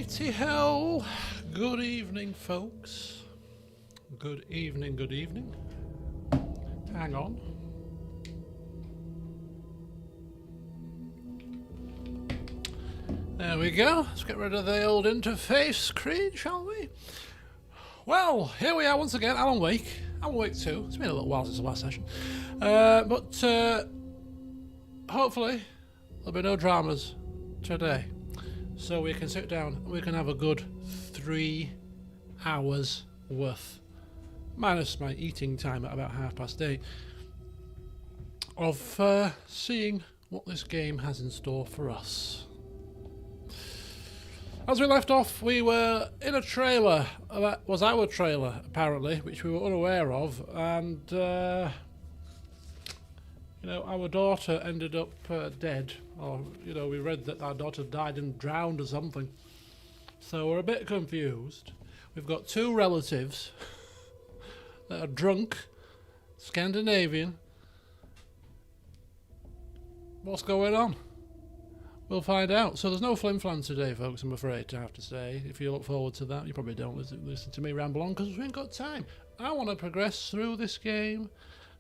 Righty ho! Good evening, folks. Good evening, good evening. Hang on. There we go. Let's get rid of the old interface screen, shall we? Well, here we are once again. Alan Wake. Alan Wake 2. It's been a little while since the last session. But hopefully there'll be no dramas today. So we can sit down and we can have a good 3 hours worth, minus my eating time at about 8:30, of seeing what this game has in store for us. As we left off, we were in a trailer. That was our trailer, apparently, which we were unaware of, and our daughter ended up dead, or we read that our daughter died and drowned or something. So we're a bit confused. We've got 2 relatives that are drunk, Scandinavian. What's going on? We'll find out. So there's no flim-flam today, folks, I'm afraid to have to say. If you look forward to that, you probably don't listen to me ramble on because we ain't got time. I want to progress through this game,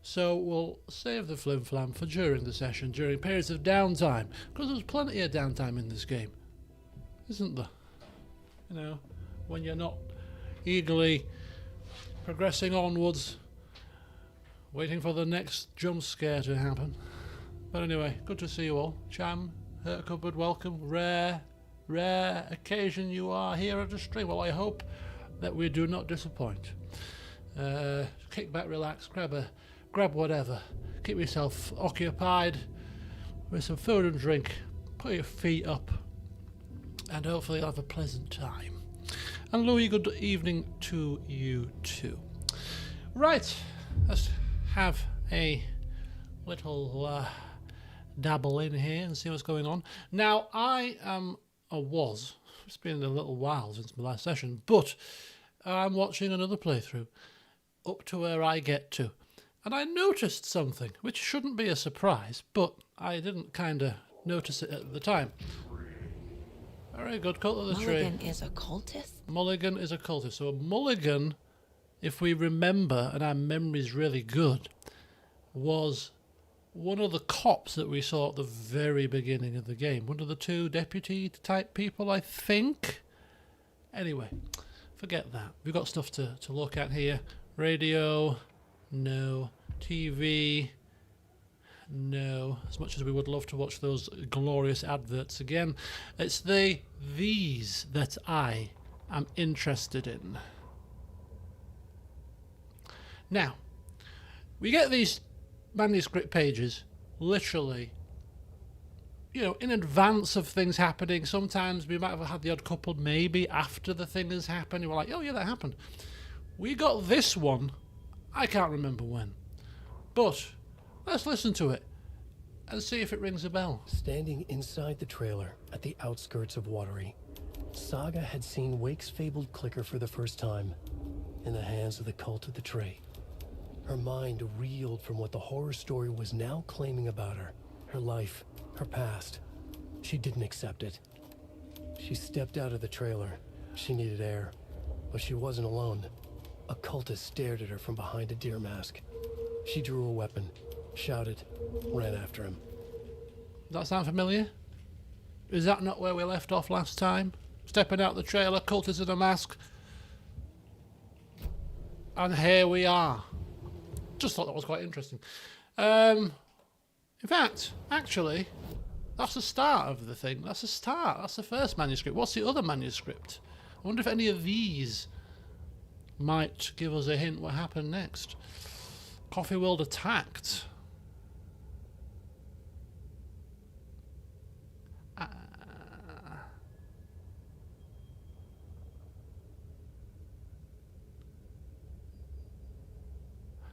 so we'll save the flim-flam for during the session, during periods of downtime, because there's plenty of downtime in this game, isn't there? When you're not eagerly progressing onwards, waiting for the next jump scare to happen. But anyway, good to see you all. Cham, Hurt Cupboard, welcome. Rare occasion you are here at the stream. Well, I hope that we do not disappoint. Kick back, relax, grab whatever. Keep yourself occupied with some food and drink. Put your feet up, and hopefully you'll have a pleasant time. And Louis, good evening to you too. Right, let's have a little dabble in here and see what's going on. Now, it's been a little while since my last session, but I'm watching another playthrough up to where I get to. And I noticed something, which shouldn't be a surprise, but I didn't kind of notice it at the time. Very good, cult of the tree. Mulligan is a cultist? Mulligan is a cultist. So a Mulligan, if we remember, and our memory's really good, was one of the cops that we saw at the very beginning of the game. One of the 2 deputy type people, I think. Anyway, forget that. We've got stuff to look at here. Radio, no. TV, no. As much as we would love to watch those glorious adverts again, it's these that I am interested in. Now, we get these manuscript pages literally in advance of things happening. Sometimes we might have had the odd couple maybe after the thing has happened. We're like, oh yeah, that happened. We got this one, I can't remember when, but let's listen to it and see if it rings a bell. Standing inside the trailer at the outskirts of Watery, Saga had seen Wake's fabled clicker for the first time in the hands of the cult of the tree. Her mind reeled from what the horror story was now claiming about her life, her past. She didn't accept it. She stepped out of the trailer. She needed air, but she wasn't alone. A cultist stared at her from behind a deer mask. She drew a weapon, shouted, ran after him. Does that sound familiar? Is that not where we left off last time? Stepping out the trailer, cultist in a mask. And here we are. Just thought that was quite interesting. In fact, actually, that's the start of the thing. That's the start. That's the first manuscript. What's the other manuscript? I wonder if any of these might give us a hint what happened next. Coffee World attacked.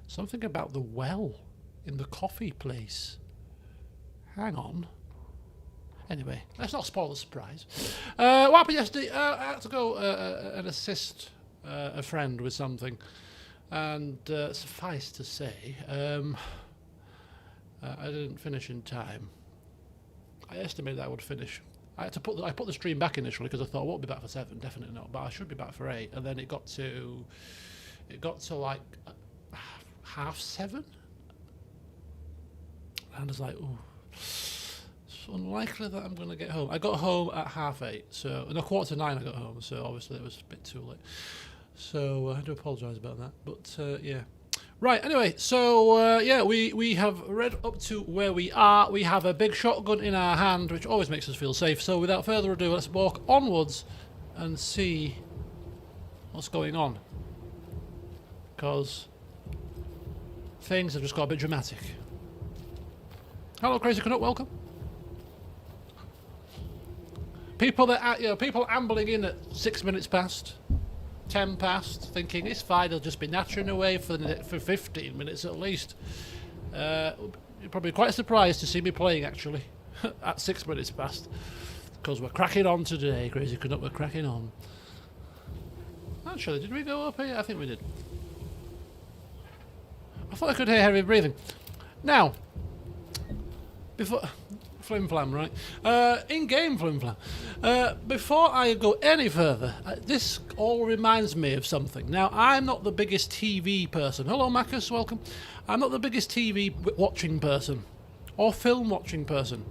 Something about the well in the coffee place. Hang on. Anyway, let's not spoil the surprise. What happened yesterday? I had to go and assist a friend with something. And suffice to say, I didn't finish in time. I estimated I would finish I put the stream back initially because I thought I won't be back for 7, definitely not, but I should be back for 8, and then it got to like 7:30, and I was like, oh, it's unlikely that I'm going to get home. I got home at 8:30, so no, 8:45 I got home, so obviously it was a bit too late. So I do apologise about that, but yeah. Right, anyway, so we have read up to where we are. We have a big shotgun in our hand, which always makes us feel safe. So without further ado, let's walk onwards and see what's going on. Because things have just got a bit dramatic. Hello, Crazy Canuck, welcome. People ambling in at 6 minutes past. 10 past, thinking it's fine, they'll just be nattering away for 15 minutes at least. You're probably quite surprised to see me playing, actually, at 6 minutes past. Because we're cracking on today, Crazy Canuck, we're cracking on. Actually, did we go up here? I think we did. I thought I could hear heavy breathing. Now, before... Flim flam, right? In-game flim flam. Before I go any further, this all reminds me of something. Now, I'm not the biggest TV person. Hello, Marcus, welcome. I'm not the biggest TV watching person or film watching person,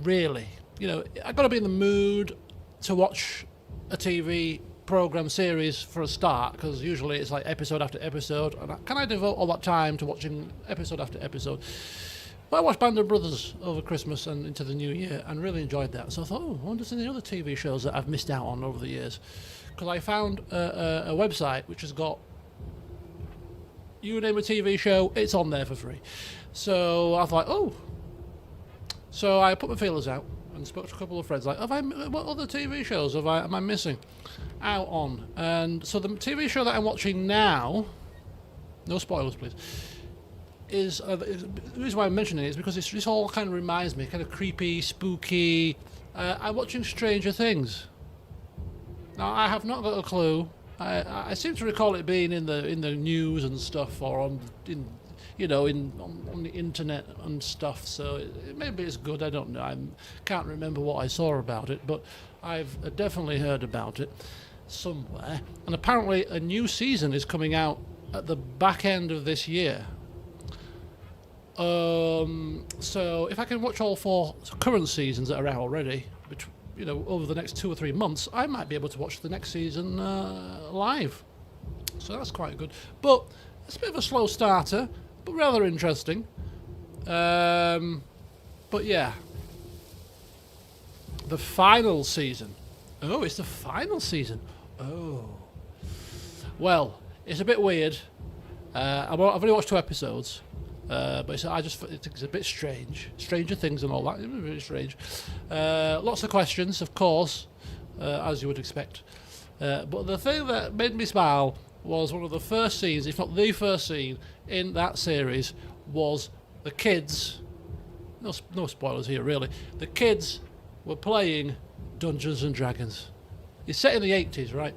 really. You know, I've got to be in the mood to watch a TV program series for a start, because usually it's like episode after episode. And can I devote all that time to watching episode after episode? Well, I watched Band of Brothers over Christmas and into the New Year and really enjoyed that. So I thought, I wonder if there's any other TV shows that I've missed out on over the years. Because I found a website which has got, you name a TV show, it's on there for free. So I thought, oh. So I put my feelers out and spoke to a couple of friends, like, what other TV shows am I missing out on? And so the TV show that I'm watching now, no spoilers please, is the reason why I'm mentioning it is because this all kind of reminds me, kind of creepy, spooky. I'm watching Stranger Things. Now I have not got a clue. I seem to recall it being in the news and stuff, or on the internet and stuff. So maybe it's good. I don't know. I can't remember what I saw about it, but I've definitely heard about it somewhere. And apparently a new season is coming out at the back end of this year. So if I can watch all 4 current seasons that are out already, over the next 2 or 3 months, I might be able to watch the next season live. So that's quite good. But it's a bit of a slow starter, but rather interesting. But yeah, the final season. Oh, it's the final season. Oh, well, it's a bit weird. I've only watched 2 episodes. But I just think it's a bit strange. Stranger Things and all that. It was really strange. Lots of questions, of course, as you would expect. But the thing that made me smile was one of the first scenes, if not the first scene in that series, was the kids. No spoilers here, really. The kids were playing Dungeons and Dragons. It's set in the 80s, right?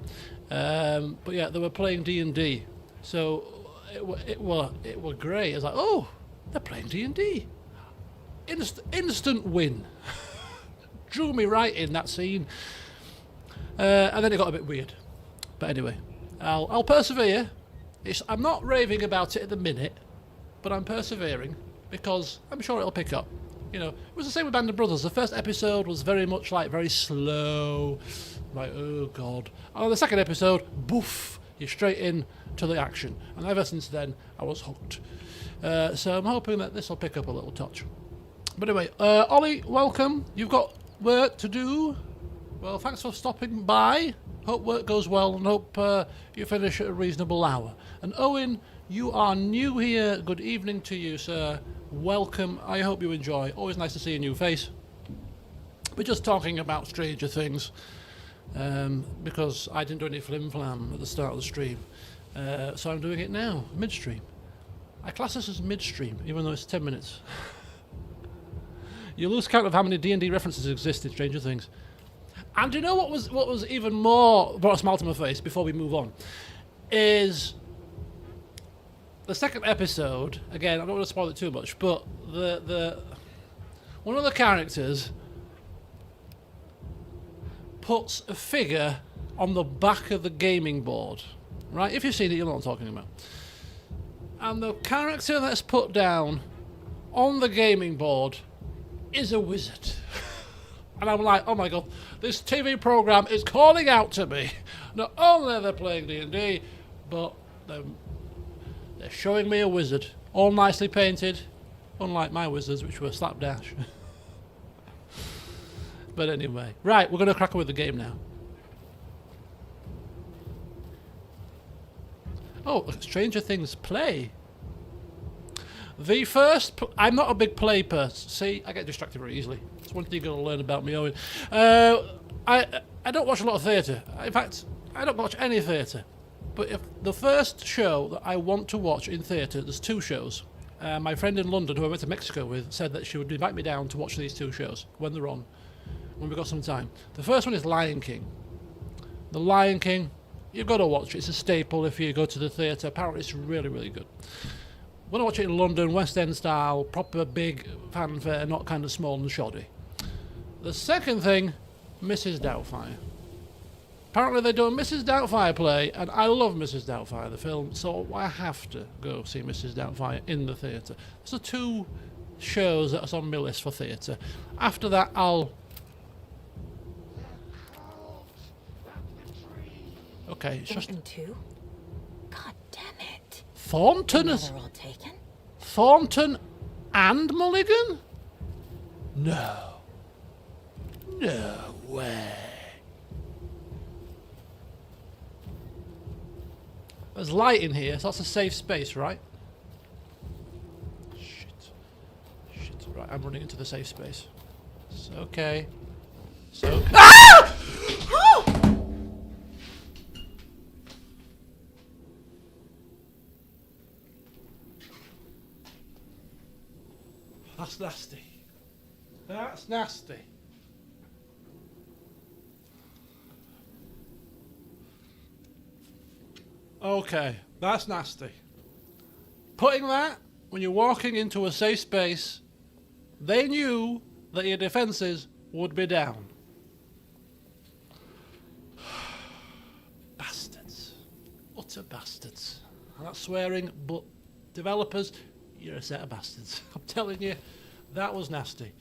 But yeah, they were playing D&D. So it were great. It's like, oh, they're playing D&D. Instant win. Drew me right in that scene. And then it got a bit weird. But anyway, I'll persevere. I'm not raving about it at the minute, but I'm persevering because I'm sure it'll pick up. It was the same with Band of Brothers. The first episode was very much like very slow, like, oh god. And the second episode, boof, you're straight in to the action. And ever since then, I was hooked. So I'm hoping that this will pick up a little touch. But anyway, Ollie, welcome. You've got work to do. Well, thanks for stopping by. Hope work goes well and hope you finish at a reasonable hour. And Owen, you are new here. Good evening to you, sir. Welcome. I hope you enjoy. Always nice to see a new face. We're just talking about Stranger Things because I didn't do any flim-flam at the start of the stream. So I'm doing it now, midstream. I class this as midstream, even though it's 10 minutes. You lose count of how many D&D references exist in Stranger Things. And do you know what was even more brought a smile to my face before we move on? Is the second episode, again, I don't want to spoil it too much, but the one of the characters puts a figure on the back of the gaming board. Right? If you've seen it, you know what I'm talking about. And the character that's put down on the gaming board is a wizard. And I'm like, oh my god, this TV program is calling out to me. Not only are they playing D&D, but they're showing me a wizard. All nicely painted, unlike my wizards, which were slapdash. But anyway, right, we're going to crack on with the game now. Oh, Stranger Things play. The first... I'm not a big play person. See, I get distracted very easily. It's one thing you're going to learn about me, Owen. I don't watch a lot of theatre. In fact, I don't watch any theatre. But if the first show that I want to watch in theatre, there's two shows. My friend in London, who I went to Mexico with, said that she would invite me down to watch these two shows when they're on, when we've got some time. The first one is Lion King. The Lion King, you've got to watch it. It's a staple if you go to the theatre. Apparently it's really, really good. When I watch it in London, West End style, proper big fanfare, not kind of small and shoddy. The second thing, Mrs. Doubtfire. Apparently they do a Mrs. Doubtfire play, and I love Mrs. Doubtfire, the film, so I have to go see Mrs. Doubtfire in the theatre. Those are two shows that's on my list for theatre. After that, I'll... Okay, it's just... Two? God damn it. Thornton Now is... they're all taken? Thornton and Mulligan? No. No way. There's light in here, so that's a safe space, right? Shit. Shit. Right, I'm running into the safe space. It's okay. So... Ah! That's nasty. That's nasty. Okay, that's nasty. Putting that when you're walking into a safe space, they knew that your defences would be down. Bastards. Utter bastards. I'm not swearing, but developers, you're a set of bastards. I'm telling you, that was nasty.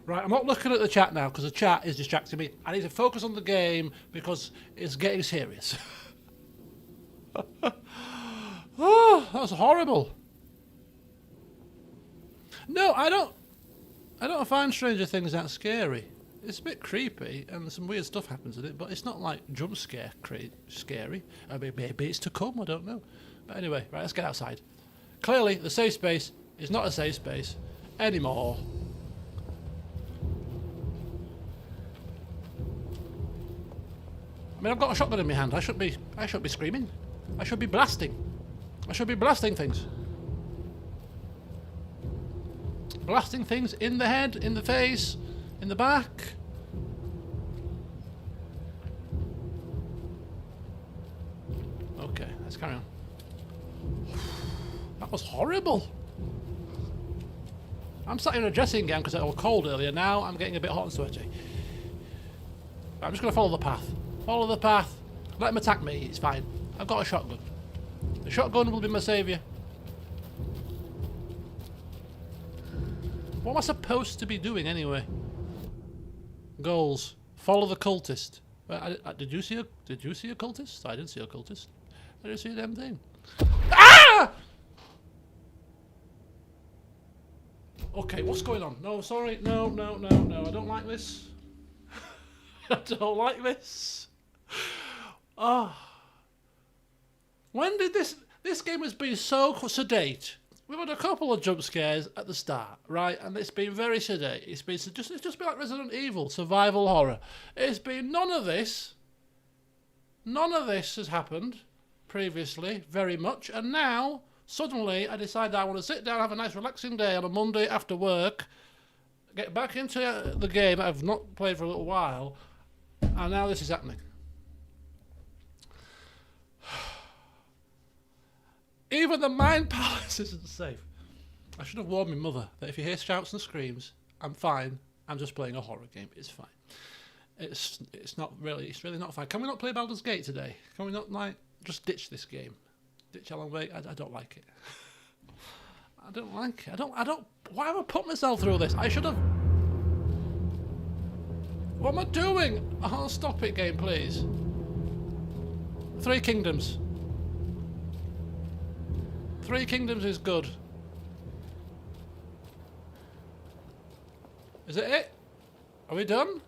Right, I'm not looking at the chat now because the chat is distracting me. I need to focus on the game because it's getting serious. Oh, that was horrible. No, I don't find Stranger Things that scary. It's a bit creepy and some weird stuff happens in it, but it's not like jump scare scary. I mean, maybe it's to come, I don't know. But anyway, right, let's get outside. Clearly, the safe space is not a safe space anymore. I mean, I've got a shotgun in my hand. I should be screaming. I should be blasting. I should be blasting things. Blasting things in the head, in the face, in the back. Okay, let's carry on. That was horrible. I'm sat in a dressing gown because it was cold earlier. Now I'm getting a bit hot and sweaty. I'm just going to follow the path. Follow the path. Let them attack me. It's fine. I've got a shotgun. The shotgun will be my saviour. What am I supposed to be doing anyway? Goals. Follow the cultist. Did you see a cultist? I didn't see a cultist. I didn't see a damn thing. Ah! Okay, what's going on? No, sorry. No. I don't like this. I don't like this. Oh. When did this game has been so sedate? We've had a couple of jump scares at the start, right? And it's been very sedate. It's just been like Resident Evil, survival horror. It's been none of this. None of this has happened previously, very much. And now, suddenly, I decide I want to sit down, have a nice relaxing day on a Monday after work, get back into the game I've not played for a little while, and now this is happening. Even the Mind Palace isn't safe. I should have warned my mother that if you hear shouts and screams, I'm fine. I'm just playing a horror game. It's fine. It's really not fine. Can we not play Baldur's Gate today? Can we not like just ditch this game? Ditch Alan Wake? I don't like it. I don't like it. I don't. Why have I put myself through this? I should have. What am I doing? Oh, stop it, game, please. 3 Kingdoms. 3 Kingdoms is good. Is it it? Are we done?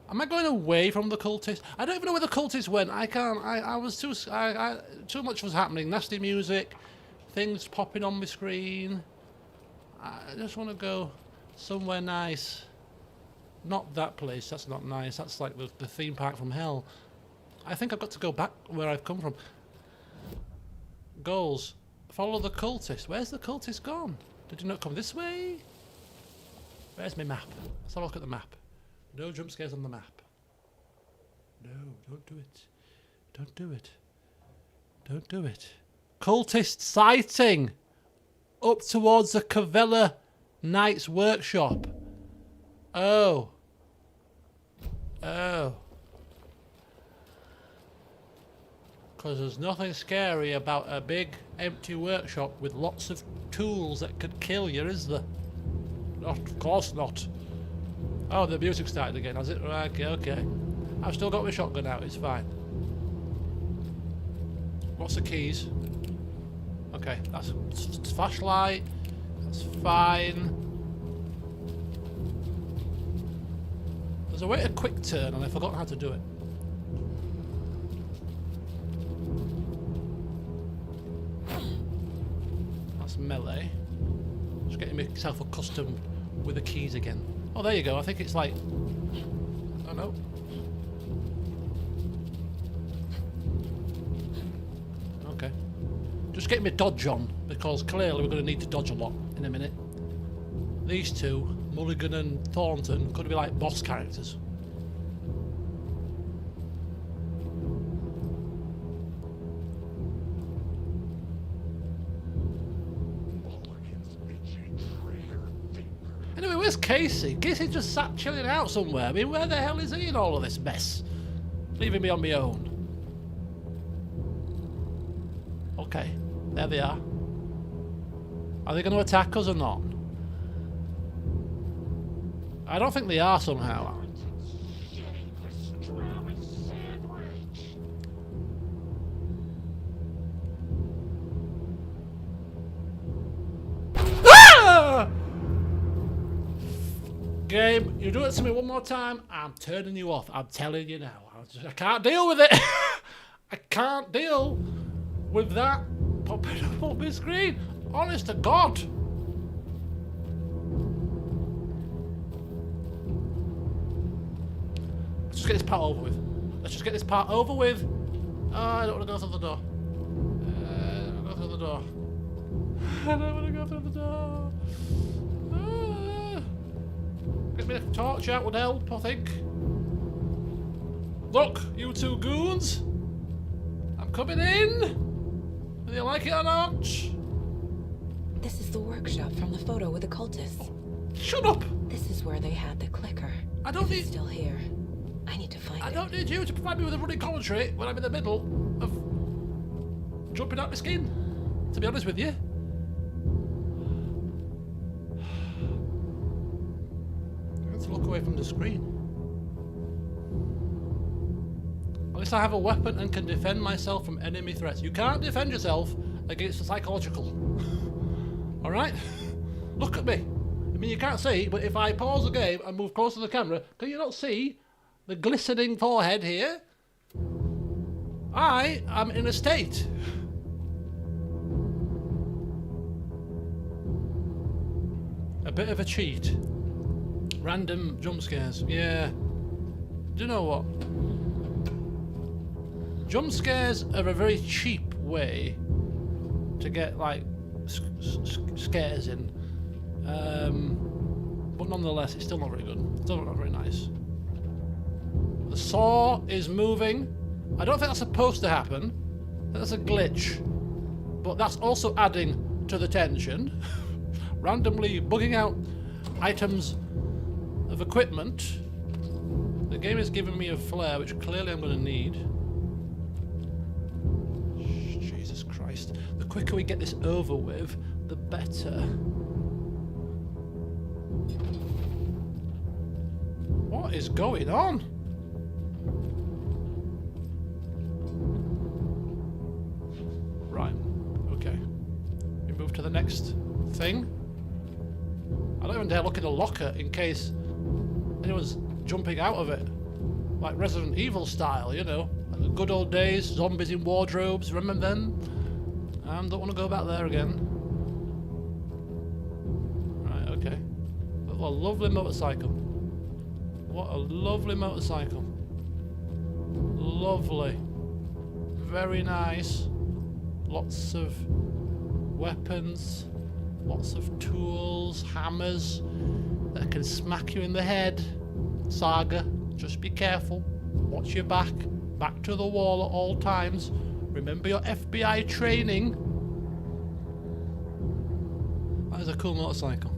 Am I going away from the cultists? I don't even know where the cultists went. I can't. I was too. Too much was happening. Nasty music, things popping on my screen. I just want to go somewhere nice. Not that place. That's not nice. That's like the theme park from hell. I think I've got to go back where I've come from. Goals. Follow the cultist. Where's the cultist gone? Did you not come this way? Where's my map? Let's have a look at the map. No jump scares on the map. No, don't do it. Don't do it. Don't do it. Cultist sighting! Up towards the Cavella Knight's workshop. Oh. Oh. Because there's nothing scary about a big empty workshop with lots of tools that could kill you, is there? Not, of course not. Oh, the music started again, has it? Right, okay. I've still got my shotgun out, it's fine. What's the keys? Okay, that's flashlight. That's fine. There's a way to quick turn and I've forgotten how to do it. That's melee. Just getting myself accustomed with the keys again. Oh, there you go. I think it's like... Oh, no. Okay. Just get me dodge on, because clearly we're going to need to dodge a lot in a minute. These two, Mulligan and Thornton, could be like boss characters. Anyway, where's Casey? Casey just sat chilling out somewhere. I mean, where the hell is he in all of this mess? Leaving me on my own. Okay, there they are. Are they going to attack us or not? I don't think they are somehow. Ah! Game, you do it to me one more time, I'm turning you off. I'm telling you now. I can't deal with it. I can't deal with that popping up on my screen. Honest to God. Let's just get this part over with. Let's just get this part over with. Oh, I don't want to go through the door. I don't want to go through the door. I don't want to go through the door. Get me a torch out would help, I think. Look, you two goons. I'm coming in. Whether you like it or not. This is the workshop from the photo with the cultists. Shut up! This is where they had the clicker. I don't need... It's still here. I need to find it. I don't need you to provide me with a running commentary when I'm in the middle of jumping out my skin, to be honest with you. Let's look away from the screen. At least I have a weapon and can defend myself from enemy threats. You can't defend yourself against the psychological. Alright? Look at me. I mean, you can't see, but if I pause the game and move close to the camera, can you not see the glistening forehead here? I am in a state. A bit of a cheat. Random jump scares. Yeah. Do you know what? Jump scares are a very cheap way to get, like, scares in. But nonetheless, it's still not very good. Still not very nice. The saw is moving. I don't think that's supposed to happen. That's a glitch. But that's also adding to the tension. randomly bugging out items of equipment. The game is giving me a flare, which clearly I'm going to need. Jesus Christ. The quicker we get this over with, the better. What is going on? Right, okay. We move to the next thing. I don't even dare look in the locker in case anyone's jumping out of it. Like Resident Evil style, you know. Like the good old days, zombies in wardrobes, remember them? Don't want to go back there again. Right, okay. What a lovely motorcycle. What a lovely motorcycle. Lovely. Very nice. Lots of weapons. Lots of tools, hammers that can smack you in the head. Saga, just be careful. Watch your back. Back to the wall at all times. Remember your FBI training. That is a cool motorcycle.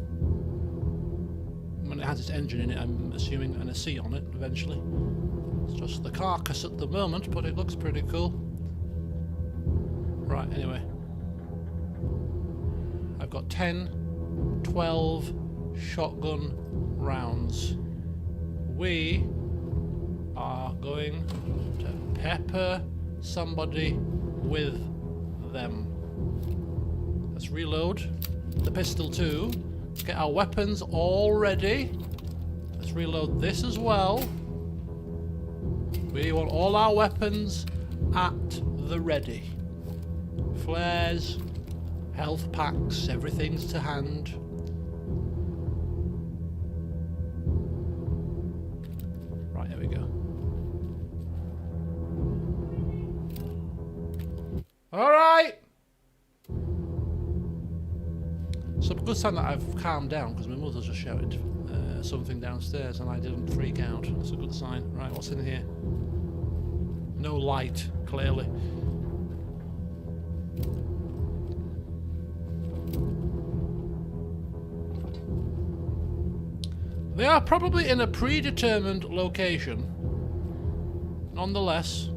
When it has its engine in it, I'm assuming, and a seat on it eventually. It's just the carcass at the moment, but it looks pretty cool. Right, anyway. I've got 10, 12 shotgun rounds. We are going to pepper somebody with them. Let's reload the pistol too. Let's get our weapons all ready. Let's reload this as well. We want all our weapons at the ready. Flares, health packs, everything's to hand. Right, here we go. Alright! So a good sign that I've calmed down, because my mother just shouted something downstairs and I didn't freak out. That's a good sign. Right, what's in here? No light, clearly. They are probably in a predetermined location. Nonetheless.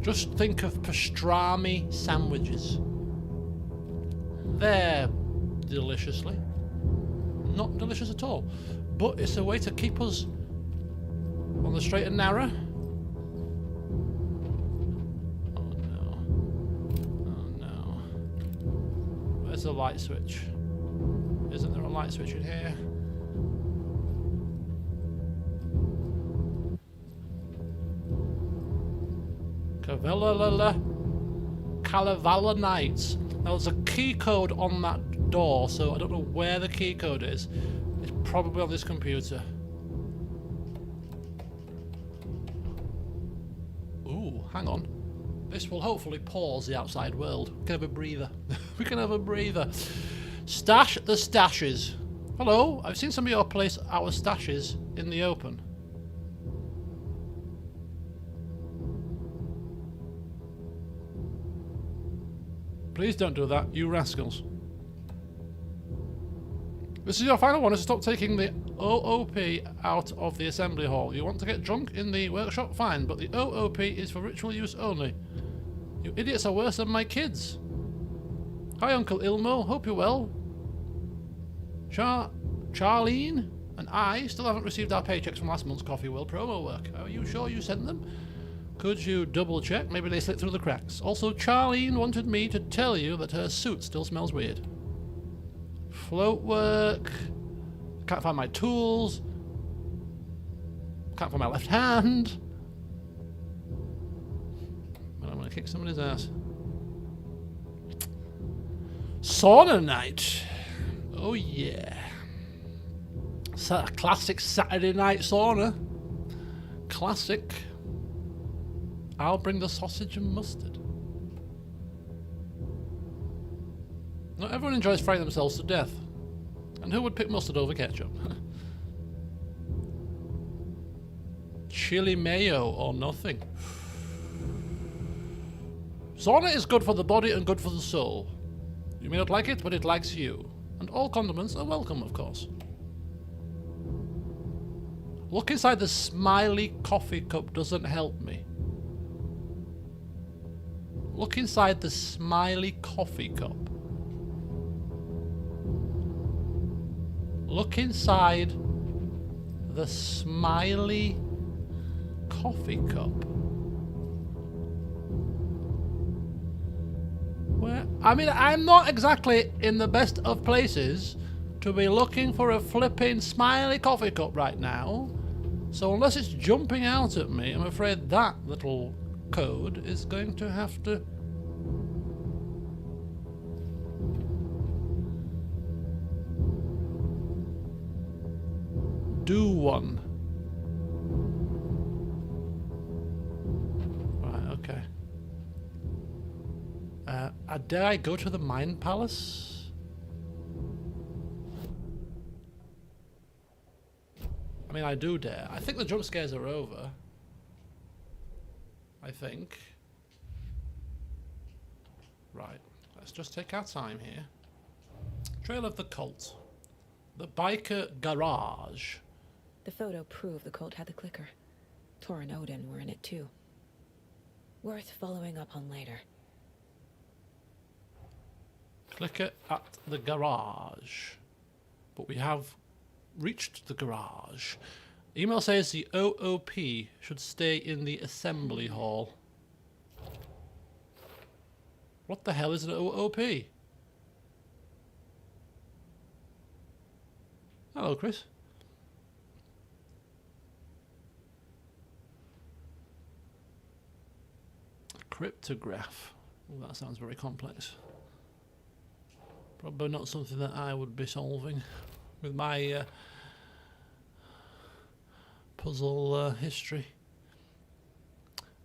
Just think of pastrami sandwiches. They're deliciously not delicious at all, but it's a way to keep us on the straight and narrow. Where's the light switch? Isn't there a light switch in here? Kalevala Nights. Now there's a key code on that door, so I don't know where the key code is. It's probably on this computer. Ooh, hang on. This will hopefully pause the outside world. We can have a breather. We can have a breather. Stash the stashes. Hello, I've seen some of your place our stashes in the open. Please don't do that, you rascals. This is your final warning to stop taking the OOP out of the assembly hall. You want to get drunk in the workshop? Fine, but the OOP is for ritual use only. You idiots are worse than my kids. Hi, Uncle Ilmo. Hope you're well. Charlene and I still haven't received our paychecks from last month's Coffee World promo work. Are you sure you sent them? Could you double check? Maybe they slipped through the cracks. Also, Charlene wanted me to tell you that her suit still smells weird. Float work. Can't find my tools. Can't find my left hand. But I'm going to kick somebody's ass. Sauna night. Oh yeah. Classic Saturday night sauna. Classic. I'll bring the sausage and mustard. Not everyone enjoys frying themselves to death. And who would pick mustard over ketchup? Chili mayo or nothing. Sauna is good for the body and good for the soul. You may not like it, but it likes you. And all condiments are welcome, of course. Look inside the smiley coffee cup doesn't help me. Look inside the smiley coffee cup. Look inside the smiley coffee cup. Where? I mean, I'm not exactly in the best of places to be looking for a flipping smiley coffee cup right now. So unless it's jumping out at me, I'm afraid that little code is going to have to... do one. Right, okay. Dare I go to the Mind Palace? I mean, I do dare. I think the jump scares are over. I think. Right, let's just take our time here. Trail of the Cult. The Biker Garage. The photo proved the cult had the clicker. Tor and Odin were in it too. Worth following up on later. Clicker at the garage. But we have reached the garage. Email says the OOP should stay in the assembly hall. What the hell is an OOP? Hello, Chris. Cryptograph. Oh, that sounds very complex. Probably not something that I would be solving with my puzzle history.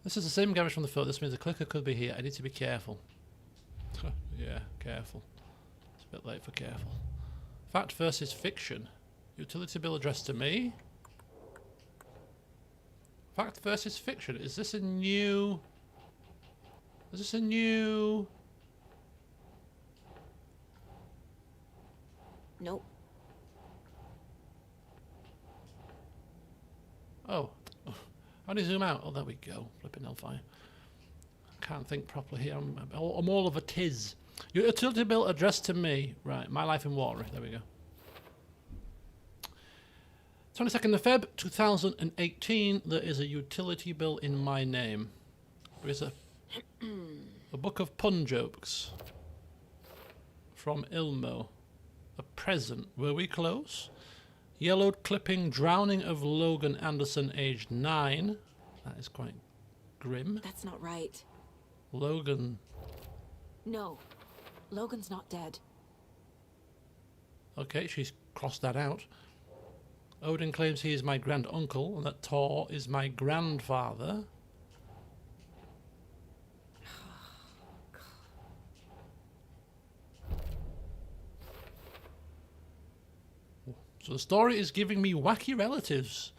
This is the same garage from the photo. This means the clicker could be here. I need to be careful. Yeah, careful. It's a bit late for careful. Fact versus fiction. Utility bill addressed to me. Fact versus fiction. Is this a new... Is this a new... Nope. Oh. How do you zoom out? Oh, there we go. Flipping hellfire. I can't think properly here. I'm all of a tiz. Your utility bill addressed to me. Right, my life in water. There we go. 22nd of Feb 2018. There is a utility bill in my name. There is a book of pun jokes from Ilmo. A present. Were we close? Yellowed clipping. Drowning of Logan Anderson, aged 9. That is quite grim. That's not right. Logan. No. Logan's not dead. Okay, she's crossed that out. Odin claims he is my grand uncle and that Tor is my grandfather. So the story is giving me wacky relatives.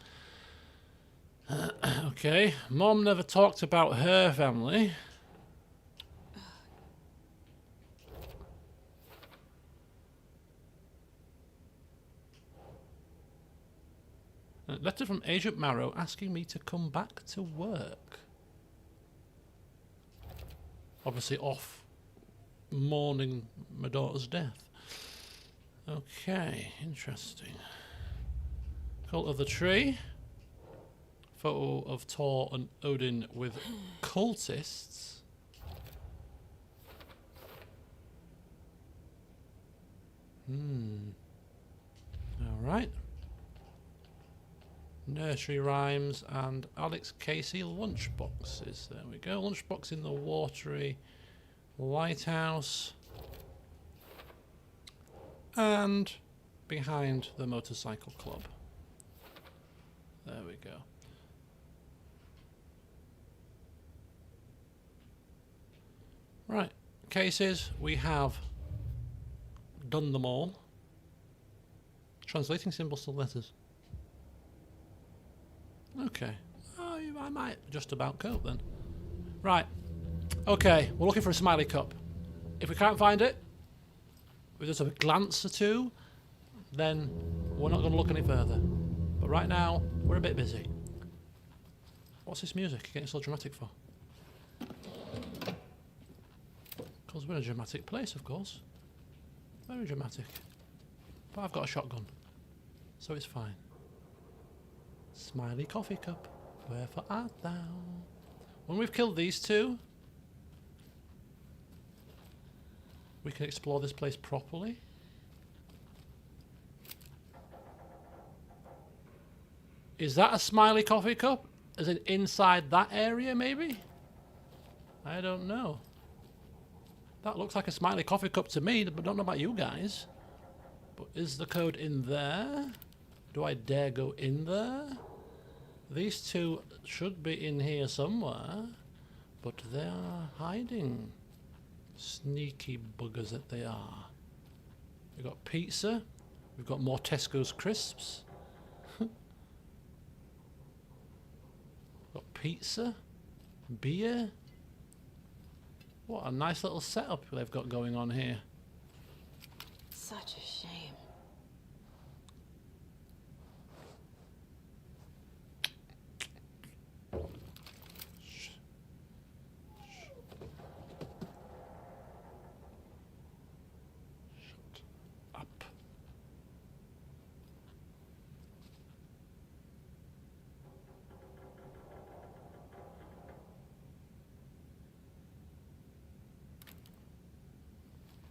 Okay, Mom never talked about her family. A letter from Agent Marrow asking me to come back to work. Obviously off mourning my daughter's death. Okay, interesting. Cult of the Tree. Photo of Tor and Odin with cultists. Alright. Nursery rhymes and Alex Casey lunchboxes. There we go. Lunchbox in the watery lighthouse. And behind the motorcycle club. There we go. Right, cases, we have done them all. Translating symbols to letters. Okay, I might just about cope then. Right, Okay, we're looking for a smiley cup. If we can't find it, with just a glance or two, then we're not going to look any further. But right now, we're a bit busy. What's this music you're getting so dramatic for? Because we're in a dramatic place, of course. Very dramatic. But I've got a shotgun, so it's fine. Smiley coffee cup, wherefore art thou? When we've killed these two, we can explore this place properly. Is that a smiley coffee cup? Is it inside that area, maybe? I don't know. That looks like a smiley coffee cup to me, but I don't know about you guys. But is the code in there? Do I dare go in there? These two should be in here somewhere, but they are hiding. Sneaky buggers that they are. We've got pizza. We've got more Tesco's crisps. Got pizza. Beer. What a nice little setup they've got going on here. Such a shame. Up.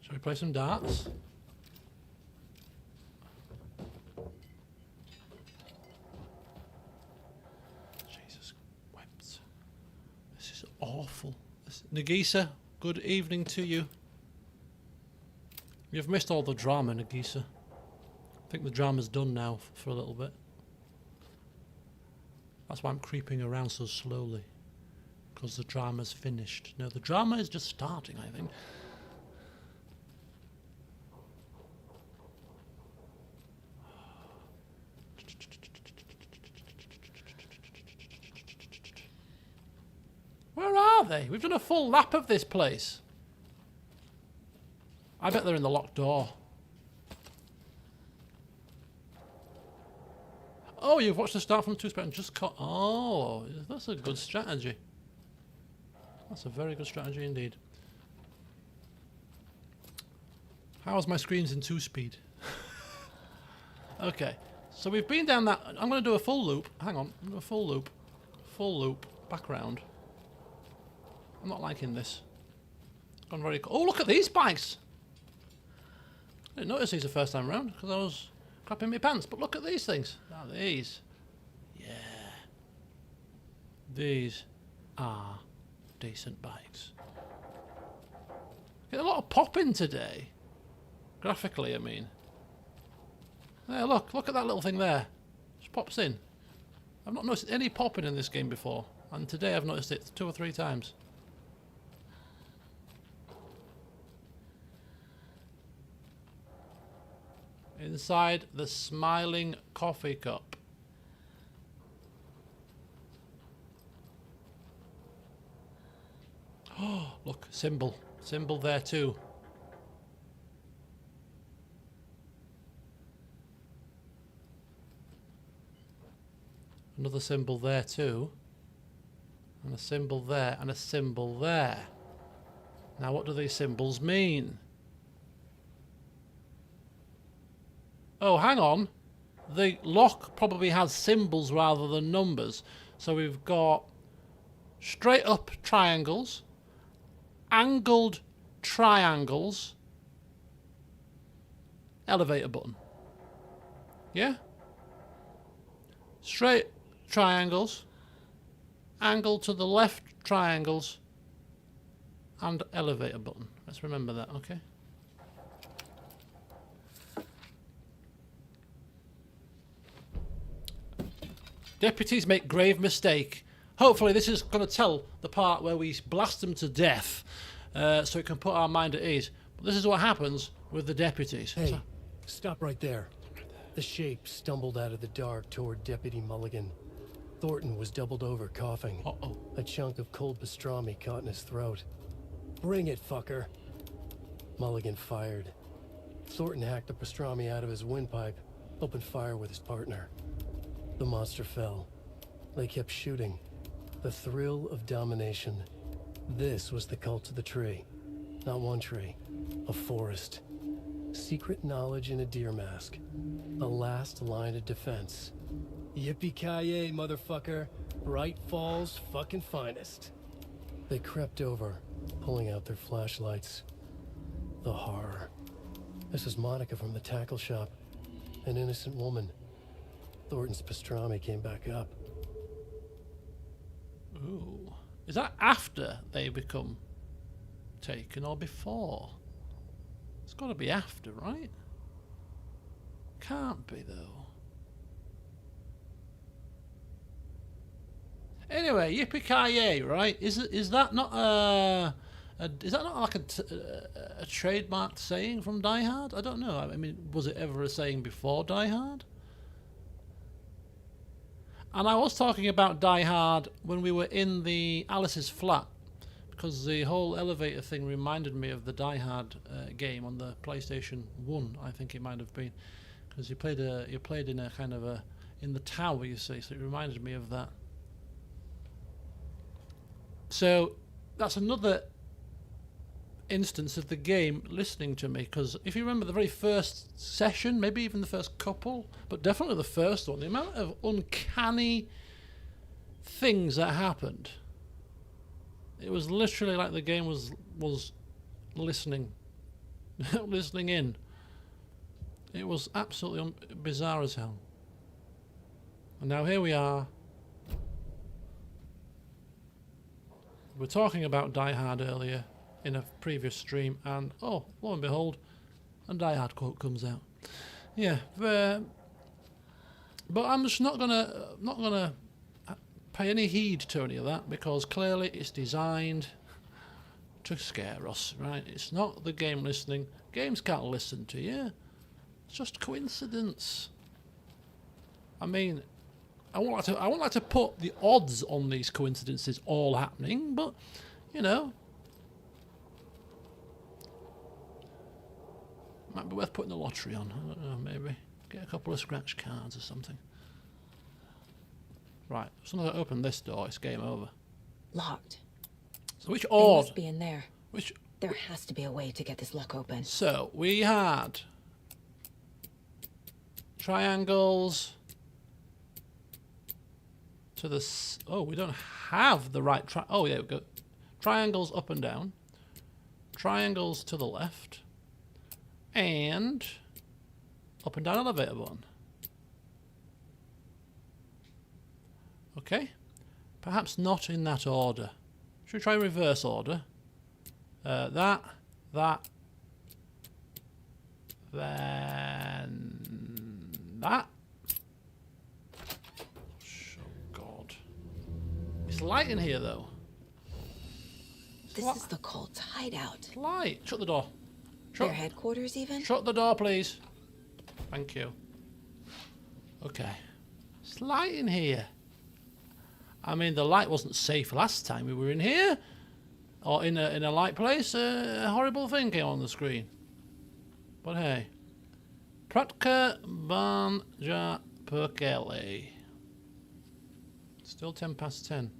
Shall we play some darts? Jesus wept. This is awful. Nagisa, good evening to you. You've missed all the drama, Nagisa. I think the drama's done now for a little bit. That's why I'm creeping around so slowly. Because the drama's finished. No, the drama is just starting, I think. Where are they? We've done a full lap of this place. I bet they're in the locked door. Oh, you've watched the start from 2 and just cut. Oh, that's a good strategy. That's a very good strategy indeed. How's my screens in 2-speed? Okay, so we've been down that. I'm going to do a full loop. Hang on, I'm going to do a full loop. Full loop, back round. I'm not liking this. Gone very. Oh, look at these bikes! I didn't notice these the first time round because I was crapping my pants. But look at these things. Now these, yeah, these are decent bikes. Get a lot of popping today, graphically. I mean, there. Look at that little thing there. Just pops in. I've not noticed any popping in this game before, and today I've noticed it 2 or 3 times. Inside the smiling coffee cup. Oh, look, symbol. Symbol there too. Another symbol there too. And a symbol there, and a symbol there. Now what do these symbols mean? Oh, hang on. The lock probably has symbols rather than numbers. So we've got straight up triangles, angled triangles, elevator button. Yeah? Straight triangles, angled to the left triangles, and elevator button. Let's remember that, okay? Deputies make grave mistake. Hopefully this is going to tell the part where we blast them to death, so it can put our mind at ease. But this is what happens with the deputies. Hey, stop right there. The shape stumbled out of the dark toward Deputy Mulligan. Thornton was doubled over, coughing. Uh-oh. A chunk of cold pastrami caught in his throat. Bring it, fucker. Mulligan fired. Thornton hacked the pastrami out of his windpipe, opened fire with his partner. The monster fell. They kept shooting. The thrill of domination. This was the cult of the tree. Not one tree. A forest. Secret knowledge in a deer mask. A last line of defense. Yippee-ki-yay, motherfucker. Bright Falls' fucking finest. They crept over, pulling out their flashlights. The horror. This is Monica from the tackle shop. An innocent woman. Thornton's pastrami came back up. Ooh. Is that after they become taken or before? It's got to be after, right? Can't be, though. Anyway, yippee-ki-yay, right? Is that not is that not like a trademarked saying from Die Hard? I don't know. I mean, was it ever a saying before Die Hard? And I was talking about Die Hard when we were in the Alice's flat, because the whole elevator thing reminded me of the Die Hard game on the PlayStation 1, I think it might have been, because you played in a kind of in the tower, you see, so it reminded me of that. So that's another instance of the game listening to me, because if you remember the very first session, maybe even the first couple, but definitely the first one, the amount of uncanny things that happened, it was literally like the game was listening listening in. It was absolutely bizarre as hell. And now here we are. We were talking about Die Hard earlier in a previous stream, and oh, lo and behold, a Die Hard quote comes out. Yeah, but I'm just not gonna pay any heed to any of that, because clearly it's designed to scare us, right? It's not the game listening. Games can't listen to you. It's just coincidence. I mean, I won't like to put the odds on these coincidences all happening, but you know, might be worth putting the lottery on. I don't know, maybe get a couple of scratch cards or something. Right, as soon as I open this door, it's game over. Locked. So which They order? must be in there. Which? There has to be a way to get this lock open. So we had triangles to the. Oh, we don't have the right. Oh, yeah, we go. Triangles up and down. Triangles to the left. And up and down elevator button. Okay. Perhaps not in that order. Should we try reverse order? That, then that. Oh God! It's light in here though. This is the cult's hideout. It's light. Shut the door. Their headquarters, even? Shut the door, please. Thank you. Okay. It's light in here. I mean, the light wasn't safe last time we were in here. Or in a light place, a horrible thing came on the screen. But hey. Pratka Banja Perkele. Still 10 past 10.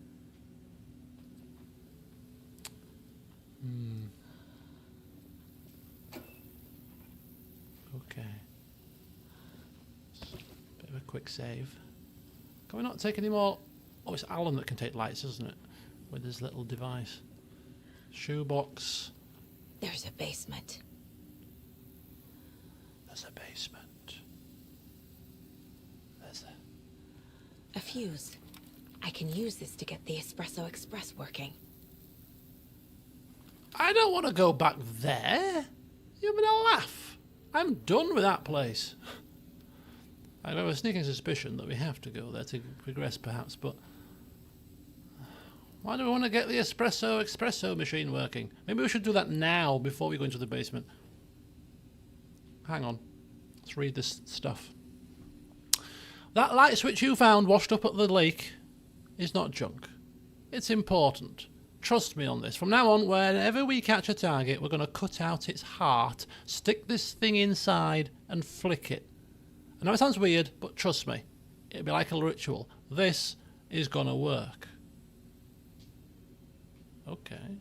Okay. Bit of a quick save. Can we not take any more? Oh, it's Alan that can take lights, isn't it? With his little device. Shoebox. There's a basement. There's a basement. There's A fuse. I can use this to get the Espresso Express working. I don't want to go back there. You're gonna laugh. I'm done with that place. I have a sneaking suspicion that we have to go there to progress, perhaps, but why do we want to get the espresso machine working? Maybe we should do that now before we go into the basement. Hang on. Let's read this stuff. That light switch you found washed up at the lake is not junk. It's important. Trust me on this. From now on, whenever we catch a target, we're going to cut out its heart, stick this thing inside, and flick it. I know it sounds weird, but trust me, it'll be like a ritual. This is going to work. Okay.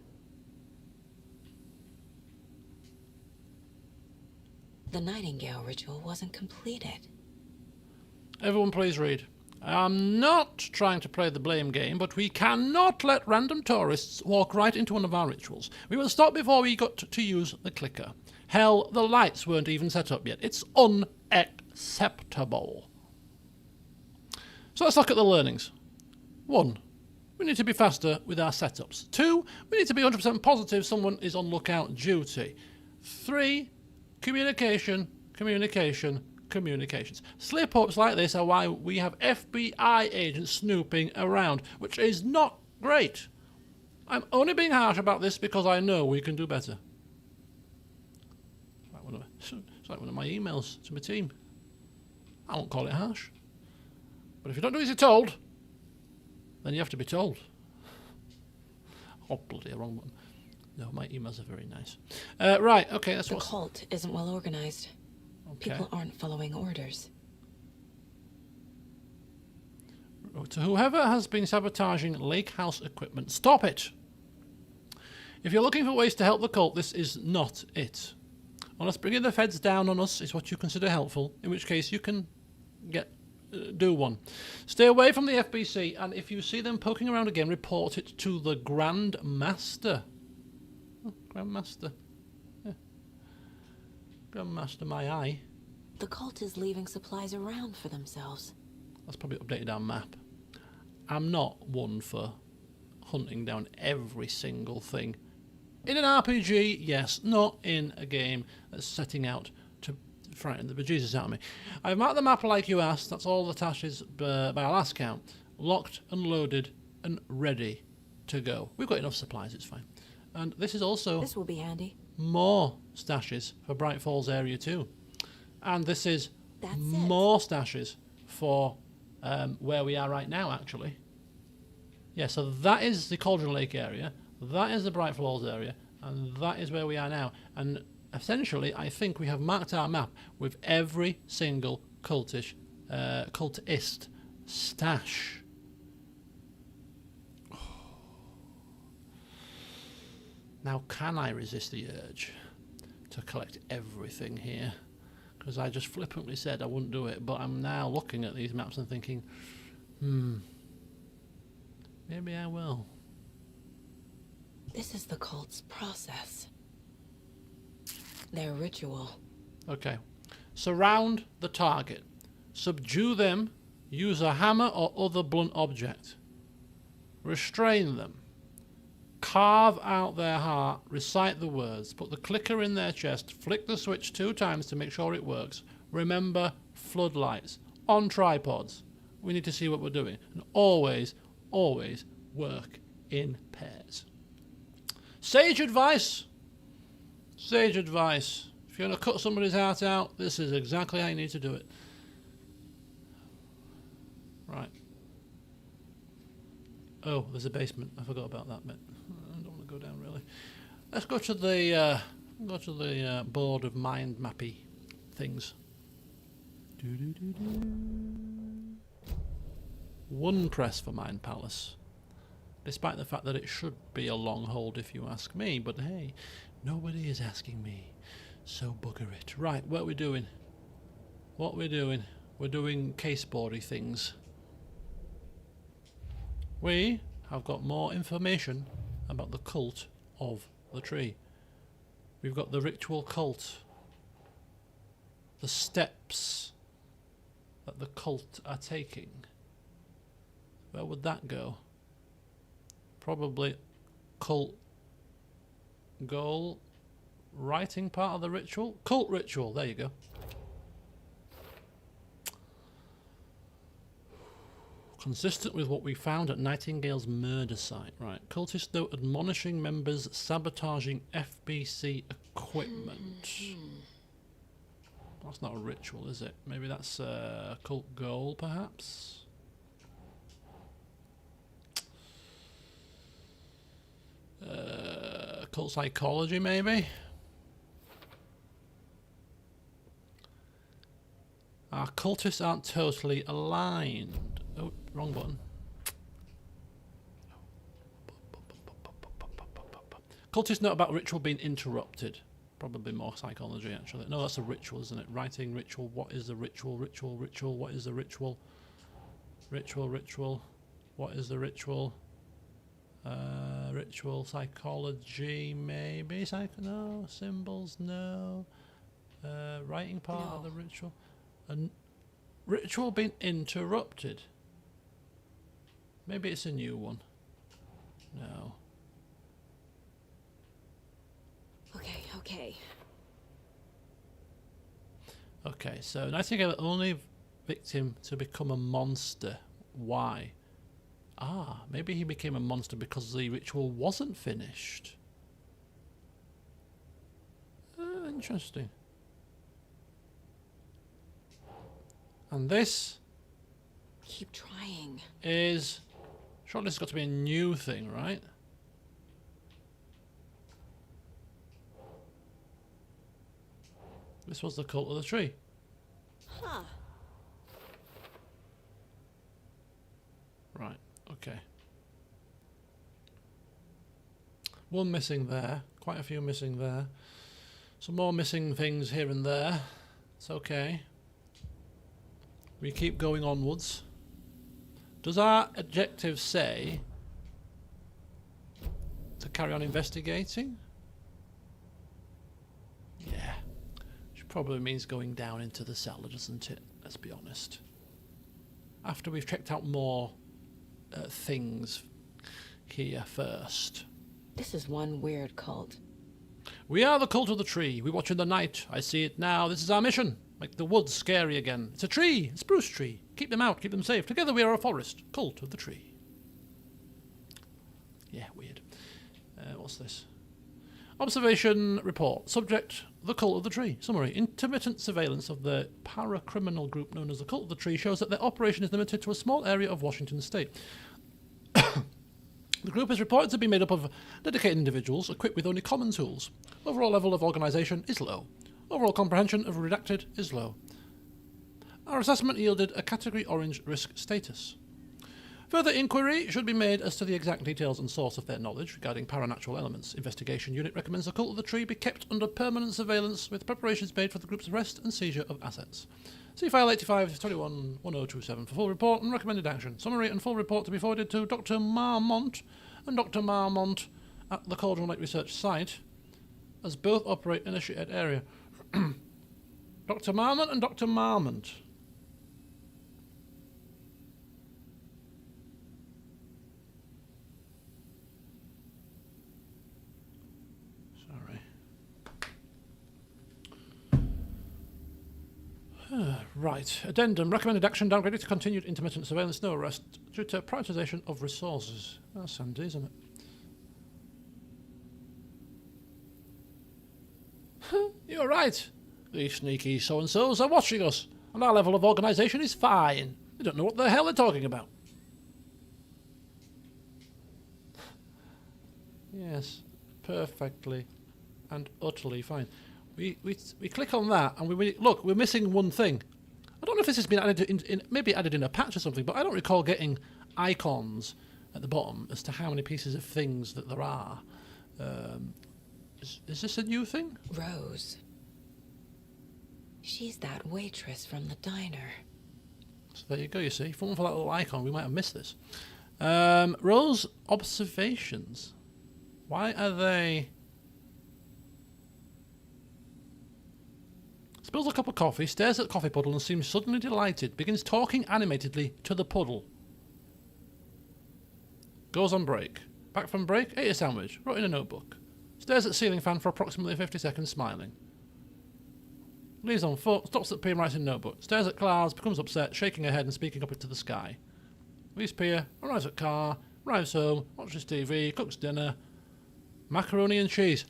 The Nightingale ritual wasn't completed. Everyone please read. I'm not trying to play the blame game, but we cannot let random tourists walk right into one of our rituals. We will stop before we got to use the clicker. Hell, the lights weren't even set up yet. It's unacceptable. So let's look at the learnings. 1. We need to be faster with our setups. 2. We need to be 100% positive someone is on lookout duty. 3. Communication, communication, communications. Slip-ups like this are why we have FBI agents snooping around, which is not great. I'm only being harsh about this because I know we can do better. It's like one of my emails to my team. I won't call it harsh. But if you don't do as you're told, then you have to be told. Oh, bloody wrong one. No, my emails are very nice. Right, okay, that's what... The cult isn't well organized. Okay. People aren't following orders. To whoever has been sabotaging lake house equipment, stop it! If you're looking for ways to help the cult, this is not it. Unless bringing the feds down on us is what you consider helpful, in which case you can do one. Stay away from the FBC, and if you see them poking around again, report it to the Grand Master. Oh, Grand Master. Yeah. Grand Master, my eye. The cult is leaving supplies around for themselves. That's probably updated our map. I'm not one for hunting down every single thing. In an RPG, yes. Not in a game that's setting out to frighten the bejesus out of me. I've marked the map like you asked. That's all the tashes by our last count. Locked and loaded and ready to go. We've got enough supplies, it's fine. And this is also... This will be handy. More stashes for Bright Falls area 2. And this is That's more stashes for where we are right now, actually. Yeah, so that is the Cauldron Lake area, that is the Bright Falls area, and that is where we are now. And essentially, I think we have marked our map with every single cultist stash. Now, can I resist the urge to collect everything here? Because I just flippantly said I wouldn't do it, but I'm now looking at these maps and thinking, maybe I will. This is the cult's process. Their ritual. Okay. Surround the target. Subdue them. Use a hammer or other blunt object. Restrain them. Carve out their heart, recite the words, put the clicker in their chest, flick the switch 2 times to make sure it works. Remember, floodlights, on tripods. We need to see what we're doing. And always, always work in pairs. Sage advice. Sage advice. If you're going to cut somebody's heart out, this is exactly how you need to do it. Right. Oh, there's a basement. I forgot about that bit. I don't want to go down really. Let's go to the board of mind mappy things. One press for Mind Palace, despite the fact that it should be a long hold if you ask me. But hey, nobody is asking me, so bugger it. Right, what are we doing? What we're doing? We're doing caseboardy things. We have got more information about the cult of the tree. We've got the ritual cult. The steps that the cult are taking. Where would that go? Probably cult goal. Writing part of the ritual? Cult ritual, there you go. Consistent with what we found at Nightingale's murder site. Right. Cultists, though, admonishing members sabotaging FBC equipment. That's not a ritual, is it? Maybe that's a cult goal, perhaps? Cult psychology, maybe? Our cultists aren't totally aligned. Oh, wrong button. Cultists note about ritual being interrupted. Probably more psychology, actually. No, that's a ritual, isn't it? Writing ritual. What is the ritual? Ritual. What is the ritual? Ritual. What is the ritual? Ritual psychology, maybe. No. Symbols, no. Writing part of the ritual. And ritual being interrupted. Maybe it's a new one. No. Okay. Okay, so Nightingale, only victim to become a monster. Why? Ah, maybe he became a monster because the ritual wasn't finished. Interesting. And this Keep trying. is... Surely this has got to be a new thing, right? This was the cult of the tree. Huh. Right, okay. One missing there. Quite a few missing there. Some more missing things here and there. It's okay. We keep going onwards. Does our objective say to carry on investigating? Yeah. Which probably means going down into the cellar, doesn't it? Let's be honest. After we've checked out more things here first. This is one weird cult. We are the cult of the tree. We watch in the night. I see it now. This is our mission. Make the woods scary again. It's a tree. A spruce tree. Keep them out. Keep them safe. Together we are a forest. Cult of the tree. Yeah, weird. What's this? Observation report. Subject, the cult of the tree. Summary. Intermittent surveillance of the para-criminal group known as the cult of the tree shows that their operation is limited to a small area of Washington state. The group is reported to be made up of dedicated individuals equipped with only common tools. Overall level of organisation is low. Overall comprehension of redacted is low. Our assessment yielded a category orange risk status. Further inquiry should be made as to the exact details and source of their knowledge regarding paranatural elements. Investigation unit recommends the cult of the tree be kept under permanent surveillance with preparations made for the group's arrest and seizure of assets. See file 85-21-1027 for full report and recommended action. Summary and full report to be forwarded to Dr. Marmont and Dr. Marmont at the Cauldron Lake Research site, as both operate in a shared area. Dr. Marmont and Dr. Marmont. Right. Addendum. Recommended action downgraded to continued intermittent surveillance, no arrest, due to prioritisation of resources. That's handy, isn't it? You're right. These sneaky so-and-sos are watching us, and our level of organisation is fine. They don't know what the hell they're talking about. Yes, perfectly and utterly fine. We click on that and look, we're missing one thing. I don't know if this has been added maybe added in a patch or something, but I don't recall getting icons at the bottom as to how many pieces of things that there are. Is this a new thing? Rose. She's that waitress from the diner. So there you go, you see. If it weren't for that little icon, we might have missed this. Rose observations. Why are they... Spills a cup of coffee, stares at the coffee puddle and seems suddenly delighted. Begins talking animatedly to the puddle. Goes on break. Back from break, ate a sandwich, wrote in a notebook. Stares at ceiling fan for approximately 50 seconds, smiling. Leaves on foot, stops at pier and writes in notebook. Stares at clouds, becomes upset, shaking her head and speaking up into the sky. Leaves pier, arrives at car, arrives home, watches TV, cooks dinner. Macaroni and cheese.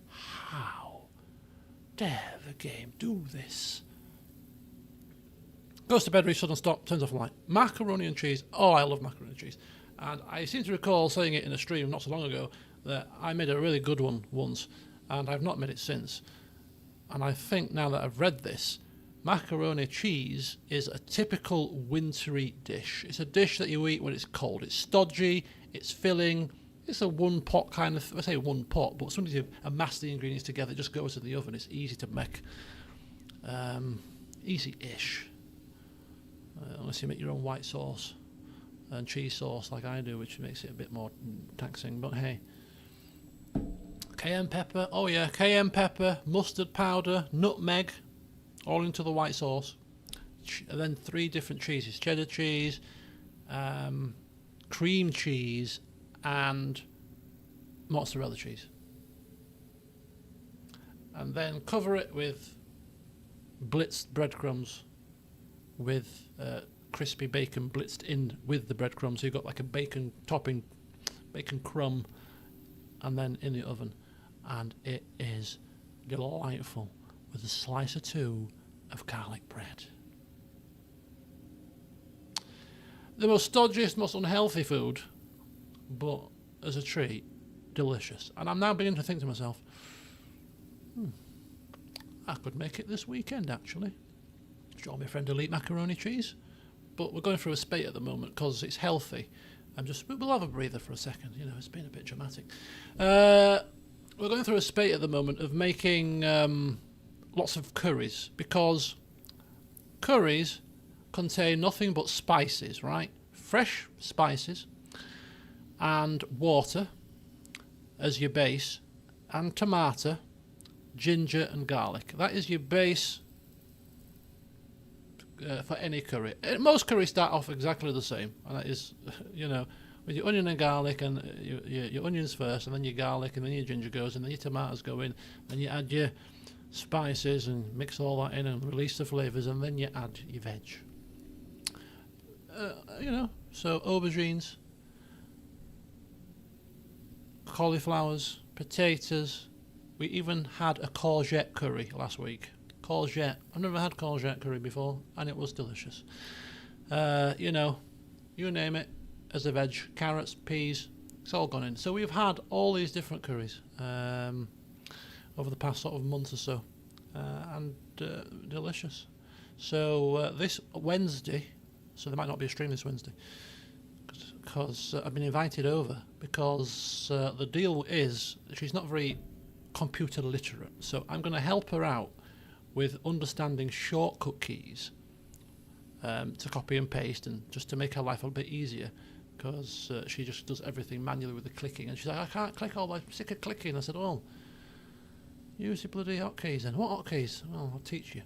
How dare the game do this? Goes to bed, reaches sudden stop, turns off the light. Macaroni and cheese. Oh, I love macaroni and cheese. And I seem to recall saying it in a stream not so long ago that I made a really good one once, and I've not made it since. And I think now that I've read this, macaroni cheese is a typical wintry dish. It's a dish that you eat when it's cold. It's stodgy, it's filling, it's a one pot kind of, I say one pot, but sometimes you amass the ingredients together, it just goes to the oven. It's easy to make. Easy-ish. Unless you make your own white sauce and cheese sauce like I do, which makes it a bit more taxing, but hey. Cayenne pepper, oh yeah, cayenne pepper, mustard powder, nutmeg, all into the white sauce. And then 3 different cheeses: cheddar cheese, cream cheese, and mozzarella cheese. And then cover it with blitzed breadcrumbs with crispy bacon blitzed in with the breadcrumbs. So you've got like a bacon topping, bacon crumb, and then in the oven. And it is delightful with a slice or 2 of garlic bread. The most stodgiest, most unhealthy food, but as a treat, delicious. And I'm now beginning to think to myself, I could make it this weekend actually. Show my friend to eat macaroni cheese. But we're going through a spate at the moment because it's healthy. We'll have a breather for a second, you know, it's been a bit dramatic. We're going through a spate at the moment of making lots of curries, because curries contain nothing but spices, right? Fresh spices and water as your base, and tomato, ginger and garlic. That is your base for any curry. Most curries start off exactly the same, and that is, you know, with your onion and garlic, and your onions first, and then your garlic, and then your ginger goes, and then your tomatoes go in, then you add your spices and mix all that in and release the flavours, and then you add your veg. You know, so aubergines, cauliflowers, potatoes. We even had a courgette curry last week. Courgette. I've never had courgette curry before, and it was delicious. You know, you name it, as a veg, carrots, peas, it's all gone in. So we've had all these different curries over the past sort of month or so, and delicious. So this Wednesday, so there might not be a stream this Wednesday, because I've been invited over, because the deal is she's not very computer literate, so I'm going to help her out with understanding shortcut keys to copy and paste, and just to make her life a bit easier, because she just does everything manually with the clicking, and she's like, I can't click all that, I'm sick of clicking. I said, well, use your bloody hotkeys then. What hotkeys? Well, I'll teach you.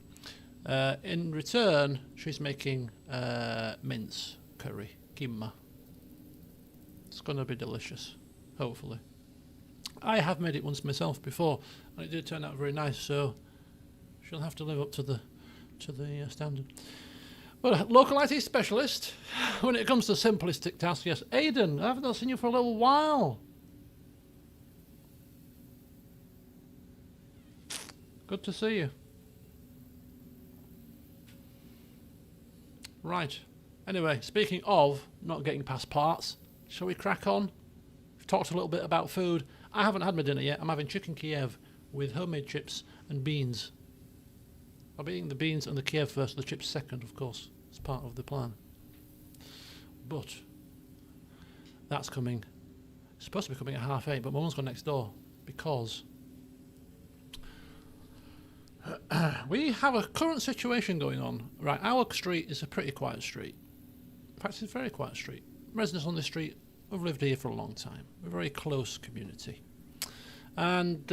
In return, she's making mince curry, kimma. It's going to be delicious, hopefully. I have made it once myself before, and it did turn out very nice, so she'll have to live up to the standard. But local IT specialist, when it comes to simplistic tasks, yes. Aidan, I haven't seen you for a little while. Good to see you. Right. Anyway, speaking of not getting past parts, shall we crack on? We've talked a little bit about food. I haven't had my dinner yet. I'm having chicken Kiev with homemade chips and beans. I'll be eating the beans and the Kiev first, the chips second, of course. It's part of the plan. But that's coming. It's supposed to be coming at 8:30, but my mum's gone next door because we have a current situation going on. Right, our street is a pretty quiet street. In fact, it's a very quiet street. Residents on this street have lived here for a long time. We're a very close community. And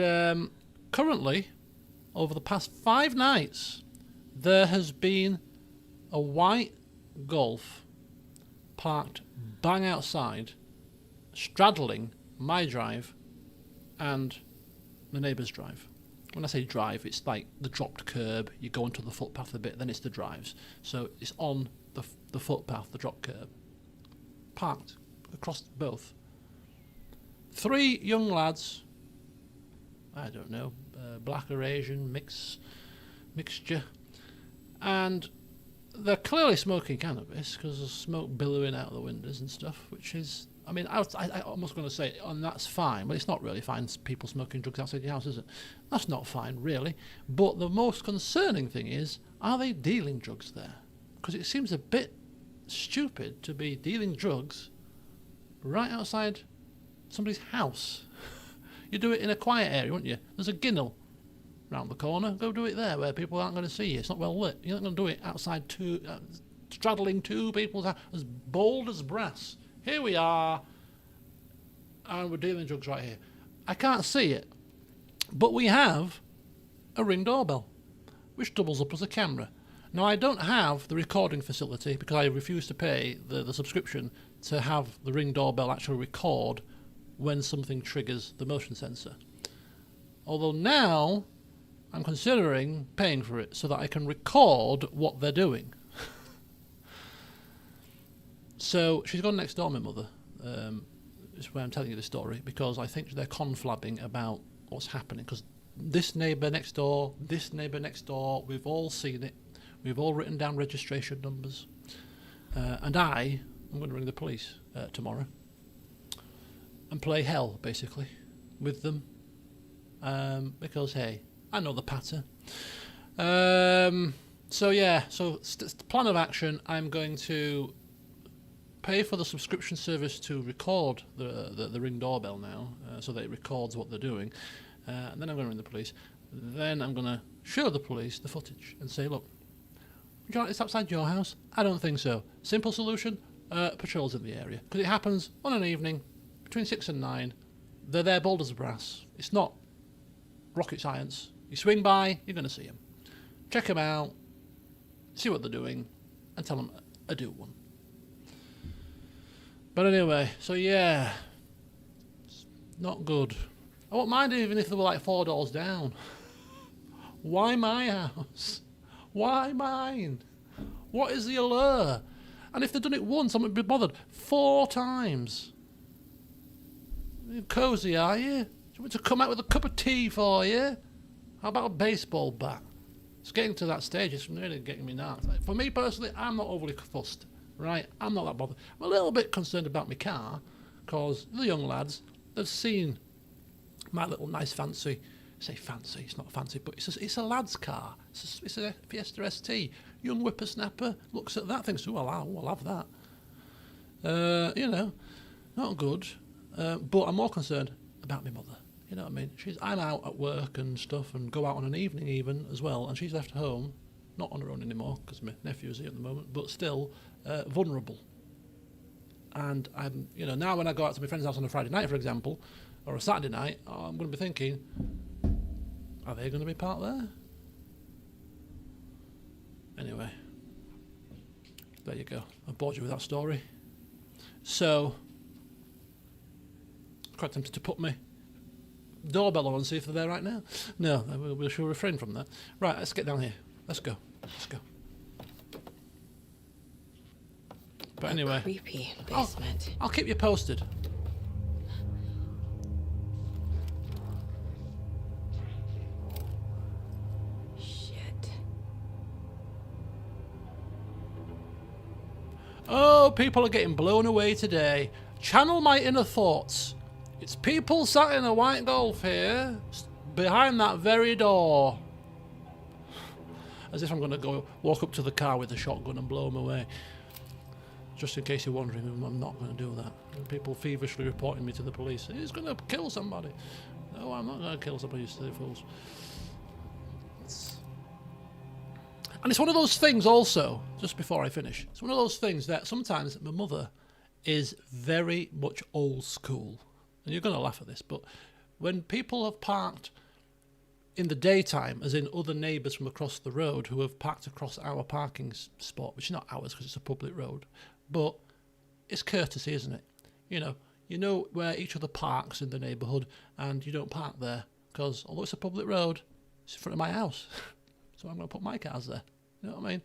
currently, over the past 5 nights, there has been a white Golf parked bang outside, straddling my drive and the neighbour's drive. When I say drive, it's like the dropped curb. You go onto the footpath a bit, then it's the drives. So it's on the footpath, the drop curb. Parked across both. 3 young lads, I don't know, black or Asian, mixture, and they're clearly smoking cannabis because there's smoke billowing out of the windows and stuff, which is I mean, I almost going to say, and that's fine, but it's not really fine. People smoking drugs outside your house, is it? That's not fine, really. But the most concerning thing is, are they dealing drugs there? Because it seems a bit stupid to be dealing drugs right outside somebody's house. You do it in a quiet area, wouldn't you? There's a ginnel round the corner. Go do it there where people aren't going to see you. It's not well lit. You're not going to do it outside straddling two people's house, as bold as brass. Here we are, and we're dealing drugs right here. I can't see it, but we have a Ring doorbell, which doubles up as a camera. Now, I don't have the recording facility because I refuse to pay the subscription to have the Ring doorbell actually record when something triggers the motion sensor. Although now, I'm considering paying for it so that I can record what they're doing. So she's gone next door, my mother. Is where I'm telling you the story, because I think they're conflabbing about what's happening. Because this neighbour next door, we've all seen it. We've all written down registration numbers. And I'm going to ring the police tomorrow and play hell, basically, with them. Because, hey, I know the patter. So, yeah, plan of action, I'm going to pay for the subscription service to record the Ring doorbell now, so that it records what they're doing, and then I'm going to ring the police. Then I'm going to show the police the footage and say, look, would you like this outside your house? I don't think so. Simple solution, patrols in the area, because it happens on an evening between 6 and 9. They're there bold as brass. It's not rocket science. You swing by, you're going to see them. Check them out, see what they're doing, and tell them a do one. But anyway, so yeah, it's not good. I wouldn't mind even if they were like 4 doors down. Why my house? Why mine? What is the allure? And if they'd done it once, I wouldn't be bothered. 4 times. You cosy, are you? Do you want me to come out with a cup of tea for you? How about a baseball bat? It's getting to that stage, it's really getting me nuts. For me personally, I'm not overly fussed. Right, I'm not that bothered. I'm a little bit concerned about my car, because the young lads, they've seen my little nice fancy, I say fancy, it's not fancy, but it's a lad's car. It's a Fiesta ST. Young whippersnapper looks at that, thinks, oh, I'll have that. You know, not good. But I'm more concerned about my mother. You know what I mean? I'm out at work and stuff, and go out on an evening even as well, and she's left home, not on her own anymore, because my nephew's here at the moment, but still vulnerable. And I'm, now when I go out to my friend's house on a Friday night, for example, or a Saturday night, I'm going to be thinking, are they going to be parked there? Anyway, there you go. I bored you with that story. So, quite tempted to put my doorbell on and see if they're there right now. No, we shall refrain from that. Right, let's get down here. Let's go. But anyway, creepy basement. I'll keep you posted. Shit. Oh, people are getting blown away today. Channel my inner thoughts. It's people sat in a white Golf here, behind that very door. As if I'm going to go walk up to the car with a shotgun and blow them away. Just in case you're wondering, I'm not going to do that. People feverishly reporting me to the police. He's going to kill somebody. No, I'm not going to kill somebody, you silly fools. And it's one of those things also, just before I finish, it's one of those things that sometimes my mother is very much old school. And you're going to laugh at this, but when people have parked in the daytime, as in other neighbours from across the road who have parked across our parking spot, which is not ours because it's a public road, but it's courtesy, isn't it? You know where each other parks in the neighbourhood, and you don't park there because although it's a public road, it's in front of my house, so I'm going to put my cars there. You know what I mean?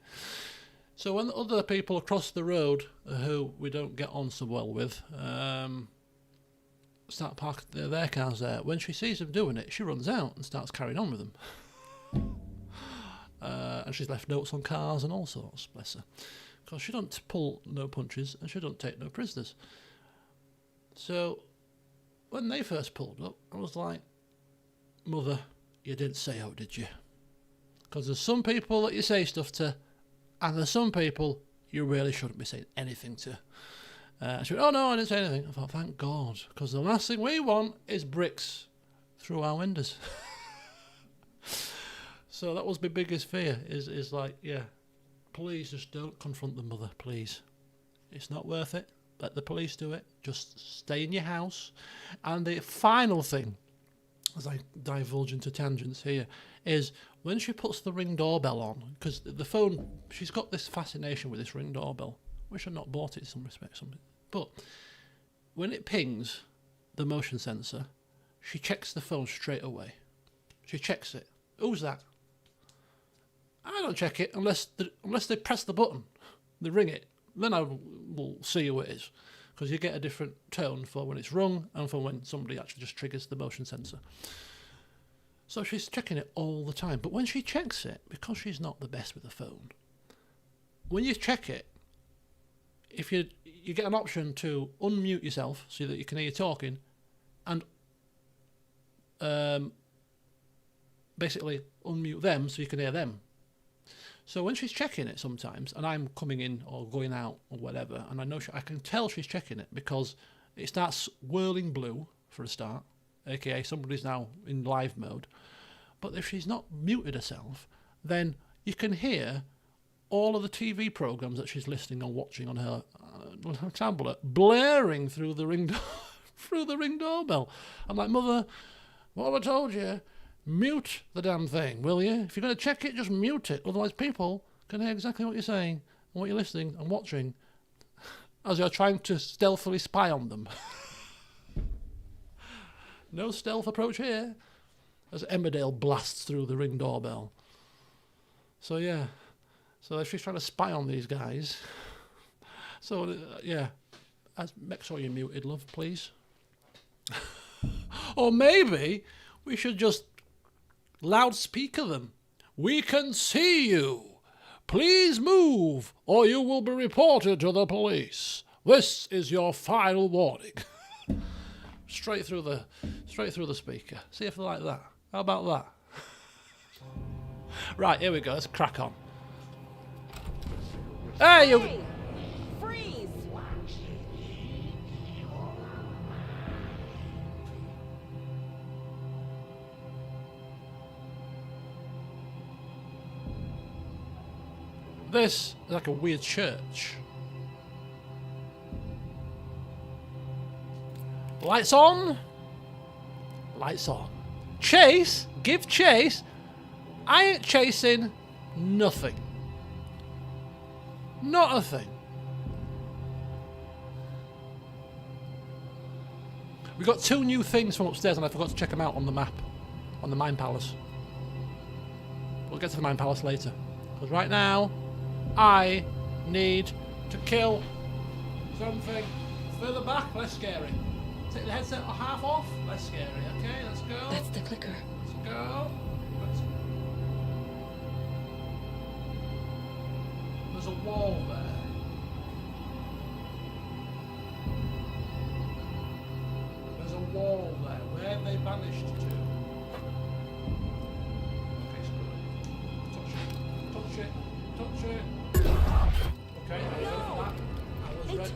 So when other people across the road who we don't get on so well with start parking their cars there, when she sees them doing it, she runs out and starts carrying on with them. And she's left notes on cars and all sorts, bless her. Because she don't pull no punches and she don't take no prisoners. So when they first pulled up, I was like, Mother, you didn't say out, did you? Because there's some people that you say stuff to, and there's some people you really shouldn't be saying anything to. She went, oh no, I didn't say anything. I thought, thank God, because the last thing we want is bricks through our windows. So that was my biggest fear, is like, yeah, please just don't confront the mother, please. It's not worth it. Let the police do it. Just stay in your house. And the final thing, as I divulge into tangents here, is when she puts the Ring doorbell on, because the phone, she's got this fascination with this Ring doorbell. Wish I'd not bought it in some respects. But when it pings the motion sensor, she checks the phone straight away. She checks it. Who's that? I don't check it unless they press the button, they ring it. Then I will see who it is, because you get a different tone for when it's rung and for when somebody actually just triggers the motion sensor. So she's checking it all the time. But when she checks it, because she's not the best with the phone, when you check it, if you get an option to unmute yourself so that you can hear you talking, and basically unmute them so you can hear them. So when she's checking it sometimes, and I'm coming in or going out or whatever, and I know I can tell she's checking it because it starts whirling blue for a start, aka somebody's now in live mode. But if she's not muted herself, then you can hear all of the TV programs that she's listening or watching on her tablet blaring through the ring doorbell. I'm like, Mother, what have I told you? Mute the damn thing, will you? If you're going to check it, just mute it. Otherwise people can hear exactly what you're saying and what you're listening and watching as you're trying to stealthily spy on them. No stealth approach here, as Emmerdale blasts through the Ring doorbell. So yeah, so if she's trying to spy on these guys, so yeah, make sure you're muted, love, please. Or maybe we should just loudspeaker them. We can see you. Please move, or you will be reported to the police. This is your final warning. Straight through the speaker. See if they like that. How about that? Right, here we go. Let's crack on. Hey, you. Freeze! This is like a weird church. Lights on. Lights on. Chase. Give chase. I ain't chasing nothing. Not a thing. We got 2 new things from upstairs and I forgot to check them out on the map. On the Mind Palace. We'll get to the Mind Palace later. Because right now, I need to kill something. Further back, less scary. Take the headset half off, less scary. Okay, let's go. That's the clicker. Let's go. There's a wall there. There's a wall there. Where have they vanished to? Okay, screw it. Touch it.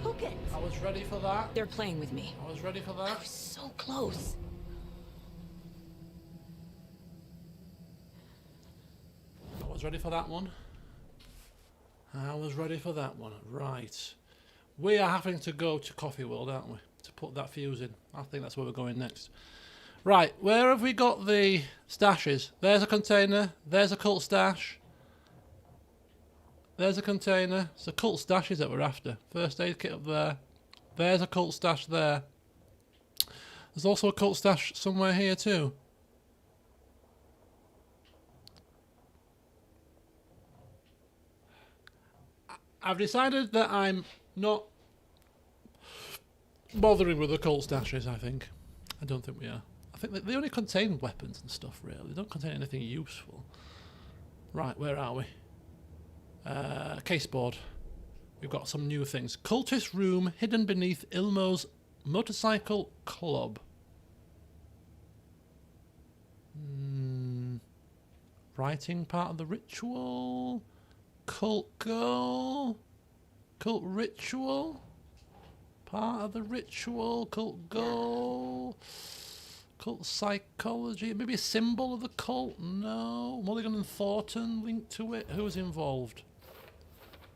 Okay, I was ready for that. They're playing with me. I was ready for I that. was so close. I was ready for that one. I was ready for that one. Right. We are having to go to Coffee World, aren't we? To put that fuse in. I think that's where we're going next. Right, where have we got the stashes? There's a container. There's a cult stash. There's a container. It's a cult stashes that we're after. First aid kit up there. There's a cult stash there. There's also a cult stash somewhere here too. I've decided that I'm not bothering with the cult stashes, I think. I don't think we are. I think they only contain weapons and stuff, really. They don't contain anything useful. Right, where are we? Caseboard. We've got some new things. Cultist room hidden beneath Ilmo's Motorcycle club. Writing part of the ritual. Cult goal. Cult ritual. Part of the ritual. Cult goal. Cult psychology. Maybe a symbol of the cult? No. Mulligan and Thornton linked to it. Who was involved?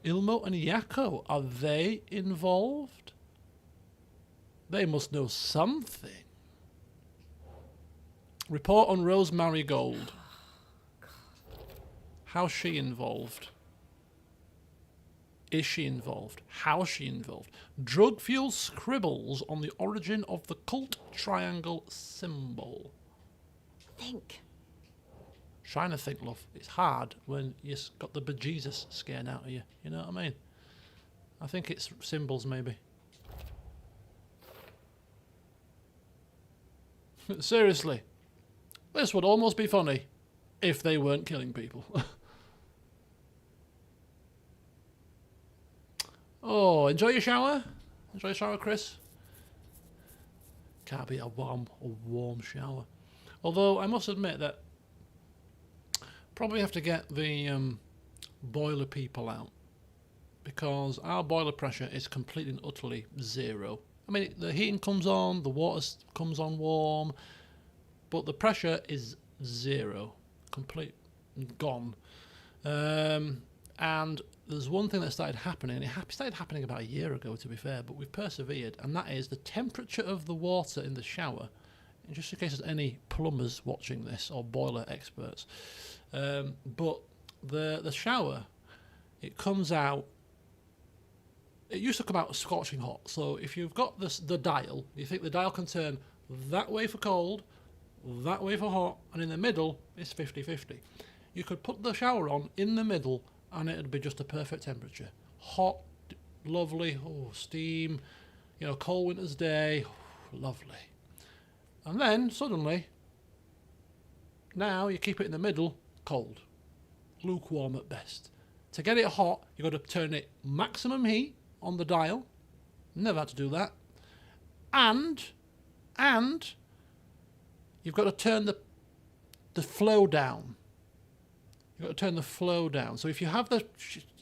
Ilmo and Yakko. Are they involved? They must know something. Report on Rose Marigold. How's she involved? Is she involved? How's she involved? Drug-fueled scribbles on the origin of the cult triangle symbol. Think. Trying to think, love. It's hard when you've got the bejesus scared out of you. You know what I mean? I think it's symbols, maybe. Seriously. This would almost be funny if they weren't killing people. Oh, enjoy your shower? Enjoy your shower, Chris? Can't be a warm shower. Although, I must admit that probably have to get the boiler people out. Because our boiler pressure is completely and utterly zero. I mean, the heating comes on, the water comes on warm, but the pressure is zero. Complete gone. And there's one thing that started happening. It started happening about a year ago, to be fair, but we've persevered, and that is the temperature of the water in the shower. And just in case there's any plumbers watching this or boiler experts, but the shower, it comes out. It used to come out scorching hot. So if you've got the dial, you think the dial can turn that way for cold, that way for hot, and in the middle it's 50-50. You could put the shower on in the middle and it'd be just a perfect temperature. Hot, lovely, steam, cold winter's day, lovely. And then suddenly, now you keep it in the middle, cold, lukewarm at best. To get it hot, you've got to turn it maximum heat on the dial. Never had to do that. And you've got to turn the flow down. You've got to turn the flow down. So if you have the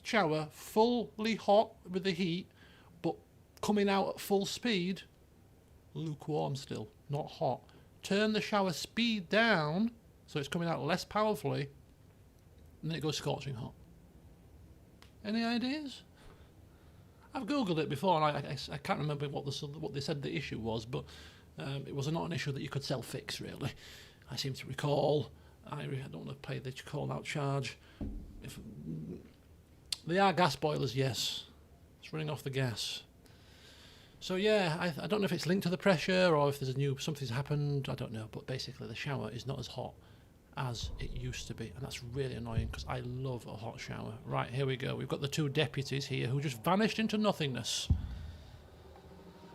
shower fully hot with the heat, but coming out at full speed, lukewarm still, not hot. Turn the shower speed down so it's coming out less powerfully, and then it goes scorching hot. Any ideas? I've googled it before, and I can't remember what they said the issue was, but it was not an issue that you could self-fix, really. I seem to recall. I don't want to pay the call-out charge. If they are gas boilers, yes. It's running off the gas. So yeah, I don't know if it's linked to the pressure or if there's something's happened. I don't know, but basically the shower is not as hot as it used to be, and that's really annoying because I love a hot shower. Right, here we go. We've got the two deputies here who just vanished into nothingness.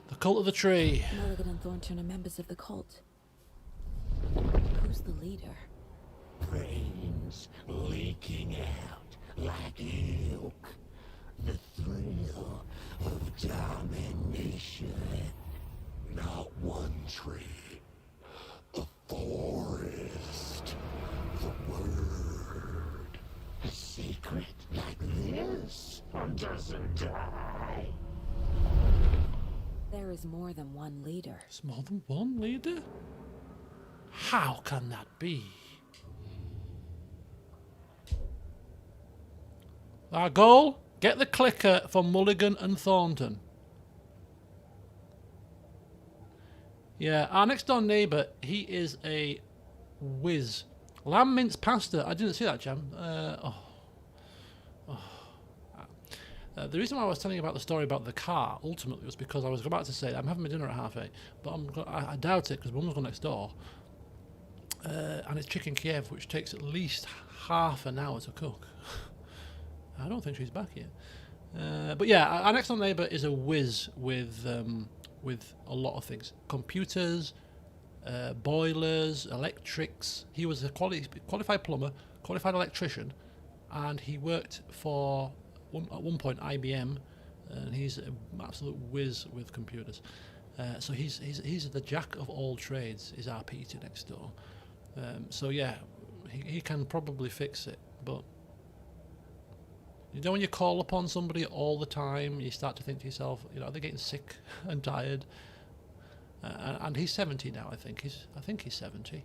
The cult of the tree. Mulligan and Thornton are members of the cult. Who's the leader? Brains leaking out like milk. The thrill of domination. Not one tree, a forest. The word. A secret like this doesn't die. There is more than one leader. There's more than one leader? How can that be? Our goal? Get the clicker for Mulligan and Thornton. Yeah, our next door neighbour, he is a whiz. Lamb mince pasta. I didn't see that, Jam. The reason why I was telling you about the story about the car, ultimately, was because I was about to say, I'm having my dinner at 8:30, but I doubt it, because Mum's gone next door. And it's chicken Kiev, which takes at least half an hour to cook. I don't think she's back yet. But yeah, our next door neighbour is a whiz with a lot of things. Computers, boilers, electrics. He was a qualified plumber, qualified electrician, and he worked for, at one point, IBM, and he's an absolute whiz with computers. So he's the jack of all trades, is our Peter next door. So yeah, he can probably fix it, but you know when you call upon somebody all the time, you start to think to yourself, you know, are they getting sick and tired? And he's 70 now, I think he's 70,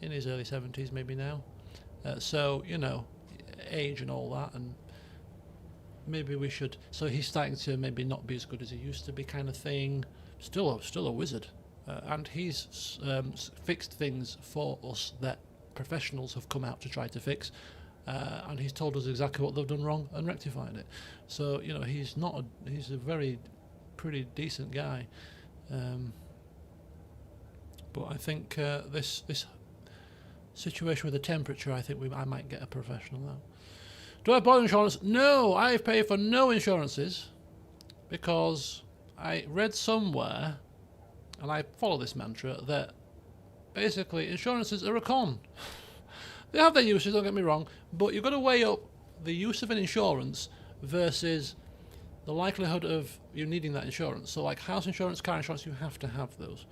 in his early 70s maybe now. So you know, age and all that, and maybe we should. So he's starting to maybe not be as good as he used to be, kind of thing. Still a wizard, and he's fixed things for us that professionals have come out to try to fix, and he's told us exactly what they've done wrong and rectified it. So you know, he's a very pretty decent guy, but I think this situation with the temperature, I think I might get a professional now. Do I have boiler insurance? No, I pay for no insurances because I read somewhere, and I follow this mantra, that basically insurances are a con. They have their uses, don't get me wrong, but you've got to weigh up the use of an insurance versus the likelihood of you needing that insurance. So like house insurance, car insurance, you have to have those.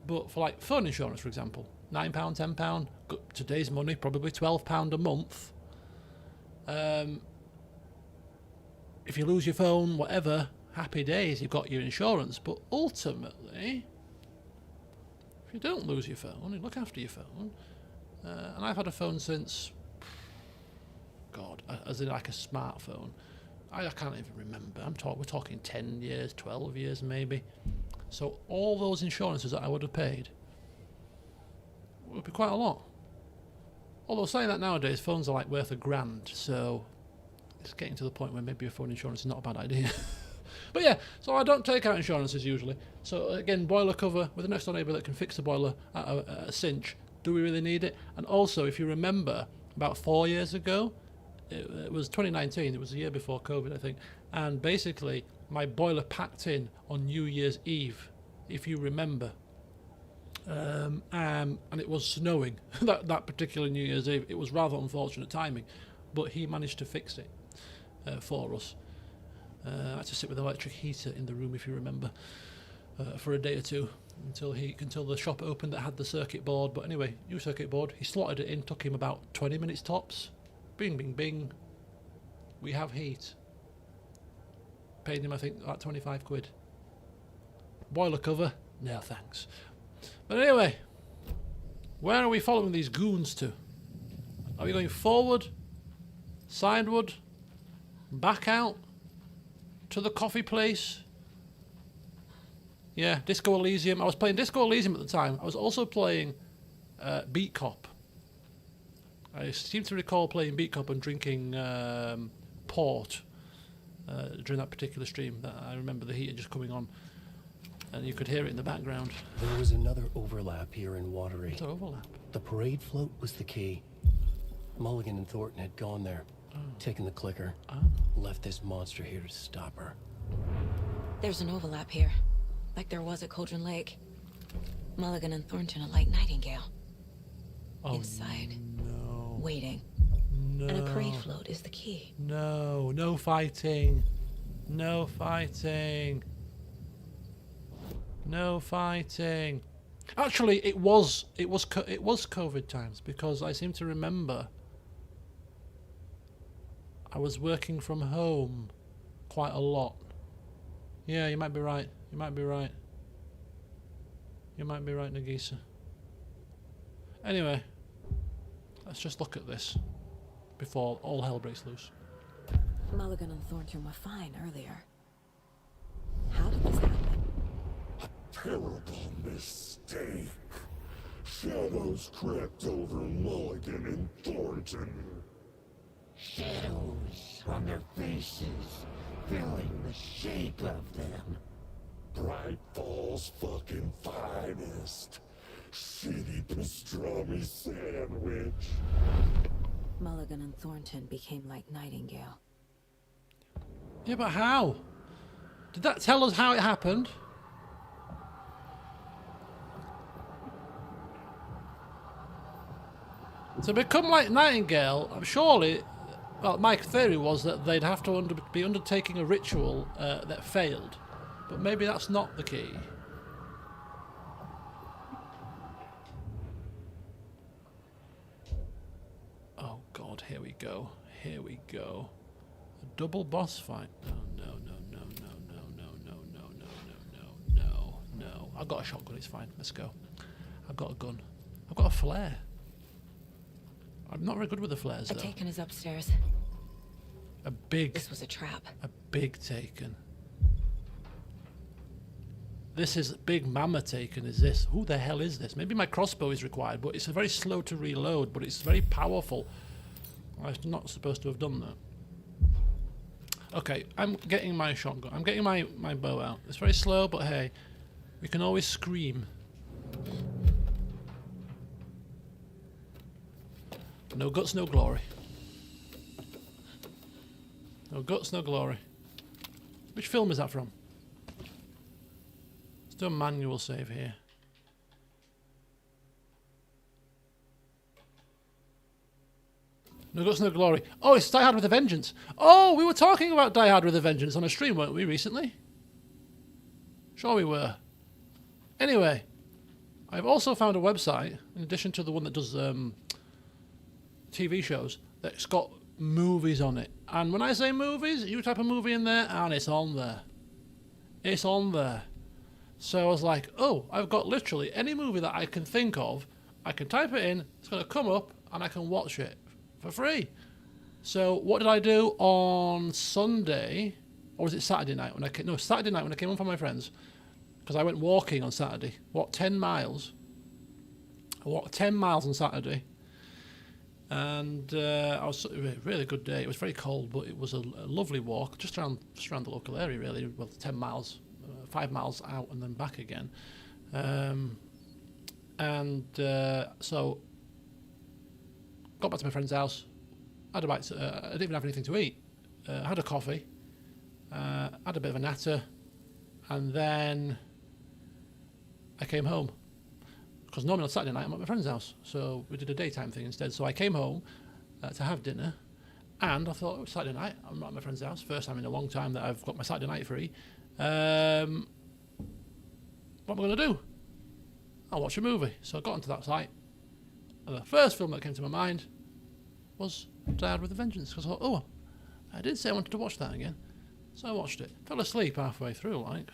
But for like phone insurance, for example, £9, £10, today's money, probably £12 a month. If you lose your phone, whatever, happy days, you've got your insurance. But ultimately, if you don't lose your phone, you look after your phone. And I've had a phone since, God, as in like a smartphone. I can't even remember. We're talking 10 years, 12 years maybe. So all those insurances that I would have paid would be quite a lot. Although saying that nowadays, phones are like worth £1,000, so it's getting to the point where maybe a phone insurance is not a bad idea. But yeah, so I don't take out insurances usually. So again, boiler cover with a next door neighbour that can fix the boiler at a cinch. Do we really need it? And also, if you remember, about 4 years ago, it was 2019, it was the year before COVID, I think, and basically my boiler packed in on New Year's Eve, if you remember. And it was snowing that particular New Year's Eve. It was rather unfortunate timing, but he managed to fix it for us. I had to sit with the electric heater in the room, if you remember, for a day or two until the shop opened that had the circuit board. But anyway, new circuit board. He slotted it in. Took him about 20 minutes tops. Bing, bing, bing. We have heat. Paid him, I think, about 25 quid. Boiler cover? No, thanks. But anyway, where are we following these goons to? Are we going forward, sideward, back out, to the coffee place? Yeah, Disco Elysium. I was playing Disco Elysium at the time. I was also playing Beat Cop. I seem to recall playing Beat Cop and drinking port during that particular stream. I remember the heater just coming on, and you could hear it in the background. There was another overlap here in Watery. What's overlap? The parade float was the key. Mulligan and Thornton had gone there, taken the clicker, left this monster here to stop her. There's an overlap here, like there was at Cauldron Lake. Mulligan and Thornton are like Nightingale. Inside. No. Waiting. No. And a parade float is the key. No. No fighting. No fighting. No fighting. Actually, it was COVID times, because I seem to remember I was working from home quite a lot. Yeah, you might be right. You might be right. You might be right, Nagisa. Anyway, let's just look at this before all hell breaks loose. Mulligan and Thornton were fine earlier. How did this happen? Terrible mistake. Shadows crept over Mulligan and Thornton. Shadows on their faces, filling the shape of them. Bright Fall's fucking finest. Shitty pastrami sandwich. Mulligan and Thornton became like Nightingale. Yeah, but how? Did that tell us how it happened? To become like Nightingale, surely, well, my theory was that they'd have to be undertaking a ritual that failed. But maybe that's not the key. God, here we go. Here we go. A double boss fight. No, no, no, no, no, no, no, no, no, no, no, no, no, no. I've got a shotgun, it's fine. Let's go. I've got a gun. I've got a flare. I'm not very good with the flares, A though. Taken is upstairs. A big... This was a trap. A big Taken. This is big mama Taken, is this? Who the hell is this? Maybe my crossbow is required, but it's very slow to reload, but it's very powerful. I'm not supposed to have done that. Okay, I'm getting my shotgun. I'm getting my bow out. It's very slow, but hey, we can always scream. No guts, no glory. No guts, no glory. Which film is that from? Let's do a manual save here. No guts, no glory. Oh, it's Die Hard with a Vengeance. Oh, we were talking about Die Hard with a Vengeance on a stream, weren't we, recently? Sure we were. Anyway, I've also found a website, in addition to the one that does TV shows, that's got movies on it. And when I say movies, you type a movie in there and it's on there. It's on there. So I was like, oh, I've got literally any movie that I can think of. I can type it in, it's going to come up, and I can watch it for free. So what did I do on Sunday? Or was it Saturday night? Saturday night when I came home from my friends. Because I went walking on Saturday. Walked 10 miles. I walked 10 miles on Saturday. And it was a really good day. It was very cold, but it was a lovely walk, just around the local area, really. Well, 10 miles, 5 miles out and then back again. So got back to my friend's house. Had a bite. I didn't even have anything to eat. Had a coffee. Had a bit of a natter, and then I came home. Because normally on Saturday night I'm at my friend's house, so we did a daytime thing instead. So I came home to have dinner, and I thought, oh, Saturday night, I'm at my friend's house. First time in a long time that I've got my Saturday night free. What am I going to do? I'll watch a movie. So I got onto that site, and the first film that came to my mind was Die Hard with a Vengeance. Because I thought, oh, I did say I wanted to watch that again. So I watched it. Fell asleep halfway through, like.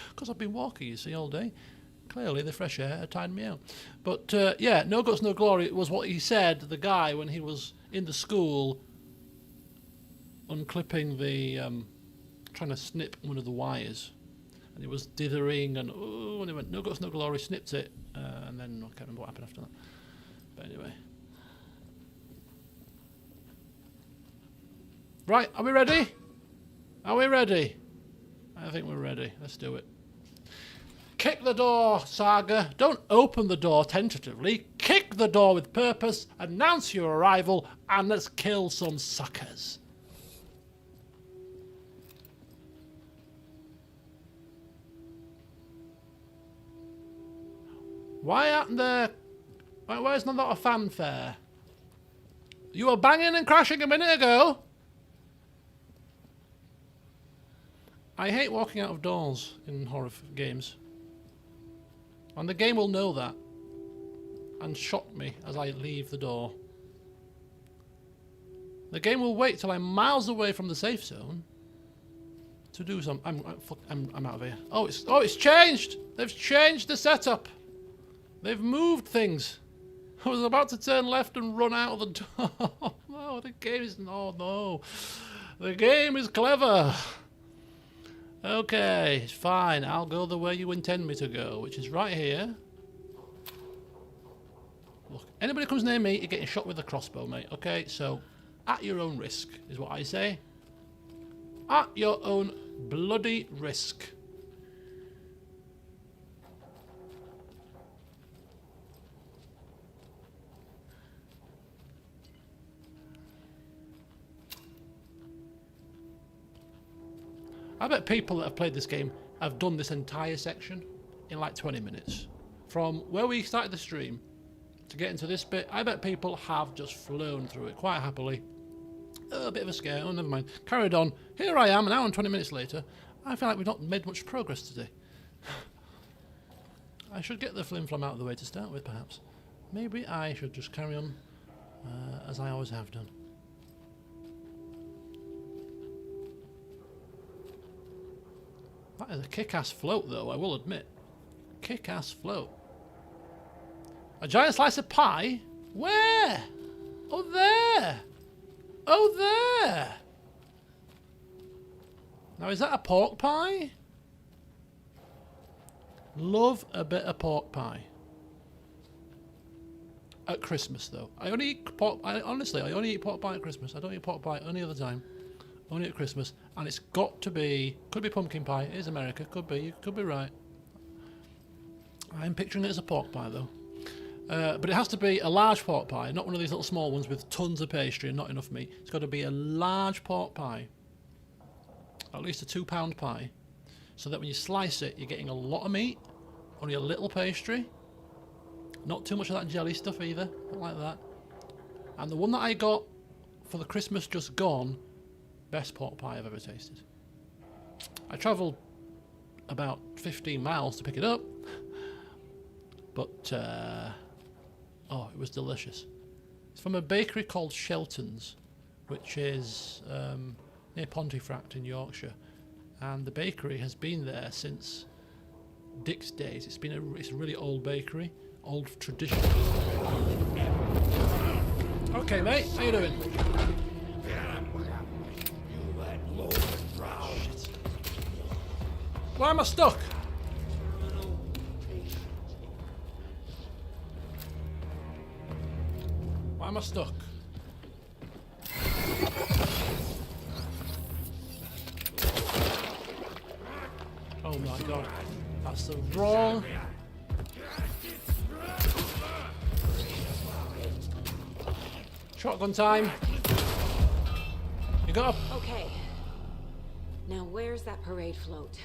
Because I've been walking, you see, all day. Clearly, the fresh air had tired me out. But, yeah, No Guts, No Glory was what he said, the guy, when he was in the school unclipping the... trying to snip one of the wires. And he was dithering and, oh, and he went, No Guts, No Glory, snipped it. And then I can't remember what happened after that. But anyway. Right, are we ready? Are we ready? I think we're ready. Let's do it. Kick the door, Saga. Don't open the door tentatively. Kick the door with purpose. Announce your arrival, and let's kill some suckers. Why aren't there... Why is not that a fanfare? You were banging and crashing a minute ago. I hate walking out of doors in horror games. And the game will know that. And shock me as I leave the door. The game will wait till I'm miles away from the safe zone to do some... I'm out of here. Oh, it's changed! They've changed the setup. They've moved things. I was about to turn left and run out of the door. No, the game is... Oh, no. The game is clever. Okay, it's fine. I'll go the way you intend me to go, which is right here. Look, anybody comes near me, you're getting shot with a crossbow, mate. Okay, so at your own risk is what I say. At your own bloody risk. I bet people that have played this game have done this entire section in like 20 minutes. From where we started the stream to get into this bit, I bet people have just flown through it quite happily. A bit of a scare, oh never mind. Carried on. Here I am, an hour and 20 minutes later. I feel like we've not made much progress today. I should get the flim-flam out of the way to start with, perhaps. Maybe I should just carry on as I always have done. That is a kick-ass float, though, I will admit. Kick-ass float. A giant slice of pie? Where? Oh, there! Oh, there! Now, is that a pork pie? Love a bit of pork pie. At Christmas, though. I only eat pork... honestly, I only eat pork pie at Christmas. I don't eat pork pie any other time. Only at Christmas. And it's got to be... Could be pumpkin pie. It is America. Could be. You could be right. I'm picturing it as a pork pie, though. But it has to be a large pork pie, not one of these little small ones with tons of pastry and not enough meat. It's got to be a large pork pie. At least a 2-pound pie. So that when you slice it, you're getting a lot of meat, only a little pastry. Not too much of that jelly stuff either. Not like that. And the one that I got for the Christmas just gone, best pork pie I've ever tasted. I travelled about 15 miles to pick it up. But, oh, it was delicious. It's from a bakery called Shelton's, which is near Pontefract in Yorkshire. And the bakery has been there since Dick's days. It's a really old bakery, old traditional. Okay, mate, how you doing? Shit. Why am I stuck? Why am I stuck? Oh my god, that's the wrong... Shotgun time. You got up. Okay. Now where's that parade float?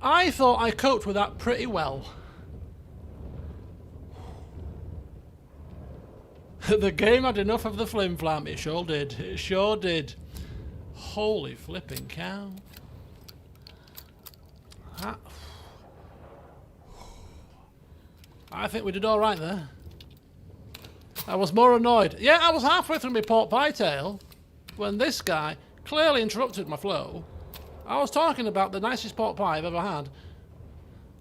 I thought I coped with that pretty well. The game had enough of the flim-flam. It sure did. It sure did. Holy flipping cow. I think we did all right there. I was more annoyed. Yeah, I was halfway through my pork pie tale when this guy clearly interrupted my flow. I was talking about the nicest pork pie I've ever had.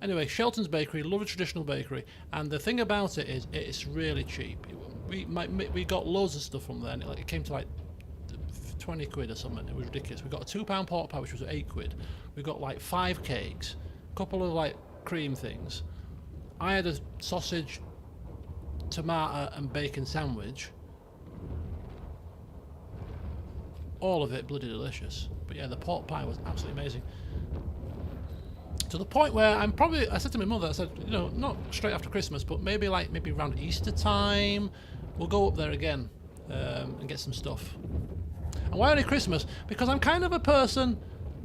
Anyway, Shelton's Bakery, love a traditional bakery, and the thing about it is it's really cheap. We got loads of stuff from there, and it came to like 20 quid or something. It was ridiculous. We got a £2 pork pie, which was 8 quid. We got like 5 cakes, a couple of like cream things. I had a sausage, tomato and bacon sandwich. All of it bloody delicious. But yeah, the pork pie was absolutely amazing. To the point where I said to my mother, I said, you know, not straight after Christmas, but maybe around Easter time, we'll go up there again and get some stuff. And why only Christmas? Because I'm kind of a person,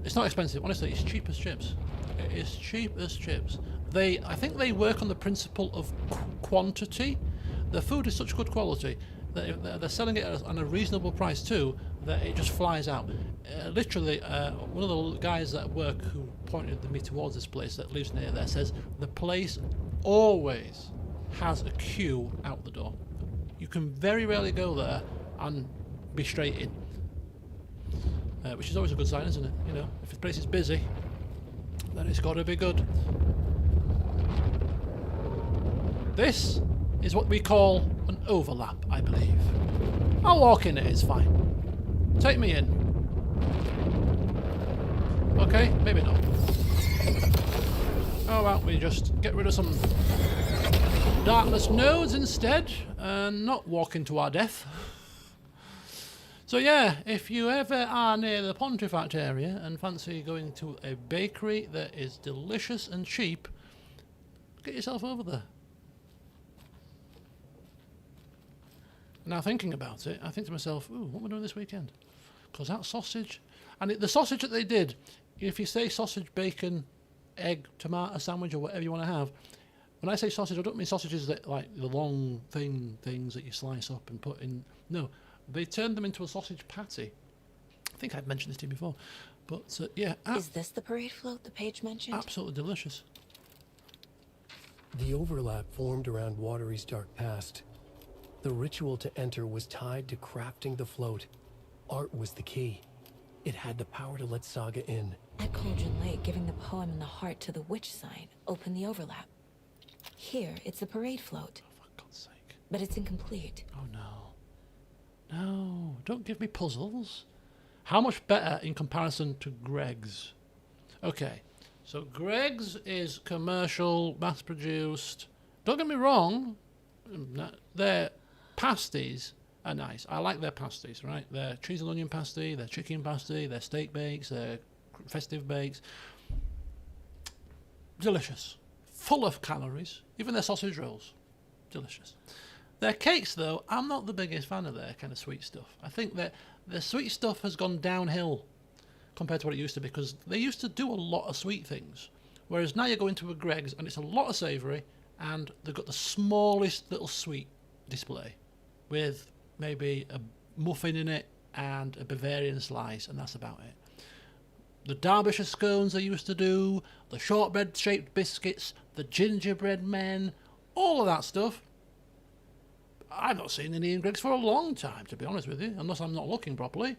it's not expensive, honestly, it's cheap as chips. It is cheap as chips. I think they work on the principle of quantity. The food is such good quality that they're selling it on a reasonable price too, that it just flies out. Literally, one of the guys at work who pointed me towards this place that lives near there says the place always has a queue out the door. You can very rarely go there and be straight in, which is always a good sign, isn't it? You know, if the place is busy, then it's got to be good. This is what we call an overlap, I believe. I'll walk in it, it's fine. Take me in. Okay, maybe not. How about we just get rid of some darkness nodes instead and not walk into our death. So yeah, if you ever are near the Pontefract area and fancy going to a bakery that is delicious and cheap, get yourself over there. Now thinking about it, I think to myself, ooh, what am I doing this weekend? Because that sausage, and the sausage that they did, if you say sausage, bacon, egg, tomato sandwich or whatever you want to have, when I say sausage, I don't mean sausages that like the long things that you slice up and put in. No, they turned them into a sausage patty. I think I've mentioned this to you before, but yeah. Is this the parade float the page mentioned? Absolutely delicious. The overlap formed around Watery's dark past. The ritual to enter was tied to crafting the float. Art was the key. It had the power to let Saga in. At Cauldron Lake, giving the poem and the heart to the witch sign opened the overlap. Here, it's the parade float. Oh, for God's sake. But it's incomplete. Oh, no. No, don't give me puzzles. How much better in comparison to Greg's? Okay, so Greg's is commercial, mass-produced. Don't get me wrong, their pasties are nice. I like their pasties, right? Their cheese and onion pasty, their chicken pasty, their steak bakes, their festive bakes. Delicious. Full of calories. Even their sausage rolls. Delicious. Their cakes, though, I'm not the biggest fan of their kind of sweet stuff. I think that the sweet stuff has gone downhill compared to what it used to be, because they used to do a lot of sweet things. Whereas now you go into a Greg's and it's a lot of savoury, and they've got the smallest little sweet display with maybe a muffin in it and a Bavarian slice, and that's about it. The Derbyshire scones they used to do, the shortbread shaped biscuits, the gingerbread men, all of that stuff. I've not seen any in Greg's for a long time, to be honest with you, unless I'm not looking properly.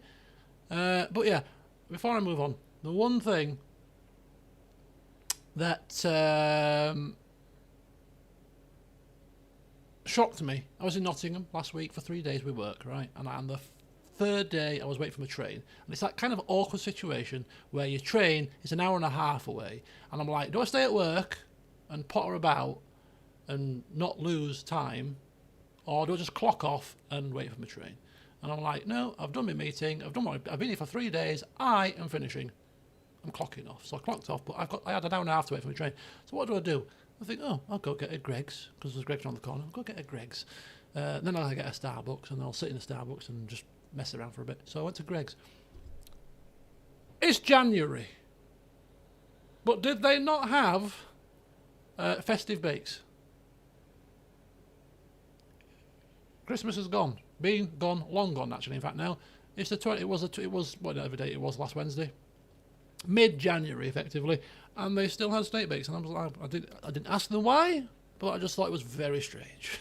But yeah, before I move on, the one thing that shocked me, I was in Nottingham last week for 3 days with work, right? And on the third day, I was waiting for my train. And it's that kind of awkward situation where your train is an hour and a half away. And I'm like, do I stay at work and potter about and not lose time? Or do I just clock off and wait for my train? And I'm like, no, I've done my meeting. I've been here for 3 days. I am finishing. I'm clocking off. So I clocked off, but I had an hour and a half to wait for my train. So what do? I think, oh, I'll go get a Greg's, because there's Greg's around the corner. I'll go get a Greg's. Then I'll get a Starbucks, and I'll sit in the Starbucks and just mess around for a bit. So I went to Greg's. It's January. But did they not have festive bakes? Christmas is gone. Been gone, long gone actually. In fact, now it's the 20. It was whatever day it was, last Wednesday, mid-January effectively, and they still had steak bakes. And I was like, I didn't ask them why, but I just thought it was very strange.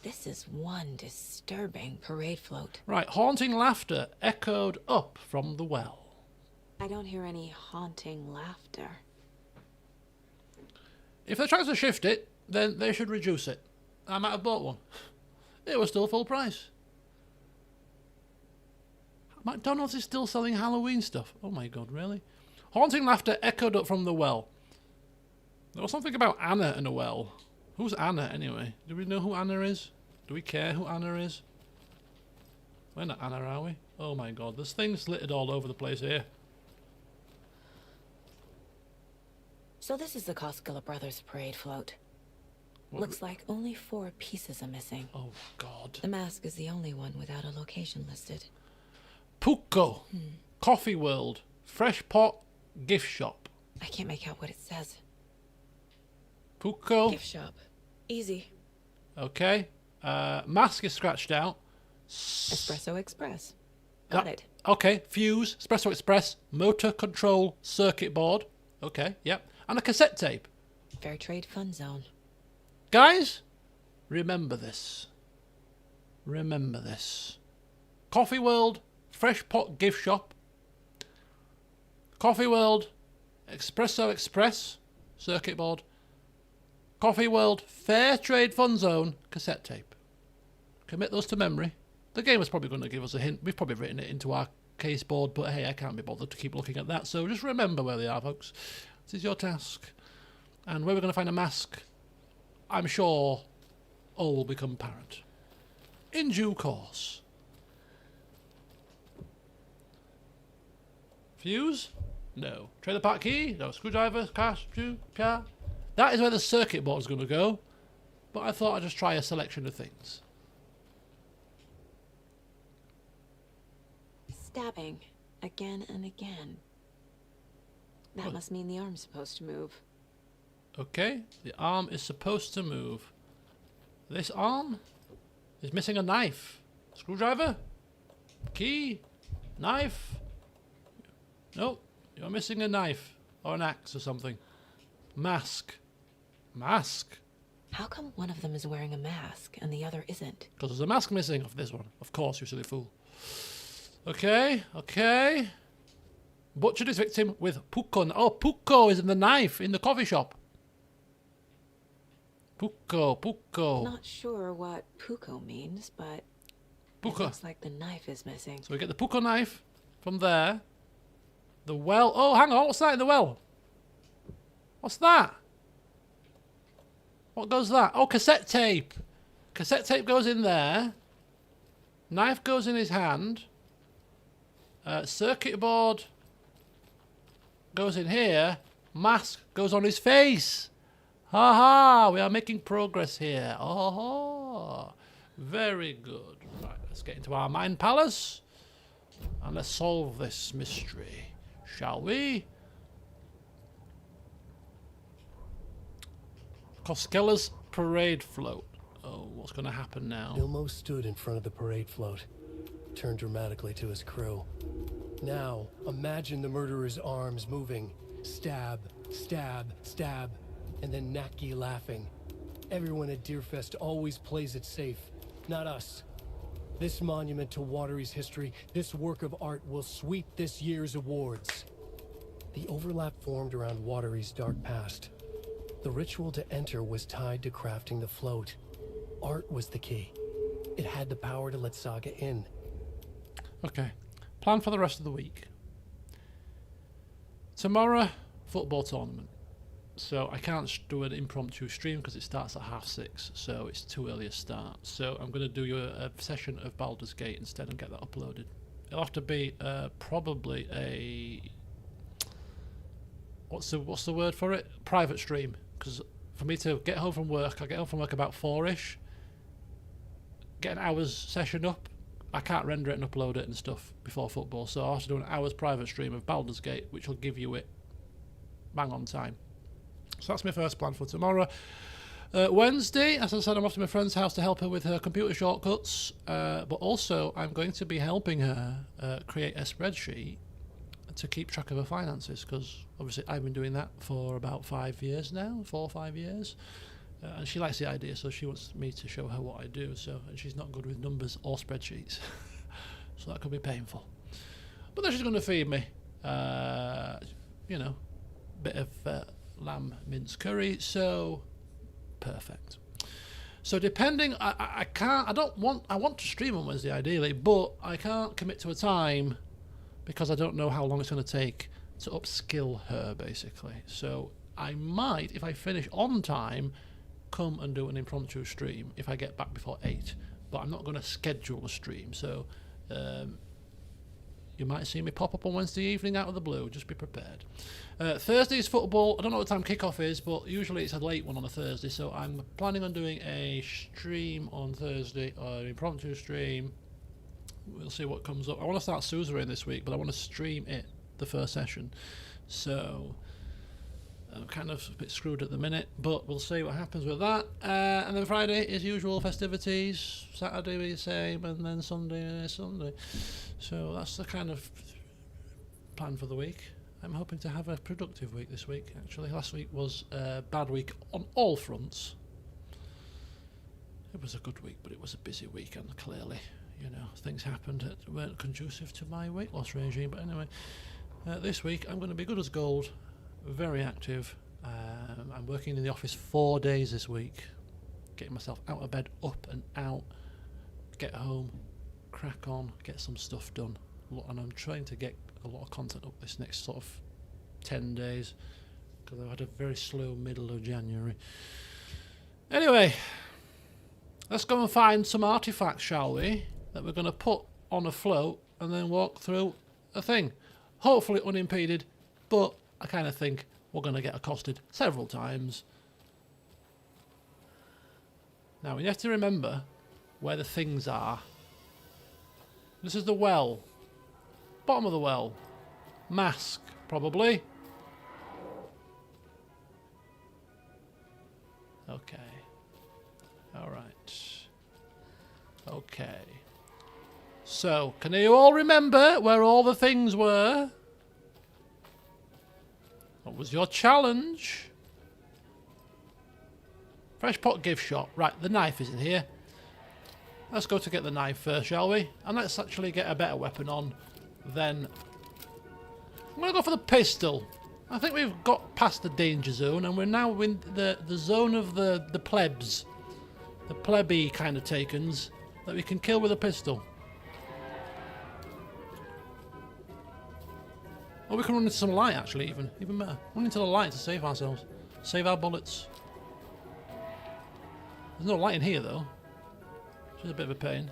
This is one disturbing parade float. Right, haunting laughter echoed up from the well. I don't hear any haunting laughter. If they're trying to shift it, then they should reduce it. I might have bought one. It was still full price. McDonald's is still selling Halloween stuff. Oh my God, really? Haunting laughter echoed up from the well. There was something about Anna in a well. Who's Anna, anyway? Do we know who Anna is? Do we care who Anna is? We're not Anna, are we? Oh my God, there's things littered all over the place here. So this is the Koskela Brothers parade float. What? Looks like only 4 pieces are missing. Oh God. The mask is the only one without a location listed. Pucco. Coffee World. Fresh Pot. Gift Shop. I can't make out what it says. Pucco. Gift shop. Easy. Okay. Mask is scratched out. Espresso Express. Got it. Okay. Fuse. Espresso Express. Motor control circuit board. Okay. Yep. And a cassette tape. Fair Trade Fun Zone. Guys, remember this. Remember this. Coffee World, Fresh Pot Gift Shop, Coffee World, Espresso Express, circuit board, Coffee World, Fair Trade Fun Zone, cassette tape. Commit those to memory. The game is probably going to give us a hint. We've probably written it into our case board, but hey, I can't be bothered to keep looking at that. So just remember where they are, folks. This is your task. And where we're going to find a mask, I'm sure all will become apparent. In due course. Fuse? No. Trailer park key? No. Screwdriver? Cash? Car? That is where the circuit board is going to go. But I thought I'd just try a selection of things. Stabbing. Again and again. That What? must mean the arm's supposed to move. Okay. The arm is supposed to move. This arm is missing a knife. Screwdriver? Key? Knife? Nope. You're missing a knife. Or an axe or something. Mask. Mask. How come one of them is wearing a mask and the other isn't? Because there's a mask missing of this one. Of course, you silly fool. Okay, okay. Butchered his victim with pucco. Oh, pucco is in the knife in the coffee shop. Pucco, pucco. Not sure what pucco means, but Pucco. it looks like the knife is missing. So we get the pucco knife from there. The well. Oh, hang on. What's that in the well? What's that? What goes that? Oh, cassette tape. Cassette tape goes in there. Knife goes in his hand. Circuit board goes in here. Mask goes on his face. Ha ha! We are making progress here. Oh, very good. Right, let's get into our mind palace and let's solve this mystery, shall we? Koskella's parade float. Oh, what's going to happen now? Ilmo stood in front of the parade float, turned dramatically to his crew. Now, imagine the murderer's arms moving. Stab, stab, stab, and then Naki laughing. Everyone at Deerfest always plays it safe, not us. This monument to Watery's history, this work of art will sweep this year's awards. The overlap formed around Watery's dark past. The ritual to enter was tied to crafting the float. Art was the key. It had the power to let Saga in. Okay. Plan for the rest of the week. Tomorrow, football tournament. So I can't do an impromptu stream because it starts at 6:30. So it's too early a start. So I'm going to do a session of Baldur's Gate instead and get that uploaded. It'll have to be probably a... What's the word for it? Private stream. Because for me to get home from work, I get home from work about 4-ish. Get an hour's session up. I can't render it and upload it and stuff before football, so I'll have to do an hour's private stream of Baldur's Gate, which will give you it bang on time. So that's my first plan for tomorrow. Wednesday, as I said, I'm off to my friend's house to help her with her computer shortcuts, but also I'm going to be helping her create a spreadsheet to keep track of her finances, because obviously I've been doing that for about 5 years now, 4 or 5 years. And she likes the idea, so she wants me to show her what I do. So, and she's not good with numbers or spreadsheets, so that could be painful. But then she's going to feed me, you know, bit of lamb mince curry. So perfect. So depending, I want to stream on Wednesday ideally, but I can't commit to a time because I don't know how long it's going to take to upskill her, basically. So I might, if I finish on time, come and do an impromptu stream if I get back before 8, but I'm not going to schedule a stream, so you might see me pop up on Wednesday evening out of the blue. Just be prepared. Thursday's football, I don't know what time kickoff is, but usually it's a late one on a Thursday, so I'm planning on doing a stream on Thursday, or an impromptu stream. We'll see what comes up. I want to start Suzerain this week, but I want to stream it, the first session, so I'm kind of a bit screwed at the minute, but we'll see what happens with that. And then Friday is usual festivities, Saturday be the same, and then Sunday. So that's the kind of plan for the week. I'm hoping to have a productive week this week, actually. Last week was a bad week on all fronts. It was a good week, but it was a busy week, and clearly, you know, things happened that weren't conducive to my weight loss regime. But anyway, this week I'm going to be good as gold. Very active. I'm working in the office 4 days this week, getting myself out of bed, up and out, get home, crack on, get some stuff done, and I'm trying to get a lot of content up this next sort of 10 days because I've had a very slow middle of January. Anyway, let's go and find some artifacts, shall we, that we're going to put on a float and then walk through a thing, hopefully unimpeded, but I kind of think we're going to get accosted several times. Now, we have to remember where the things are. This is the well. Bottom of the well. Mask, probably. Okay. Alright. Okay. So, can you all remember where all the things were? What was your challenge? Fresh pot gift shop. Right, the knife is in here. Let's go to get the knife first, shall we? And let's actually get a better weapon on. Then I'm going to go for the pistol. I think we've got past the danger zone, and we're now in the zone of the plebs. The plebby kind of takens that we can kill with a pistol. Or we can run into some light, actually, even better. Run into the light to save ourselves. Save our bullets. There's no light in here, though. Which is a bit of a pain.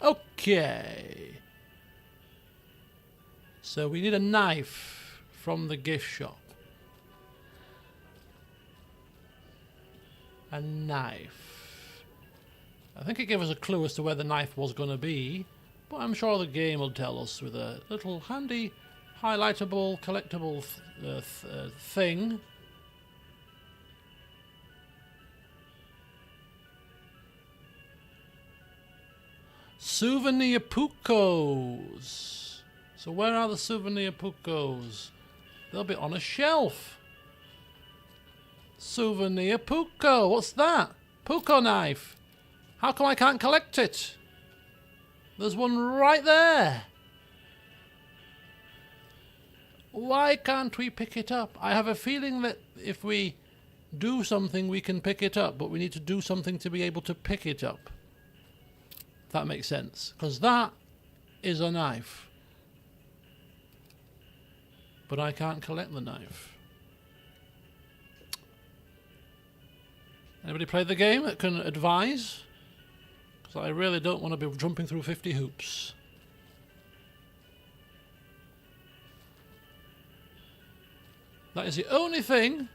Okay. So we need a knife from the gift shop. A knife. I think it gave us a clue as to where the knife was going to be, but I'm sure the game will tell us with a little handy, highlightable, collectible thing. Souvenir pucos. So where are the souvenir pucos? They'll be on a shelf. Souvenir puco. What's that? Puco knife. How come I can't collect it? There's one right there. Why can't we pick it up? I have a feeling that if we do something we can pick it up, but we need to do something to be able to pick it up. If that makes sense. Because that is a knife. But I can't collect the knife. Anybody play the game that can advise? Because I really don't want to be jumping through 50 hoops. That is the only thing.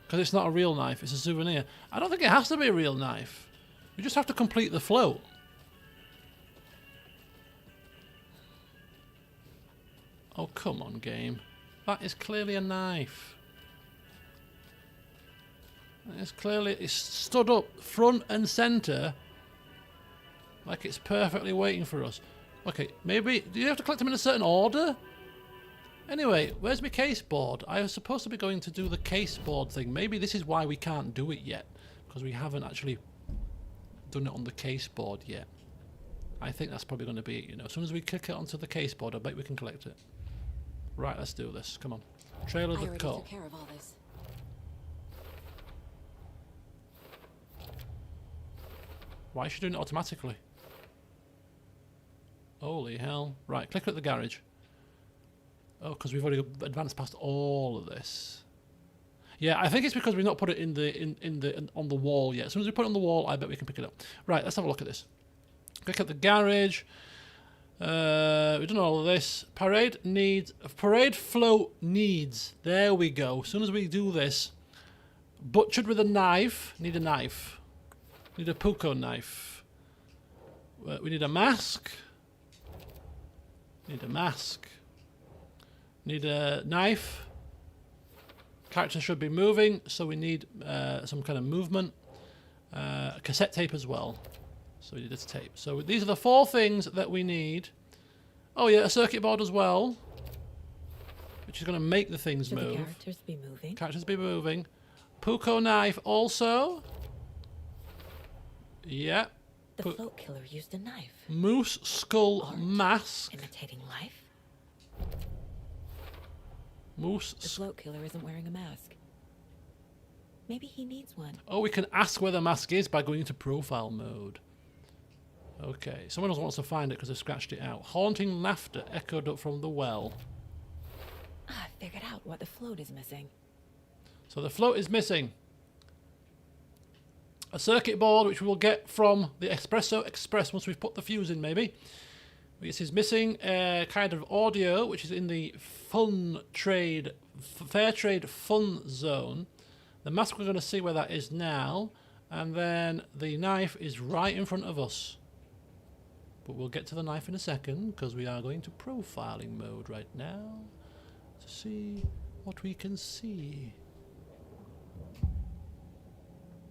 Because it's not a real knife, it's a souvenir. I don't think it has to be a real knife. We just have to complete the float. Oh, come on, game. That is clearly a knife. It's clearly, it's stood up front and centre like it's perfectly waiting for us. Okay, maybe, do you have to collect them in a certain order? Anyway, where's my case board? I was supposed to be going to do the case board thing. Maybe this is why we can't do it yet, because we haven't actually done it on the case board yet. I think that's probably going to be it, you know. As soon as we click it onto the case board, I bet we can collect it. Right, let's do this. Come on. Trail of the I already Cult. took care of all this. Why is she doing it automatically? Holy hell. Right, click at the garage. Oh, because we've already advanced past all of this. Yeah, I think it's because we've not put it on the wall yet. As soon as we put it on the wall, I bet we can pick it up. Right, let's have a look at this. Click at the garage. We've done all of this. Parade float needs. There we go. As soon as we do this, butchered with a knife. Need a knife. Need a puco knife. We need a mask. Need a mask. Need a knife. Character should be moving, so we need some kind of movement. Cassette tape as well. So we need this tape. So these are the 4 things that we need. Oh yeah, a circuit board as well, which is going to make the things Should move. the characters be moving? Characters be moving. Puco knife also. Yeah. The float killer used a knife. Moose skull Art. mask. Imitating life? Moose. The float killer isn't wearing a mask. Maybe he needs one. Oh, we can ask where the mask is by going into profile mode. Okay, someone else wants to find it because they've scratched it out. Haunting laughter echoed up from the well. I figured out what the float is missing. So the float is missing. A circuit board, which we will get from the Espresso Express once we've put the fuse in, maybe. This is missing a kind of audio, which is in the fair trade fun zone. The mask, we're going to see where that is now. And then the knife is right in front of us. But we'll get to the knife in a second, because we are going to profiling mode right now to see what we can see.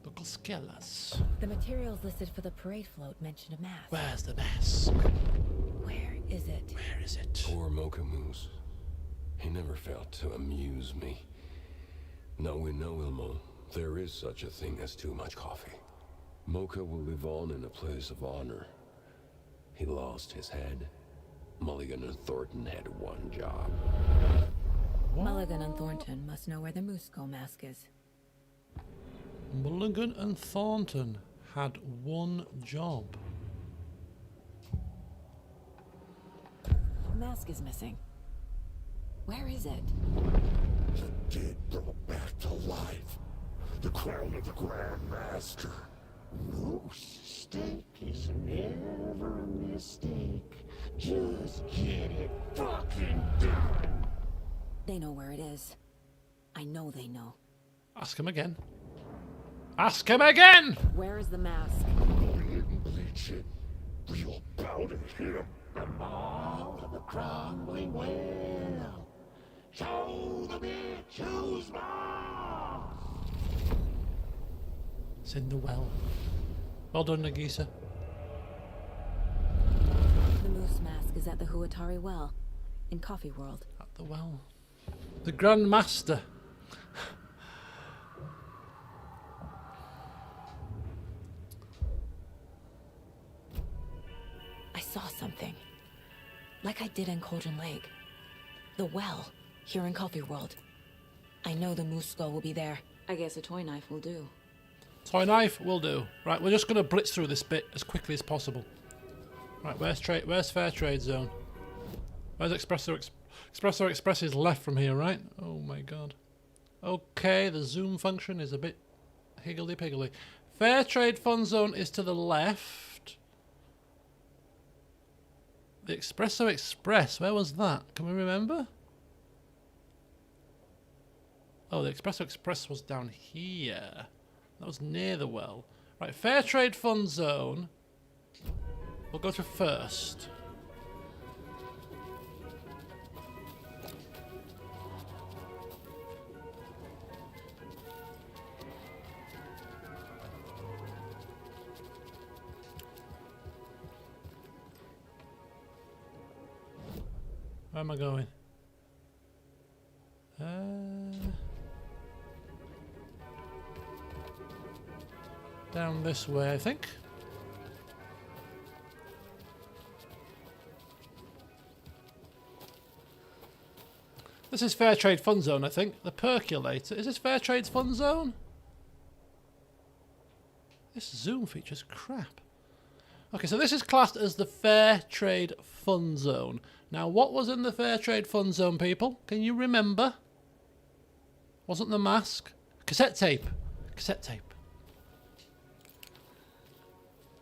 Buckle Skellas. The materials listed for the parade float mention a mask. Where's the mask? Where is it? Where is it? Poor Mocha Moose. He never failed to amuse me. Now we know, Ilmo, there is such a thing as too much coffee. Mocha will live on in a place of honor. He lost his head. Mulligan and Thornton had one job. Mulligan and Thornton must know where the Musco mask is. Mulligan and Thornton had one job. The mask is missing. Where is it? The dead brought back to life. The crown of the Grand Master. Moose steak is never a mistake. Just get it fucking done. They know where it is. I know they know. Ask him again. Ask him again! Where is the mask? We didn't bleach it. We'll bounty him. The maw of the crumbling well. Show the bitch who's boss. It's in the well. Well done, Nagisa. The moose mask is at the Huatari Well, in Coffee World. At the well. The Grand Master. I saw something. Like I did in Cauldron Lake. The well, here in Coffee World. I know the moose skull will be there. I guess a toy knife will do. Toy knife will do. Right, we're just going to blitz through this bit as quickly as possible. Right, where's Fair Trade Zone? Where's Espresso Express is left from here, right? Oh my god. Okay, the zoom function is a bit higgledy-piggledy. Fair Trade Fun Zone is to the left. The Espresso Express, where was that? Can we remember? Oh, the Espresso Express was down here. That was near the well. Right, Fair Trade Fun Zone. We'll go to first. Where am I going? Down this way, I think. This is Fair Trade Fun Zone, I think. The percolator. Is this Fair Trade's Fun Zone? This zoom feature's crap. Okay, so this is classed as the Fair Trade Fun Zone. Now, what was in the Fair Trade Fun Zone, people? Can you remember? Wasn't the mask? Cassette tape. Cassette tape.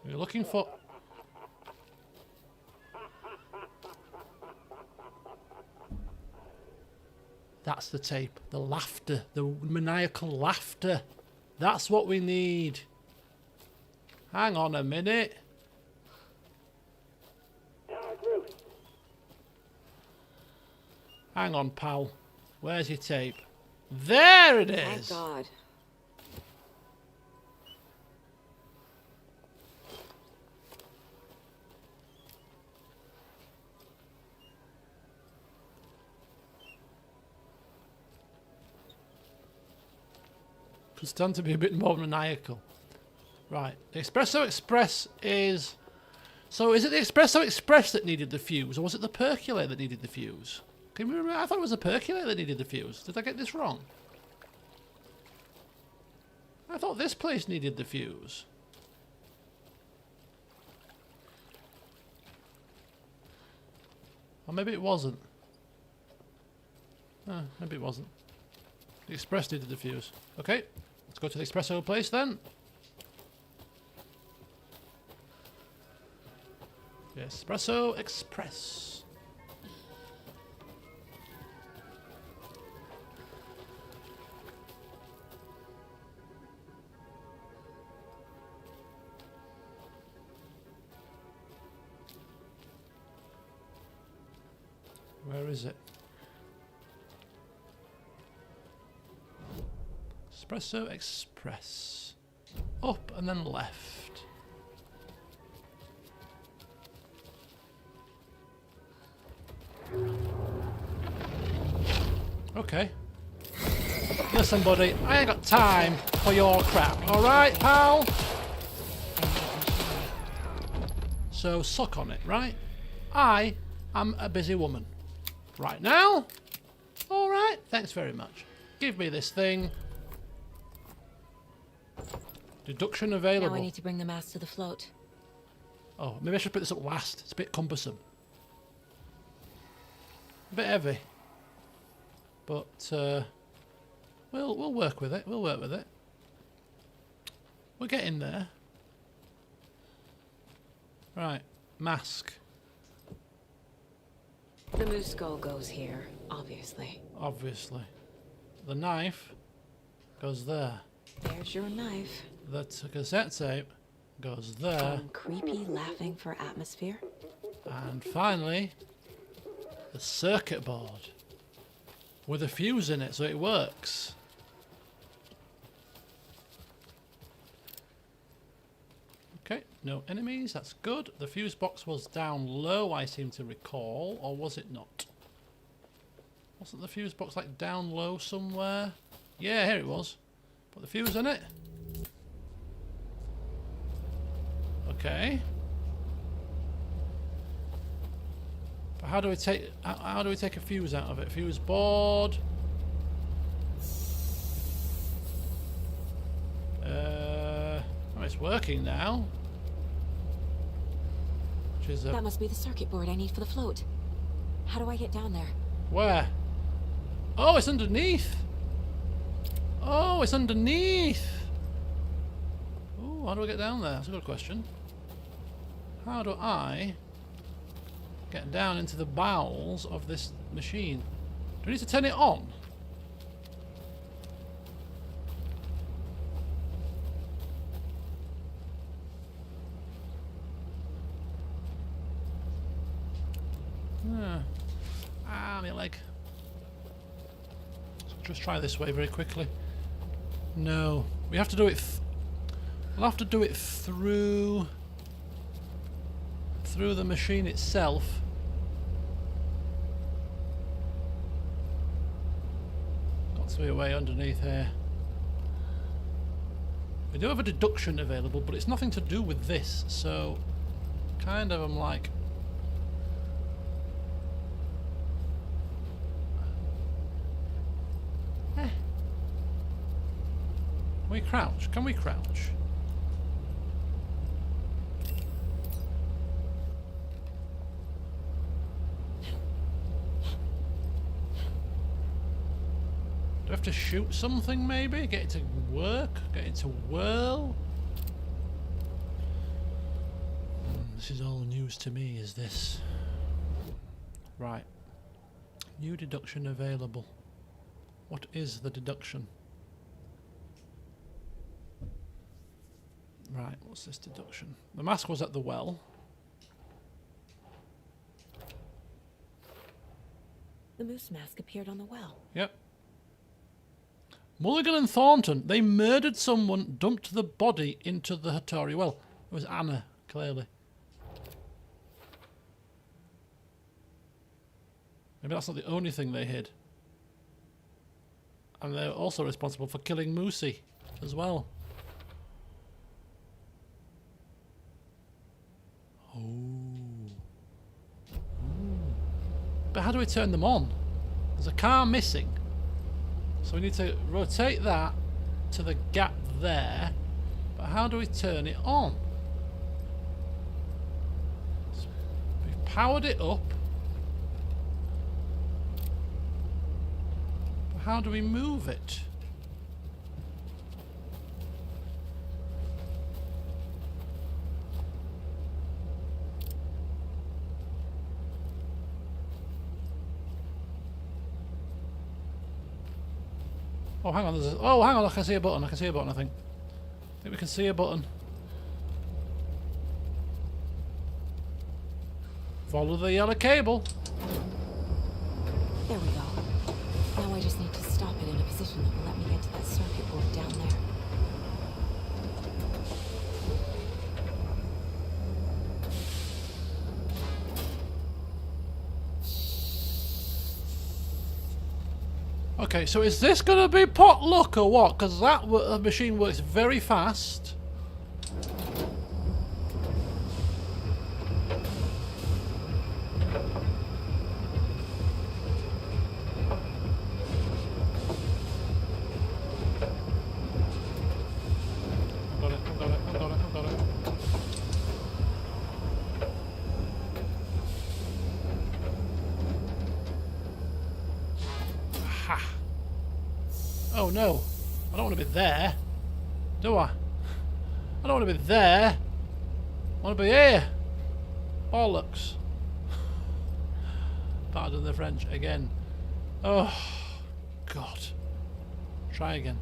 We're looking for... That's the tape. The laughter. The maniacal laughter. That's what we need. Hang on a minute. Hang on, pal. Where's your tape? There it is! Thank God. It's done to be a bit more maniacal. Right. The Espresso Express is... So is it the Espresso Express that needed the fuse, or was it the percolator that needed the fuse? Can you remember? I thought it was the percolator that needed the fuse. Did I get this wrong? I thought this place needed the fuse. Or maybe it wasn't. Maybe it wasn't. The Express needed the fuse. Okay, let's go to the Espresso place then. The Espresso Express. Where is it? Espresso Express. Up and then left. Okay. Listen, buddy, I ain't got time for your crap, alright, pal? So suck on it, right? I am a busy woman. Right now? Alright, thanks very much. Give me this thing. Deduction available. Now I need to bring the mask to the float. Oh, maybe I should put this up last. It's a bit cumbersome. A bit heavy. But, we'll work with it. We'll work with it. We're getting there. Right, mask. The moose skull goes here, obviously. Obviously. The knife goes there. There's your knife. The cassette tape goes there. Creepy laughing for atmosphere. And finally, the circuit board. With a fuse in it, so it works. Okay, no enemies, that's good. The fuse box was down low, I seem to recall, or was it not? Wasn't the fuse box like down low somewhere? Yeah, here it was. Put the fuse in it. Okay. But how do we take a fuse out of it? Fuse board. Oh, it's working now. Which is That must be the circuit board I need for the float. How do I get down there? where? Oh, it's underneath. Oh, it's underneath. Oh, how do I get down there? That's a good question. How do I get down into the bowels of this machine? Do I need to turn it on? My leg. So just try this way very quickly. No, we have to do it. We'll have to do it through the machine itself. Got to be a way underneath here. We do have a deduction available, but it's nothing to do with this. So, kind of, I'm like. Can we crouch? Can we crouch? Do I have to shoot something maybe? Get it to work? Get it to whirl? This is all news to me, is this? Right. New deduction available. What is the deduction? Right, what's this deduction? The mask was at the well. The moose mask appeared on the well. Yep. Mulligan and Thornton, they murdered someone, dumped the body into the Hattori well. It was Anna, clearly. Maybe that's not the only thing they hid. And they're also responsible for killing Moosey as well. But how do we turn them on? There's a car missing. So we need to rotate that to the gap there. But how do we turn it on? We've powered it up. But how do we move it? Oh, hang on. Oh, hang on. I can see a button. I can see a button, I think. I think we can see a button. Follow the yellow cable. There we go. Now I just need to stop it in a position that will let me get to that circuit board down there. Okay, so is this going to be pot luck or what? Because that machine works very fast. Oh no, I don't want to be there, do I? I don't want to be there. I want to be here. Bollocks. Pardon the French again. Oh, God. Try again.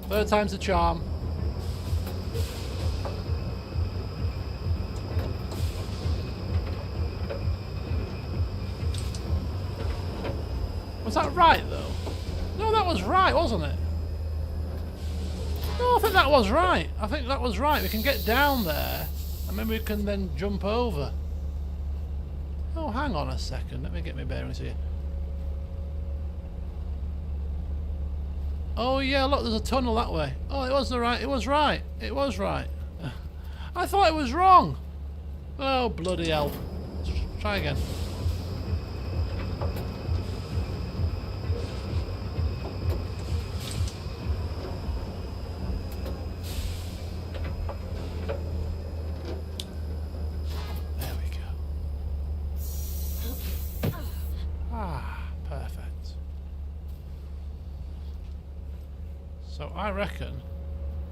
Third time's the charm. Was that right, though? No, that was right, wasn't it? No, I think that was right. I think that was right. We can get down there, and maybe we can then jump over. Oh, hang on a second. Let me get my bearings here. Oh, yeah, look, there's a tunnel that way. Oh, it was the right. It was right. It was right. I thought it was wrong. Oh, bloody hell. Let's try again. So I reckon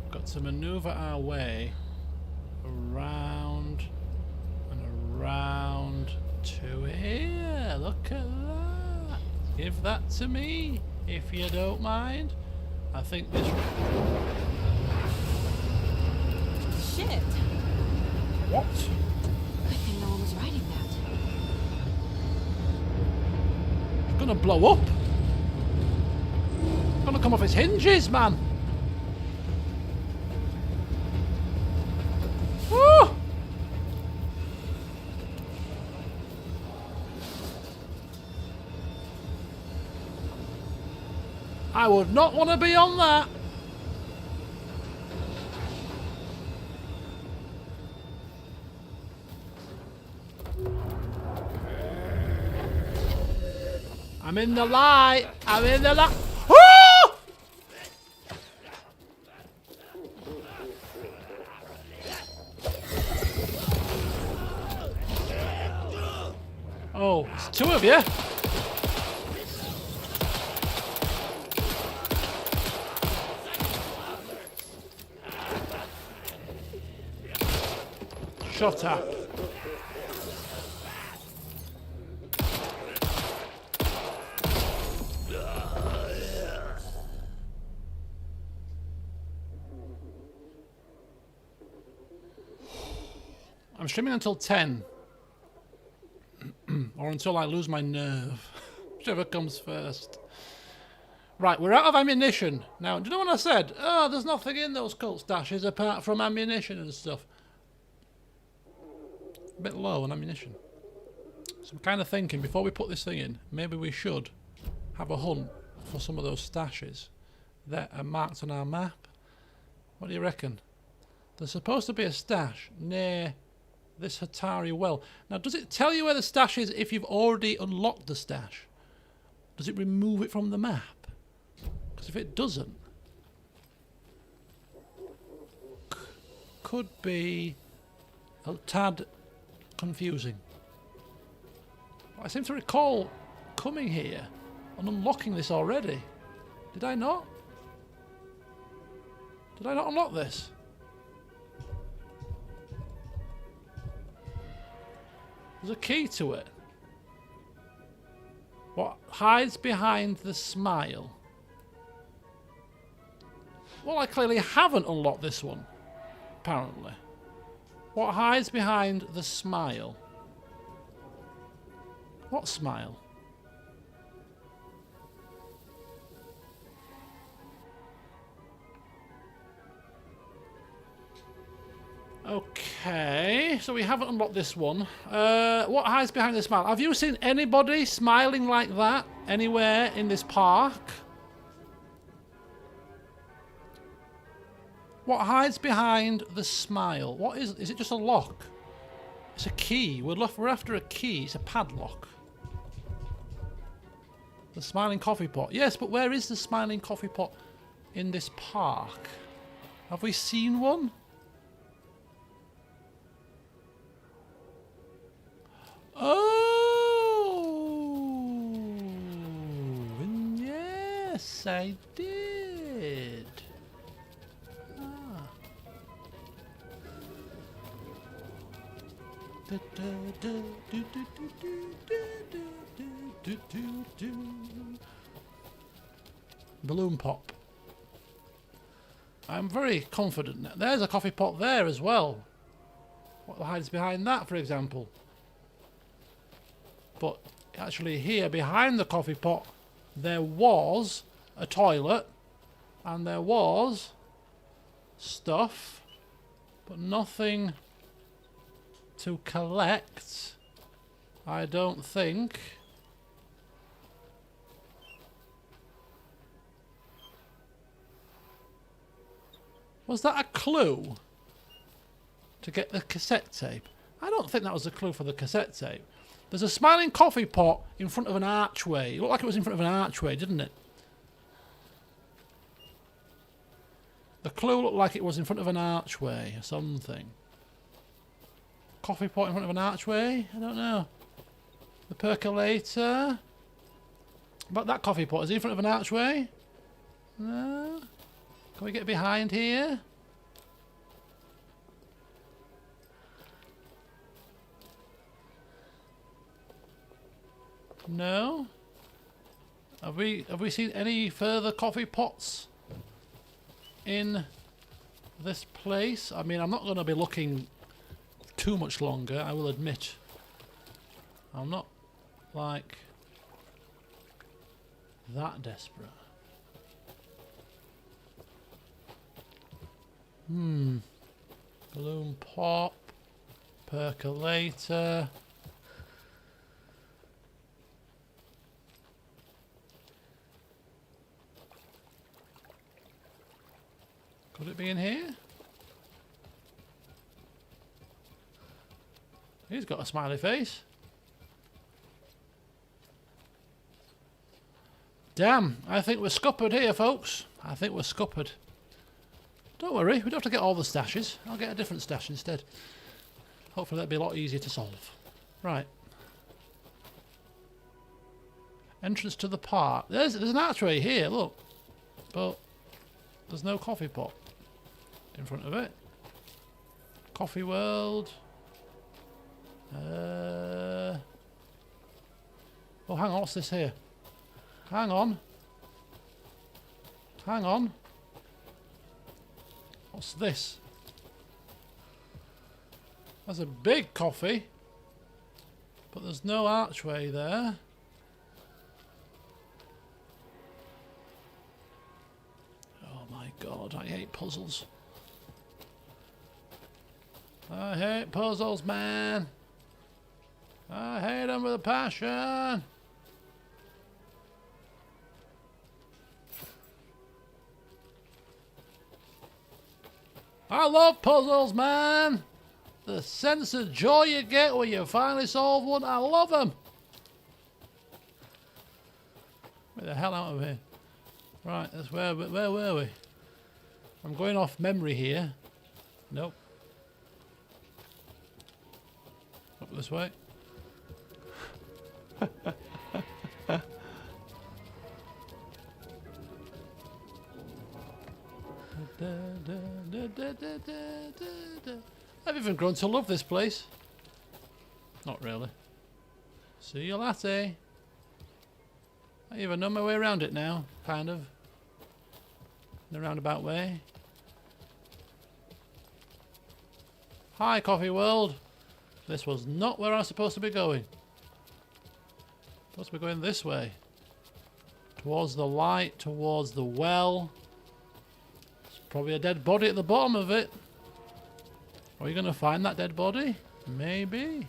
we've got to manoeuvre our way around and around to here. Look at that. Give that to me, if you don't mind. I think this... Shit! What? Good thing no one was riding that. It's gonna blow up. Gonna come off its hinges, man. Woo! I would not want to be on that. I'm in the light. I'm in the light. Oh, it's two of you. Shut up. I'm streaming until 10. Or until I lose my nerve. Whichever comes first. Right, we're out of ammunition. Now, do you know what I said? Oh, there's nothing in those cult stashes apart from ammunition and stuff. A bit low on ammunition. So I'm kind of thinking, before we put this thing in, maybe we should have a hunt for some of those stashes that are marked on our map. What do you reckon? There's supposed to be a stash near this Hatari well. Now, does it tell you where the stash is if you've already unlocked the stash? Does it remove it from the map? Because if it doesn't, could be a tad confusing. I seem to recall coming here and unlocking this already. Did I not? Did I not unlock this? There's a key to it. What hides behind the smile? Well, I clearly haven't unlocked this one, apparently. What hides behind the smile? What smile? Okay, so we haven't unlocked this one. What hides behind the smile? Have you seen anybody smiling like that anywhere in this park? What hides behind the smile? What is it just a lock? It's a key. We're after a key. It's a padlock. The smiling coffee pot. Yes, but where is the smiling coffee pot in this park? Have we seen one? Oh, yes, I did. Ah. Balloon pop. I'm very confident now. There's a coffee pot there as well. What hides behind that, for example? But actually here, behind the coffee pot, there was a toilet. And there was stuff. But nothing to collect, I don't think. Was that a clue to get the cassette tape? I don't think that was a clue for the cassette tape. There's a smiling coffee pot in front of an archway. It looked like it was in front of an archway, didn't it? The clue looked like it was in front of an archway or something. Coffee pot in front of an archway? I don't know. The percolator. But that coffee pot, is it in front of an archway? No. Can we get behind here? No. Have we seen any further coffee pots in this place? I mean, I'm not going to be looking too much longer, I will admit. I'm not like that desperate. Balloon pop, percolator. Could it be in here? He's got a smiley face. Damn, I think we're scuppered here, folks. I think we're scuppered. Don't worry, we don't have to get all the stashes. I'll get a different stash instead. Hopefully that'll be a lot easier to solve. Right. Entrance to the park. There's an archway here, look. But there's no coffee pot in front of it. Coffee world. Oh, hang on, what's this here? Hang on. Hang on. What's this? That's a big coffee. But there's no archway there. Oh my god, I hate puzzles. I hate puzzles, man. I hate them with a passion. I love puzzles, man. The sense of joy you get when you finally solve one, I love them. Get the hell out of here. Right, that's where were we? I'm going off memory here. Nope. Up this way. I've even grown to love this place. Not really. See you latte. I even know my way around it now, kind of. In a roundabout way. Hi, Coffee World. This was not where I was supposed to be going. Supposed to be going this way. Towards the light, towards the well. There's probably a dead body at the bottom of it. Are you going to find that dead body? Maybe.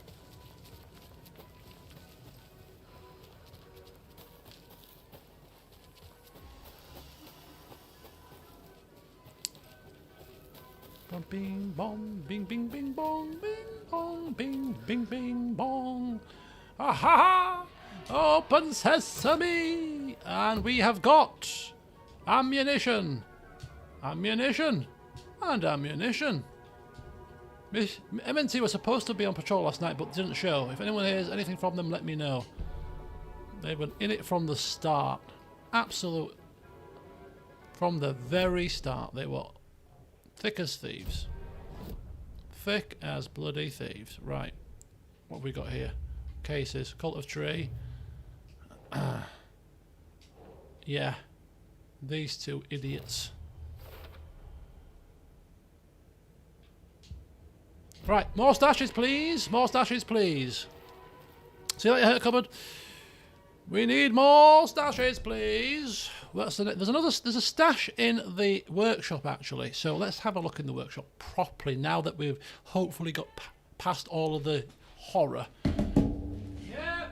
Bong, bing, bong, bing, bing, bing, bong, bing, bong, bing, bing, bing, bong. Aha! Open sesame! And we have got ammunition. Ammunition. And ammunition. Miss MNT was supposed to be on patrol last night, but didn't show. If anyone hears anything from them, let me know. They were in it from the start. Absolute. From the very start, they were thick as thieves. Thick as bloody thieves. Right. What have we got here? Cases. Cult of Tree. Yeah. These two idiots. Right. More stashes, please. More stashes, please. See you later, cupboard. We need more stashes, please. There's a stash in the workshop actually. So let's have a look in the workshop properly now that we've hopefully got past all of the horror. Yeah.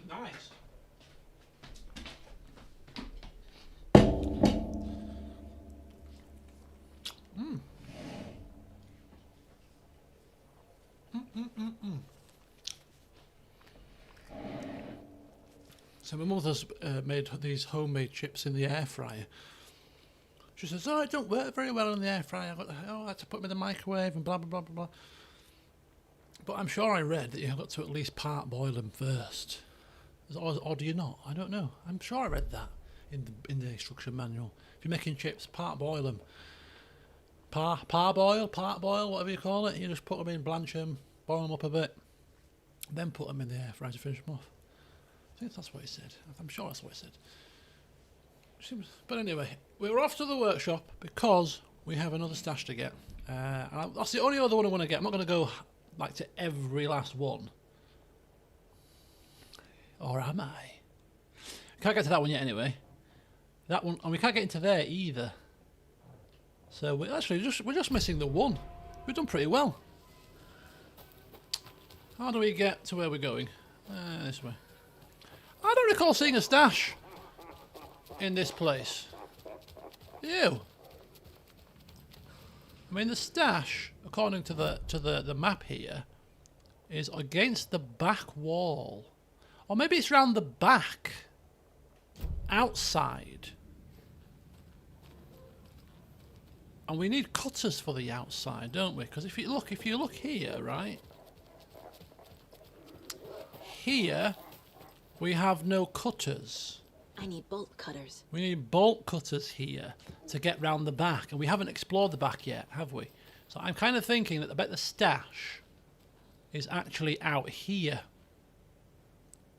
Nice. So my mother's made these homemade chips in the air fryer. She says, "Oh, it don't work very well in the air fryer. I had to put them in the microwave and blah blah blah blah blah." But I'm sure I read that you've got to at least part boil them first. Or do you not? I don't know. I'm sure I read that in the instruction manual. If you're making chips, part boil them. Part boil, whatever you call it. You just put them in, blanch them, boil them up a bit, then put them in the air fryer to finish them off. I think that's what he said. I'm sure that's what he said. But anyway, we were off to the workshop because we have another stash to get. And that's the only other one I want to get. I'm not going to go like to every last one. Or am I? Can't get to that one yet anyway. That one, and we can't get into there either. So we're just missing the one. We've done pretty well. How do we get to where we're going? This way. I don't recall seeing a stash in this place. You? I mean, the stash, according to the map here, is against the back wall. Or maybe it's round the back. Outside. And we need cutters for the outside, don't we? Because if you look here, right? Here, we have no cutters. I need bolt cutters. We need bolt cutters here to get round the back. And we haven't explored the back yet, have we? So I'm kind of thinking that I bet the stash is actually out here.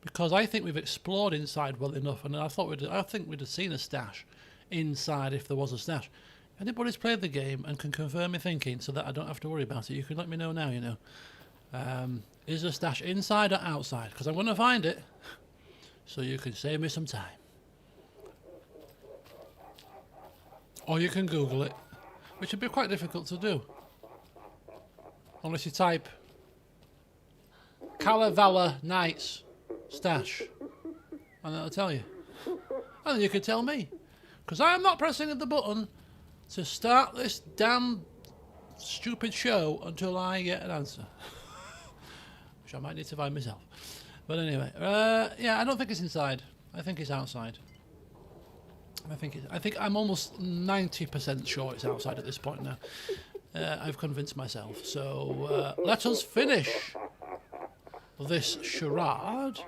Because I think we've explored inside well enough, and I think we'd have seen a stash inside if there was a stash. Anybody's played the game and can confirm my thinking so that I don't have to worry about it, you can let me know now, you know. Is the stash inside or outside? Because I'm going to find it, so you can save me some time. Or you can Google it, which would be quite difficult to do. Unless you type Kalevala Knights stash, and that'll tell you. And then you can tell me, because I am not pressing the button to start this damn stupid show until I get an answer, which I might need to find myself. But anyway, yeah, I don't think it's inside. I think it's outside. I think I'm almost 90% sure it's outside at this point now. I've convinced myself. So let us finish this charade.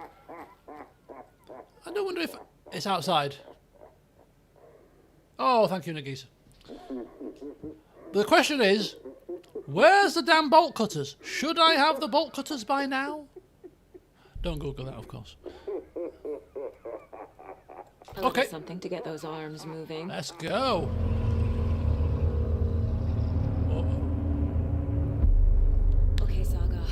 I don't wonder if it's outside. Oh, thank you, Nagisa. The question is, where's the damn bolt cutters? Should I have the bolt cutters by now? Don't Google that, of course. Okay. Something to get those arms moving. Let's go. Okay, Saga.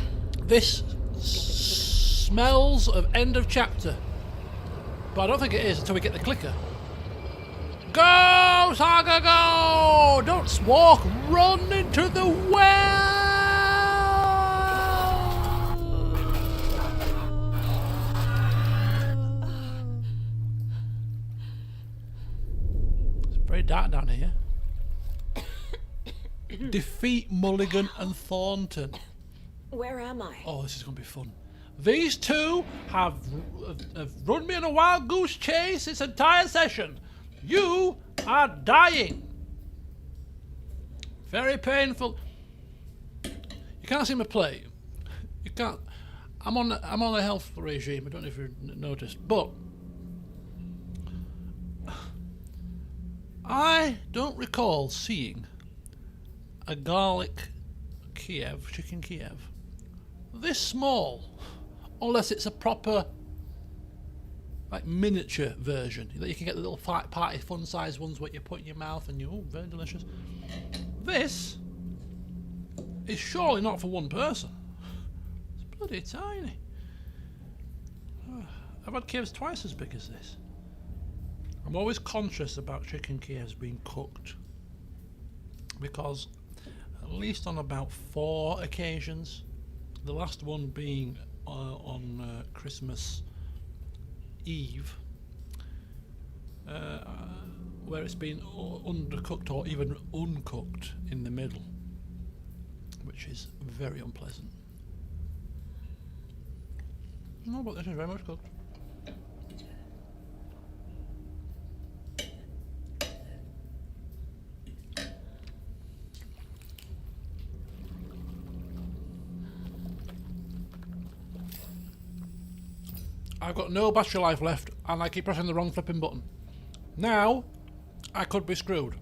This smells of end of chapter. But I don't think it is until we get the clicker. Go, Saga, go! Don't walk, run into the well! It's very dark down here. Defeat Mulligan and Thornton. Where am I? Oh, this is going to be fun. These two have run me on a wild goose chase this entire session. You are dying. Very painful. You can't see me play. You can't. I'm on a health regime. I don't know if you've noticed, but I don't recall seeing a garlic Kiev, chicken Kiev, this small, unless it's a proper, like, miniature version. You can get the little party fun size ones what you put in your mouth and oh, very delicious. This is surely not for one person. It's bloody tiny. I've had Kievs twice as big as this. I'm always conscious about chicken Kievs being cooked, because at least on about 4 occasions, the last one being on Christmas Eve, where it's been undercooked or even uncooked in the middle, which is very unpleasant. No, but this is very much cooked. I've got no battery life left, and I keep pressing the wrong flipping button. Now, I could be screwed.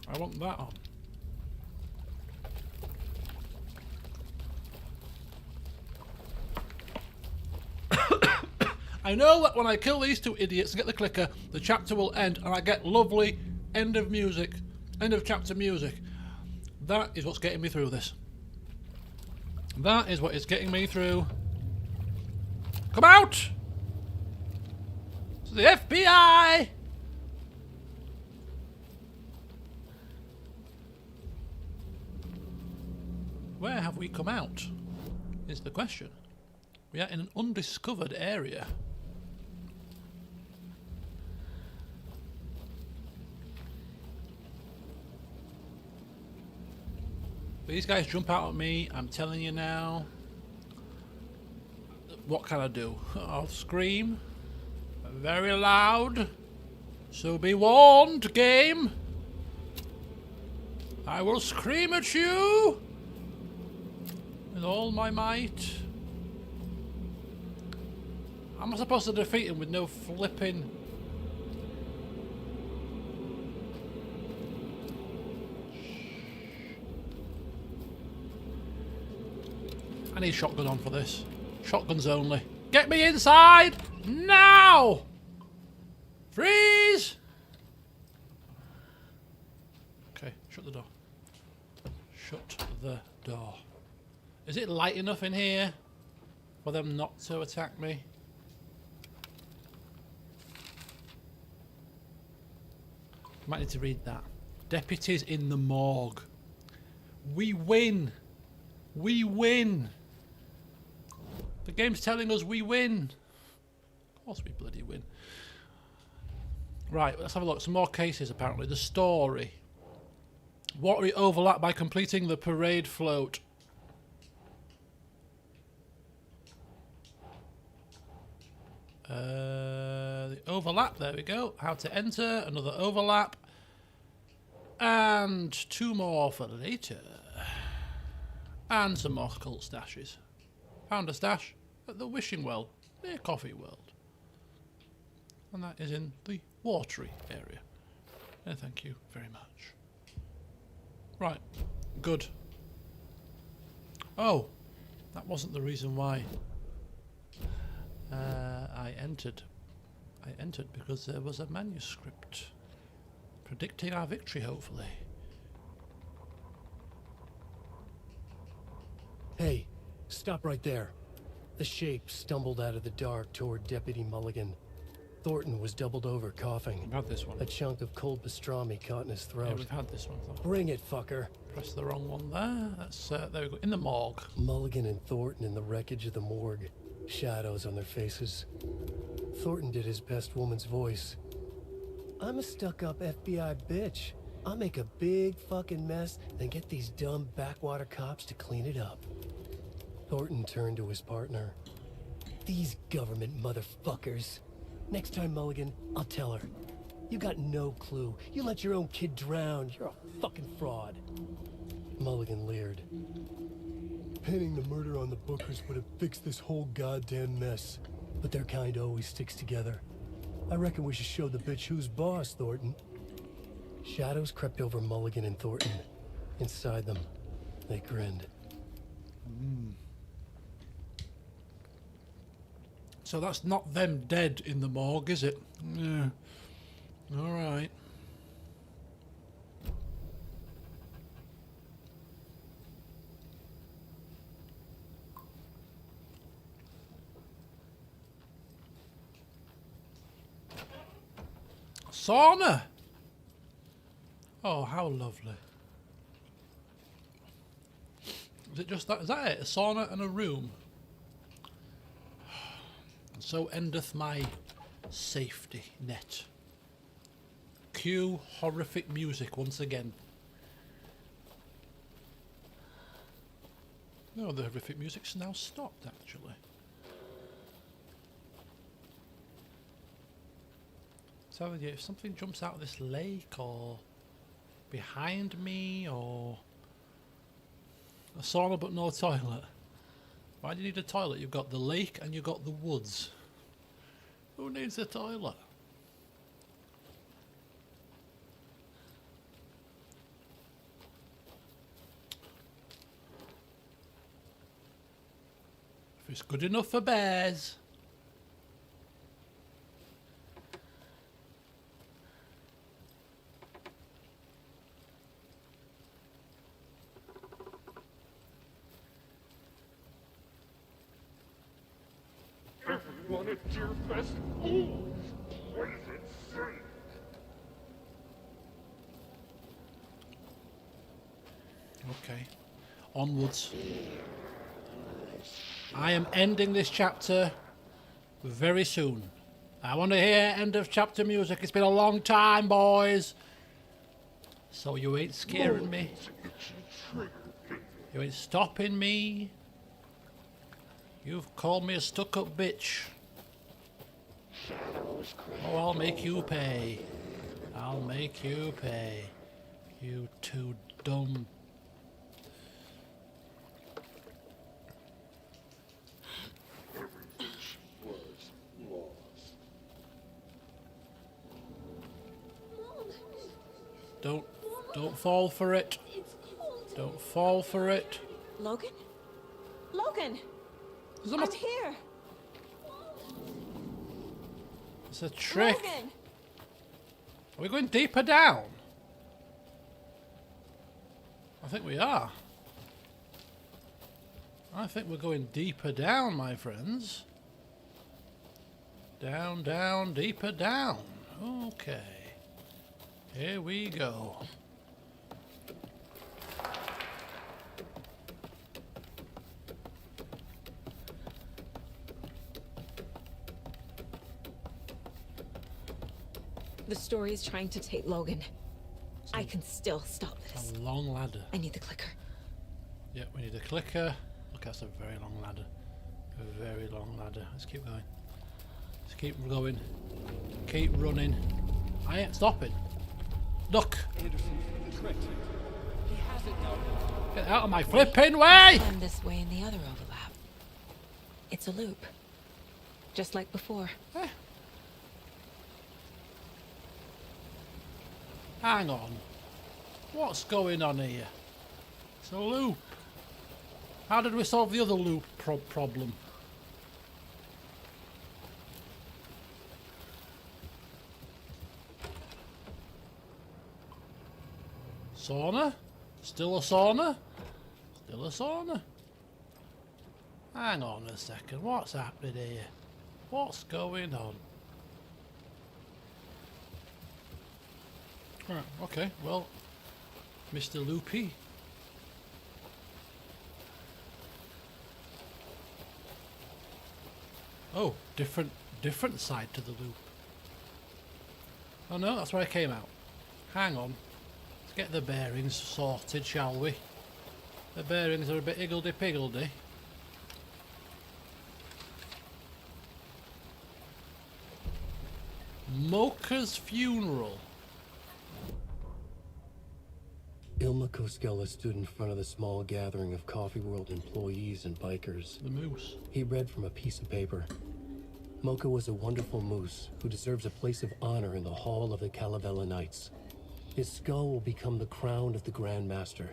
I want that on. I know that when I kill these two idiots and get the clicker, the chapter will end, and I get lovely end of music, end of chapter music. That is what's getting me through this. That is what is getting me through. Come out! It's the FBI! Where have we come out? Is the question. We are in an undiscovered area. These guys jump out at me, I'm telling you now. What can I do? I'll scream very loud. So be warned, game. I will scream at you with all my might. Am I supposed to defeat him with no flipping... I need shotgun on for this. Shotguns only. Get me inside! Now! Freeze! Okay, shut the door. Shut the door. Is it light enough in here for them not to attack me? Might need to read that. Deputies in the morgue. We win! We win! The game's telling us we win. Of course we bloody win. Right, let's have a look. Some more cases apparently. The story. Watery overlap by completing the parade float. The overlap, there we go. How to enter, another overlap. And 2 more for later. And some more cult stashes. Found a stash at the Wishing Well, near Coffee World. And that is in the watery area. Thank you very much. Right, good. Oh, that wasn't the reason why I entered. I entered because there was a manuscript predicting our victory, hopefully. Hey, stop right there. The shape stumbled out of the dark toward Deputy Mulligan. Thornton was doubled over, coughing. We've had this one. A chunk of cold pastrami caught in his Yeah, throat. we've had this one. Bring it, fucker. Press the wrong one there. That's there we go. In the morgue. Mulligan and Thornton in the wreckage of the morgue. Shadows on their faces. Thornton did his best woman's voice. I'm a stuck-up FBI bitch. I'll make a big fucking mess, then get these dumb backwater cops to clean it up. Thornton turned to his partner. These government motherfuckers. Next time, Mulligan, I'll tell her. You got no clue. You let your own kid drown. You're a fucking fraud. Mulligan leered. Pinning the murder on the Bookers would have fixed this whole goddamn mess. But their kind always sticks together. I reckon we should show the bitch who's boss, Thornton. Shadows crept over Mulligan and Thornton. Inside them, they grinned. So that's not them dead in the morgue, is it? Yeah. All right. Sauna. Oh, how lovely. Is it just that? Is that it? A sauna and a room? And so endeth my safety net. Cue horrific music once again. No, the horrific music's now stopped, actually. So yeah, if something jumps out of this lake or behind me or a sauna but no toilet. Why do you need a toilet? You've got the lake and you've got the woods. Who needs a toilet? If it's good enough for bears. Everyone at Deerfest always plays it safe. Okay. Onwards. I am ending this chapter very soon. I want to hear end of chapter music. It's been a long time, boys. So you ain't scaring me. You ain't stopping me. You've called me a stuck-up bitch. Oh, I'll make you pay. I'll make you pay. You two dumb... Don't fall for it. Don't fall for it. Logan? Logan! I'm here! It's a trick. Logan! Are we going deeper down? I think we are. I think we're going deeper down, my friends. Down, down, deeper down. Okay. Here we go. The story is trying to take Logan. I can still stop this. A long ladder. I need the clicker. Yeah, we need a clicker. Look, that's a very long ladder. A very long ladder. Let's keep going. Let's keep going. Keep running. I ain't stopping. Look! Get out of my flipping way! I'm this way in the other overlap. It's a loop. Just like before. Hang on. What's going on here? It's a loop. How did we solve the other loop problem? Sauna? Still a sauna? Still a sauna? Hang on a second, what's happening here? What's going on? Right, okay, well, Mr. Loopy. Oh, different side to the loop. Oh no, that's where I came out. Hang on. Let's get the bearings sorted, shall we? The bearings are a bit higgledy-piggledy. Mocha's funeral. Ilma Koskela stood in front of the small gathering of Coffee World employees and bikers. The moose. He read from a piece of paper. Mocha was a wonderful moose who deserves a place of honor in the hall of the Calavella Knights. His skull will become the crown of the Grand Master,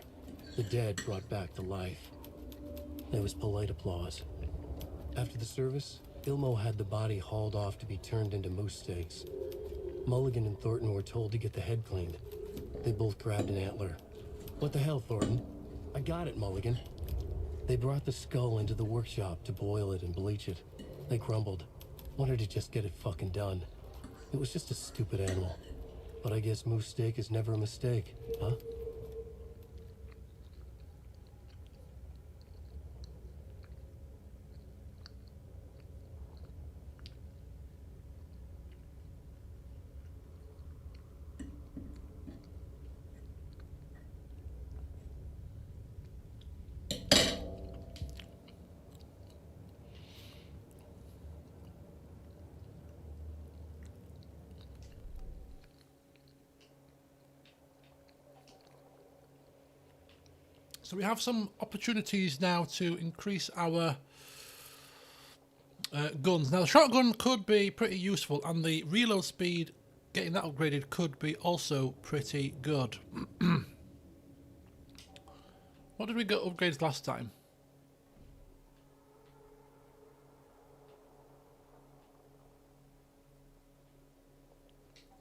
the dead brought back to life. There was polite applause. After the service, Ilmo had the body hauled off to be turned into moose steaks. Mulligan and Thornton were told to get the head cleaned. They both grabbed an antler. What the hell, Thornton? I got it, Mulligan. They brought the skull into the workshop to boil it and bleach it. They grumbled. Wanted to just get it fucking done. It was just a stupid animal. But I guess moose steak is never a mistake, huh? So we have some opportunities now to increase our guns. Now the shotgun could be pretty useful, and the reload speed, getting that upgraded, could be also pretty good. What did we get upgrades last time?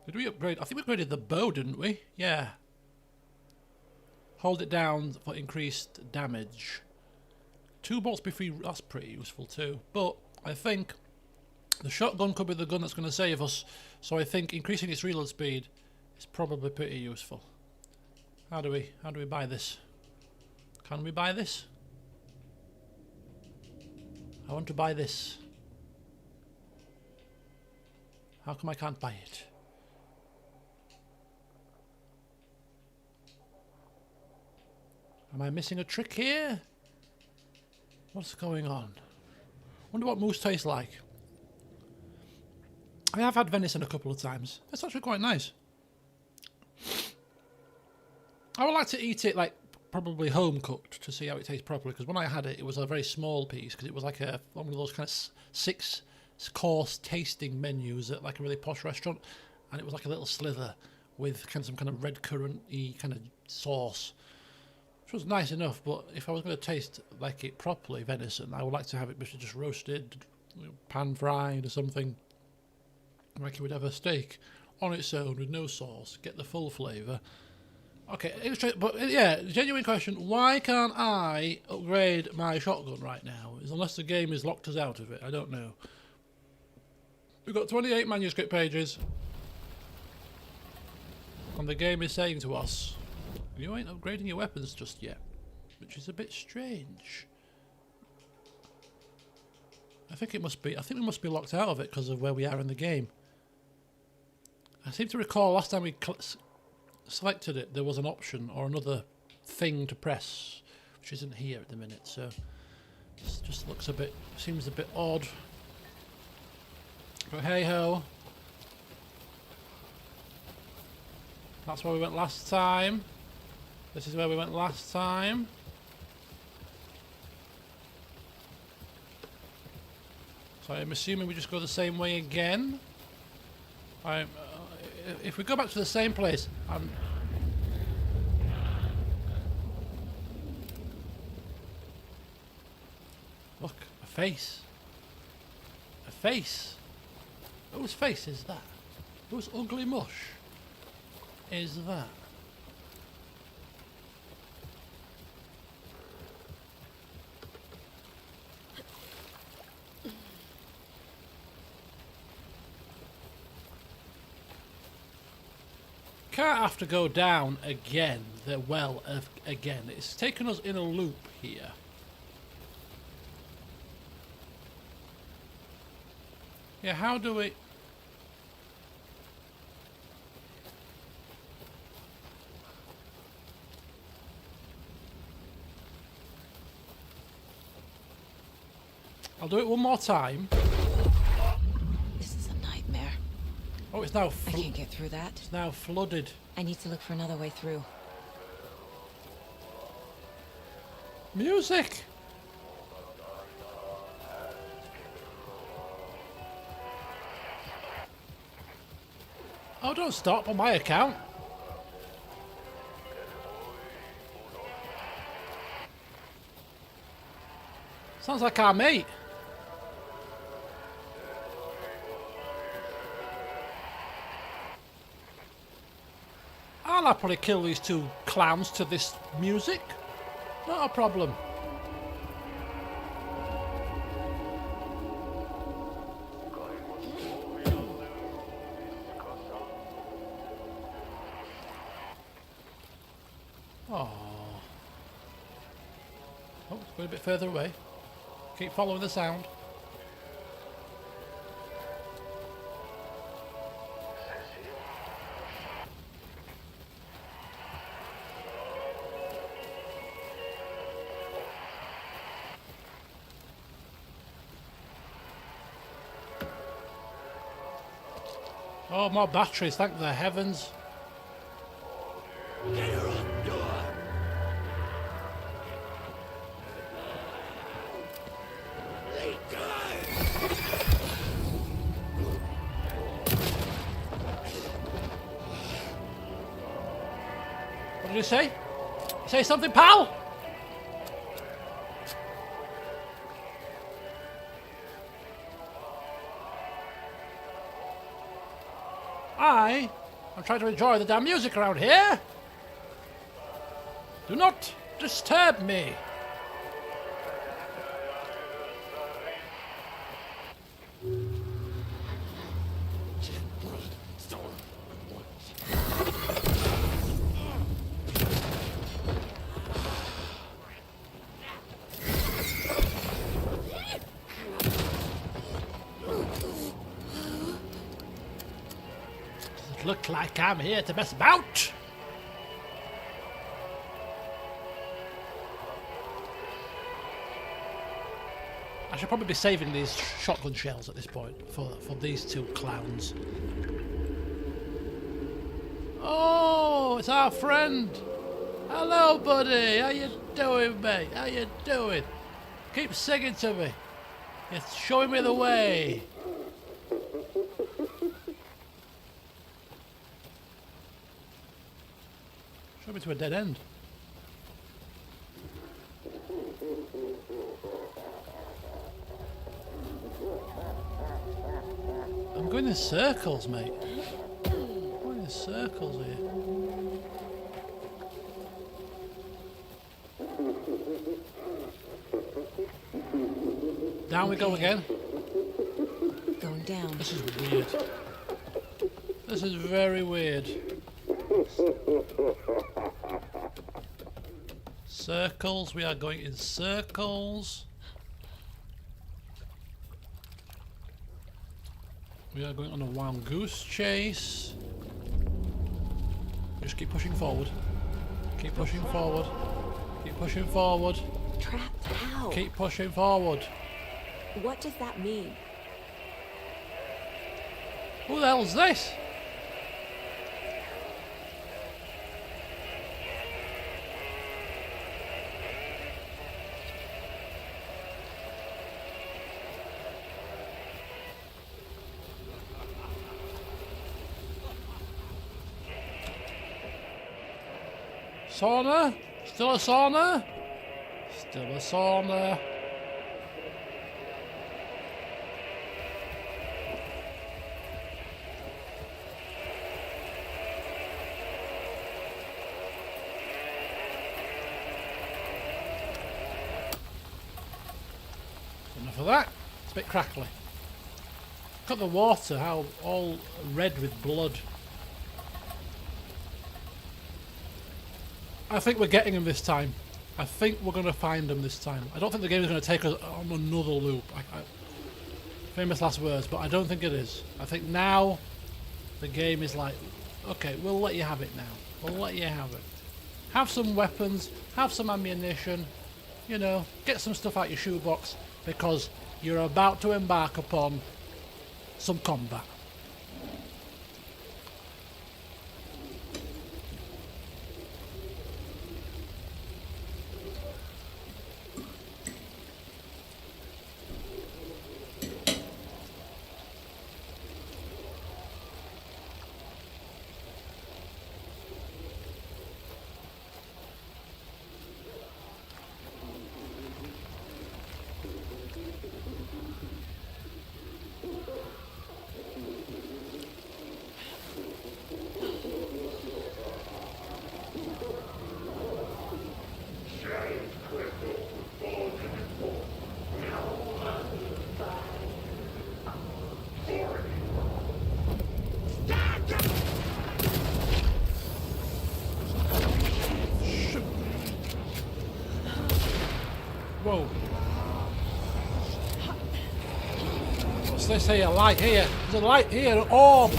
Did we upgrade? I think we upgraded the bow, didn't we? Yeah. Hold it down for increased damage. 2 bolts be free, that's pretty useful too. But I think the shotgun could be the gun that's going to save us. So I think increasing its reload speed is probably pretty useful. How do we buy this? Can we buy this? I want to buy this. How come I can't buy it? Am I missing a trick here? What's going on? Wonder what moose tastes like. I have had venison a couple of times. It's actually quite nice. I would like to eat it like probably home cooked to see how it tastes properly, because when I had it, it was a very small piece, because it was like one of those kind of 6 course tasting menus at like a really posh restaurant, and it was like a little slither with some kind of red currant-y kind of sauce. Which was nice enough, but if I was going to taste like it properly, venison, I would like to have it just roasted, pan-fried or something, like you would have a steak on its own with no sauce, get the full flavour. Okay, but yeah, genuine question, why can't I upgrade my shotgun right now? Unless the game has locked us out of it, I don't know. We've got 28 manuscript pages, and the game is saying to us, you ain't upgrading your weapons just yet, which is a bit strange. I think we must be locked out of it because of where we are in the game. I seem to recall last time we selected it, there was an option or another thing to press, which isn't here at the minute. So this just looks seems a bit odd. But hey ho, that's where we went last time. This is where we went last time. So I'm assuming we just go the same way again. if we go back to the same place, look, a face. A face. Whose face is that? Whose ugly mush is that? Can't have to go down again, the well again. It's taken us in a loop here. Yeah, how do we... I'll do it one more time. This is a nightmare. Oh, it's now I can't get through that. it's now flooded. I need to look for another way through. Music! Oh, don't stop on my account. Sounds like our mate. I'll happily kill these two clowns to this music. Not a problem. Oh, it's going a bit further away. Keep following the sound. Oh, more batteries, thank the heavens. What did you say? Say something, pal? I'm trying to enjoy the damn music around here. Do not disturb me. Look like I'm here to mess about. I should probably be saving these shotgun shells at this point for these two clowns. Oh, it's our friend. Hello, buddy. How you doing, mate? How you doing? Keep singing to me. It's showing me the way. Show me to a dead end. I'm going in circles, mate. I'm going in circles here. Down we go again. Going down. This is weird. This is very weird. Circles, we are going in circles. We are going on a wild goose chase. Just keep pushing forward. Keep pushing forward. Keep pushing forward. Trapped how? Keep pushing forward. What does that mean? Who the hell's this? Sauna? Still a sauna? Still a sauna. Enough of that. It's a bit crackly. Look at the water, how all red with blood. I think we're getting them this time. I think we're going to find them this time. I don't think the game is going to take us on another loop. Famous last words, but I don't think it is. I think now the game is like, okay, we'll let you have it now. We'll let you have it. Have some weapons, have some ammunition, you know, get some stuff out your shoebox because you're about to embark upon some combat. Whoa. What's this here? Light here. There's a light here. An orb.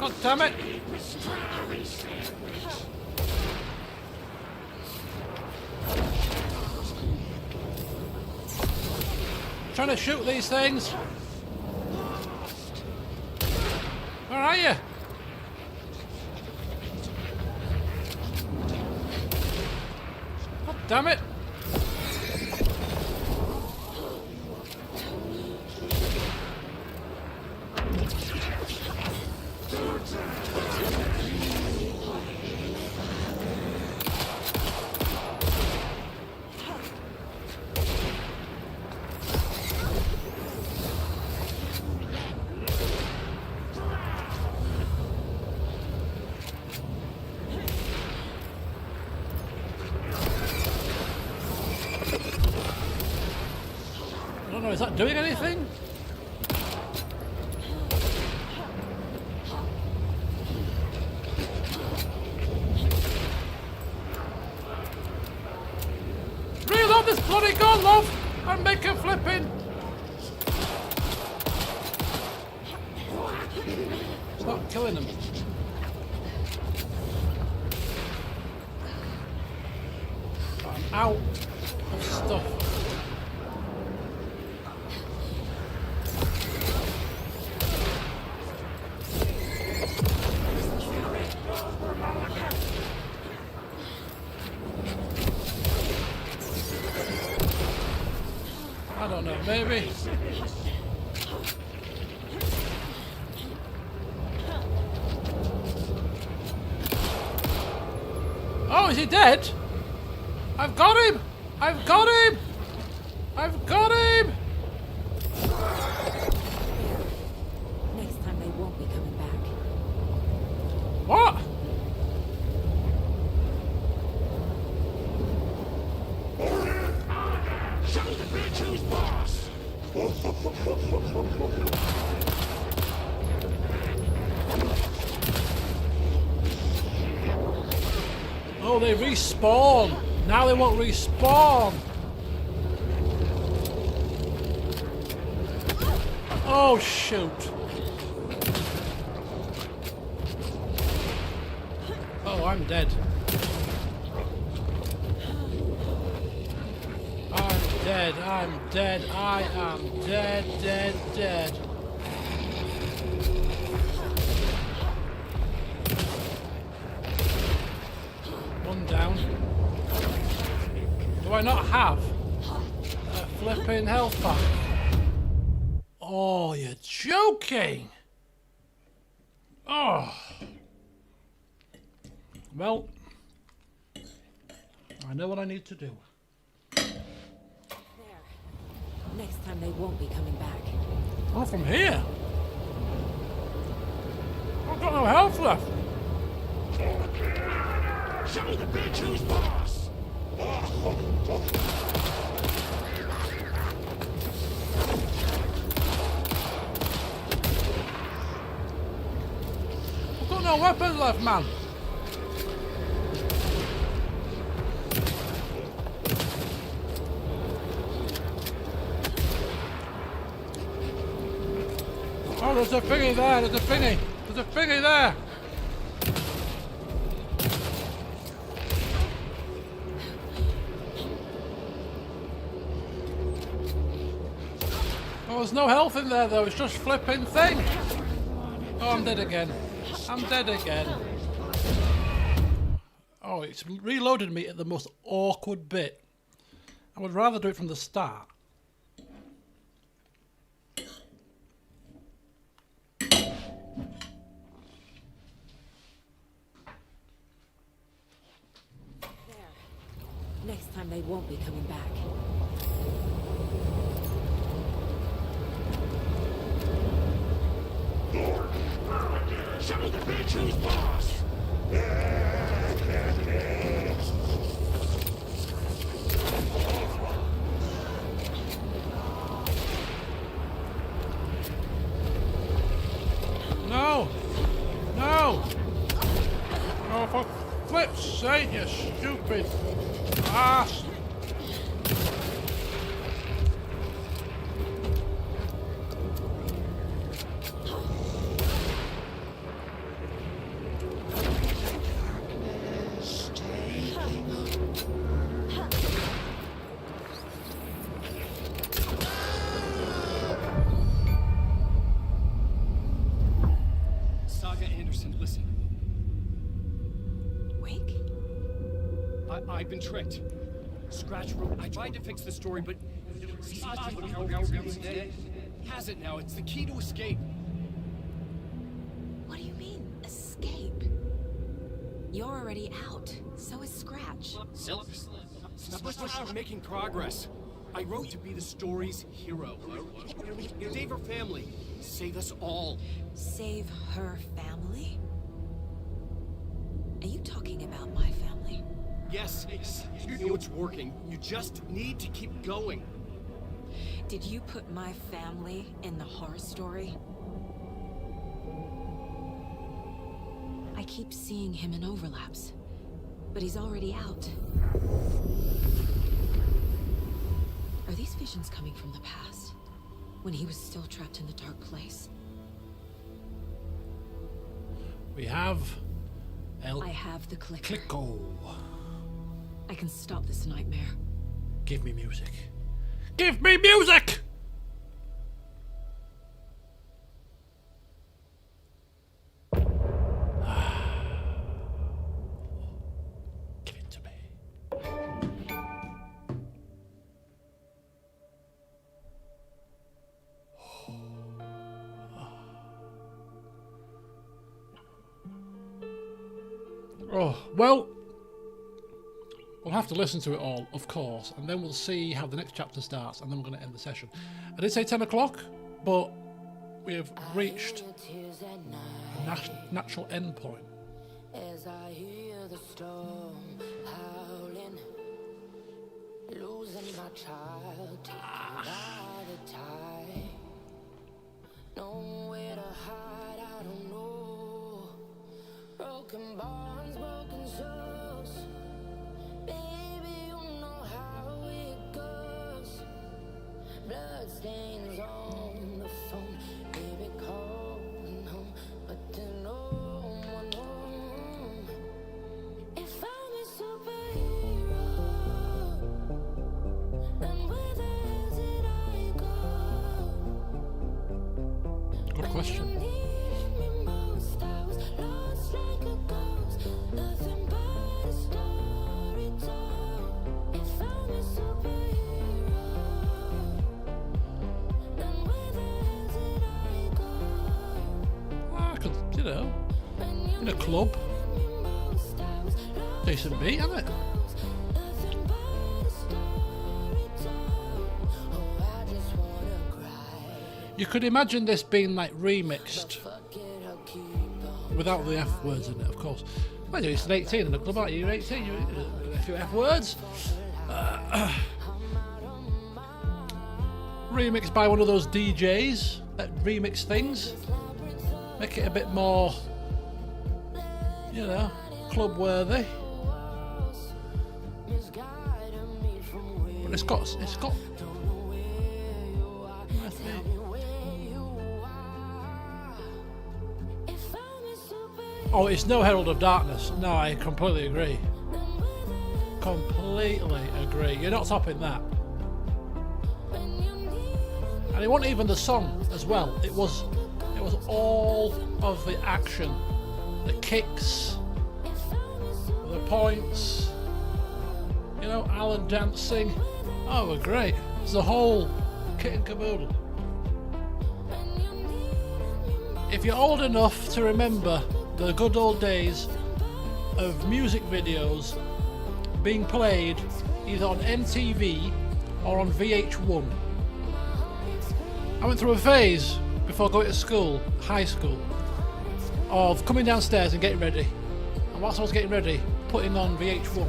God damn it. Trying to shoot these things. Where are you? God damn it. I don't know, is that doing anything? Reload this bloody gun, love! And make a flipping! It's not killing them. I'm out of stuff. I don't know, maybe. Oh, is he dead? I've got him! I've got him! I've got him! Next time they won't be coming back. What? Show the bitch who's boss! Oh, they respawn! Now they won't respawn! Oh, shoot! Oh, I'm dead. I'm dead, I'm dead, I am dead, dead, dead. One down. I not have a flipping health pack? Oh, you're joking! Oh. Well, I know what I need to do. There. Next time they won't be coming back. Oh, from here? I've got no health left. Show me the bitch who's boss! I've got no weapons left, man. Oh, there's a thingy there, there's a thingy. There's a thingy there. Oh, there's no health in there though, it's just flipping thing. Oh, I'm dead again. I'm dead again. Oh, it's reloaded me at the most awkward bit. I would rather do it from the start. Next time they won't be coming back. Show me the bitch who's boss! No! No! Oh, for flip's sake, you stupid ass! Saga Anderson, listen. Wake? I've been tricked. Scratch wrote. I tried to fix the story, but has it now. It's the key to escape. What do you mean, escape? You're already out. So is Scratch. We're making progress. I wrote to be the story's hero. Save her family. Save us all. Save her family? Are you talking about my family? Yes, you know it's working. You just need to keep going. Did you put my family in the horror story? I keep seeing him in overlaps, but he's already out. Are these visions coming from the past, when he was still trapped in the dark place? We have I have the clicker. Clicko. I can stop this nightmare. Give me music. Give me music! Give it to me. Oh, well, we'll have to listen to it all, of course, and then we'll see how the next chapter starts, and then we're going to end the session. I did say 10 o'clock, but we have reached a natural end point. As I hear the storm howling, losing my child, taken by the tide. Nowhere to hide, I don't know. Broken bonds, broken souls. Baby, you know how it goes. Blood stains on the phone. Baby, calling home, but there's no one home. If I'm a superhero, then where the hell did I go? Good question. When you needed me most, I was lost like a ghost. Nothing but a story told. If I'm a you know, in a club. Decent beat, isn't it? You could imagine this being like remixed without the F words in it, of course. Well, you're 18 in the club, aren't you? You're 18, you're a few F words. Remixed by one of those DJs that remix things. Make it a bit more, you know, club worthy. But it's got. Oh, it's no Herald of Darkness. No, I completely agree. Completely agree. You're not topping that. And it wasn't even the song as well. It was all of the action, the kicks, the points. You know, Alan dancing. Oh, we're great. It's the whole kit and caboodle. If you're old enough to remember the good old days of music videos being played either on MTV or on VH1. I went through a phase before going to school, high school, of coming downstairs and getting ready. And whilst I was getting ready, putting on VH1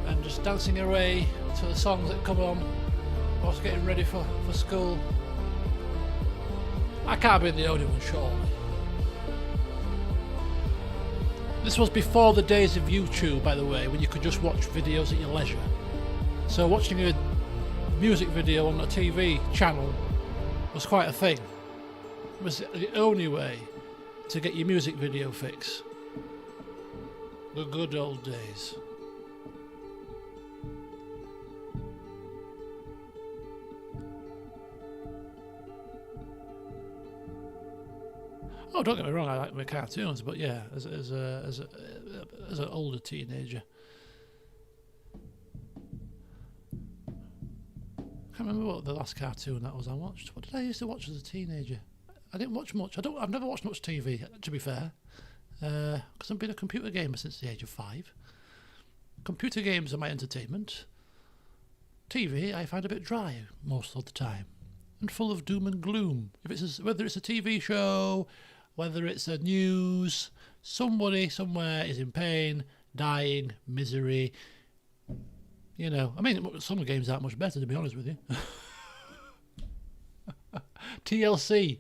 and just dancing away to the songs that come on whilst getting ready for school. I can't be the only one, surely. This was before the days of YouTube, by the way, when you could just watch videos at your leisure. So watching a music video on a TV channel was quite a thing. It was the only way to get your music video fix. The good old days. Oh, don't get me wrong, I like my cartoons, but yeah, as an older teenager. I can't remember what the last cartoon that was I watched. What did I used to watch as a teenager? I didn't watch much. I've never watched much TV, to be fair, because I've been a computer gamer since the age of 5. Computer games are my entertainment. TV I find a bit dry most of the time, and full of doom and gloom. Whether it's a TV show, whether it's a news, somebody somewhere is in pain, dying, misery. You know, I mean, some of the games aren't much better, to be honest with you. TLC.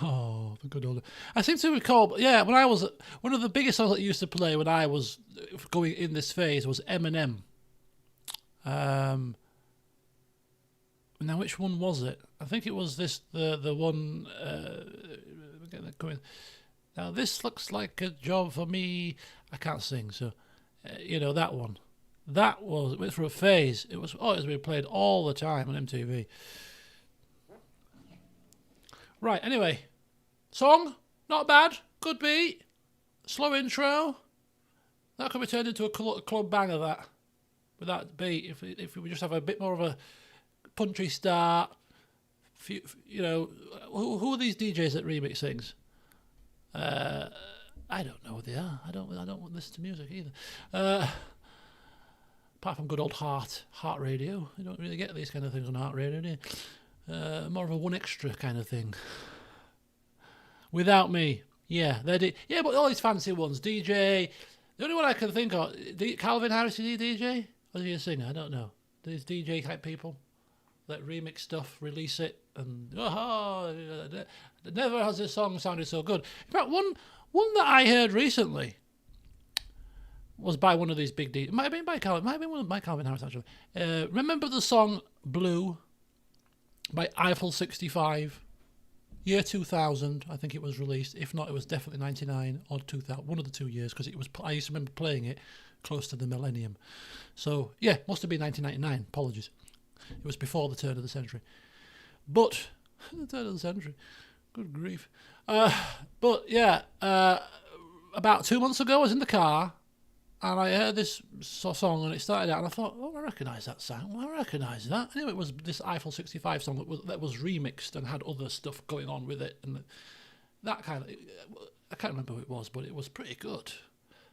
Oh, the good old. I seem to recall, yeah, when I was, one of the biggest songs that I used to play when I was going in this phase was Eminem. Now, which one was it? I think it was the one. Now, this looks like a job for me. I can't sing, so you know that one. That was went through a phase. It was being played all the time on MTV. Right. Anyway, song not bad. Good beat. Slow intro. That could be turned into a club banger. That with that beat. If we just have a bit more of a punchy start. You know, who are these DJs that remix things? I don't know who they are. I don't listen to music either. Apart from good old Heart Radio, you don't really get these kind of things on Heart Radio, do you? More of a one extra kind of thing. Without Me, yeah, they did. Yeah, but all these fancy ones, DJ. The only one I can think of, Calvin Harris, is he a DJ? Or is he a singer? I don't know. These DJ type people that remix stuff, release it, and never has this song sounded so good. In fact, one that I heard recently was by one of these big DJs. It might have been by Calvin. Might have been one by Calvin Harris actually. Remember the song "Blue" by Eiffel 65? Year 2000, I think it was released. If not, it was definitely 99 or 2000. One of the 2 years, because it was. I used to remember playing it close to the millennium. So yeah, must have been 1999. Apologies. It was before the turn of the century. But the turn of the century. Good grief. But yeah, about 2 months ago, I was in the car, And I heard this song, and it started out, and I thought, oh, I recognise that sound. I recognise that. Anyway, it was this Eiffel 65 song that was remixed and had other stuff going on with it, and that kind of... I can't remember who it was, but it was pretty good.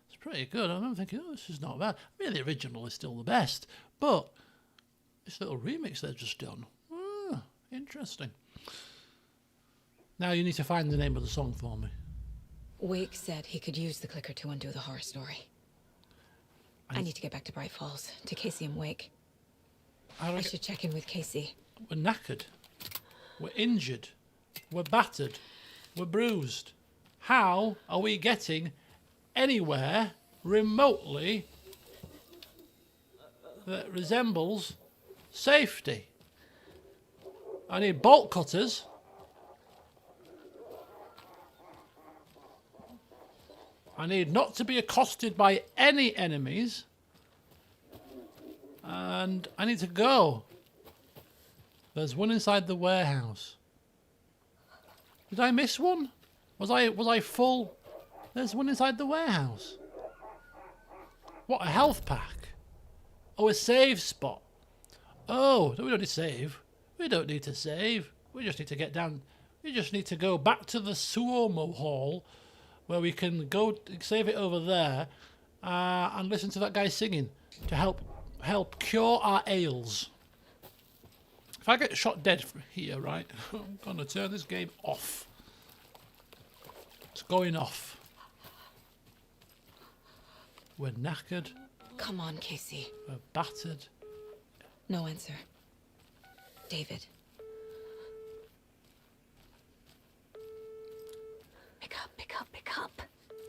It's pretty good. I remember thinking, oh, this is not bad. I mean, the original is still the best, but this little remix they've just done, interesting. Now you need to find the name of the song for me. Wake said he could use the clicker to undo the horror story. I need to get back to Bright Falls, to Casey and Wake. I should check in with Casey. We're knackered. We're injured. We're battered. We're bruised. How are we getting anywhere remotely that resembles safety? I need bolt cutters. I need not to be accosted by any enemies. And I need to go. There's one inside the warehouse. Did I miss one? Was I full? There's one inside the warehouse. What, a health pack? Oh, a save spot. Oh, we don't need to save. We don't need to save. We just need to get down. We just need to go back to the Suomo Hall, where we can go save it over there, and listen to that guy singing to help cure our ails. If I get shot dead here, right, I'm gonna turn this game off. It's going off. We're knackered. Come on, Casey. We're battered. No answer. David. Pick up, pick up, pick up.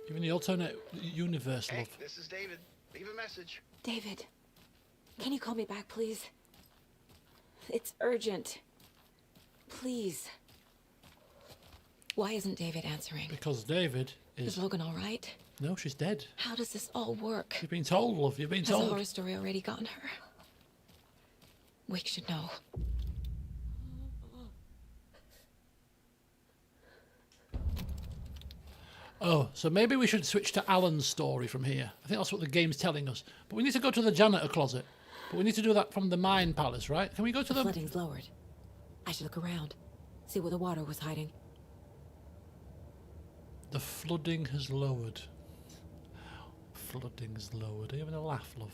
You're in the alternate universe, Hey, love. this is David. Leave a message. David, can you call me back, please? It's urgent. Please. Why isn't David answering? Because David Is is... Logan all right? No, she's dead. How does this all work? You've been told, love. You've been Has the told. horror story already gotten her? Wake should know. Oh, so maybe we should switch to Alan's story from here. I think that's what the game's telling us. But we need to go to the janitor closet. But we need to do that from the mine palace, right? Can we go to The the... flooding's lowered. I should look around. See where the water was hiding. The flooding has lowered. Flooding's lowered. Are you having a laugh, love?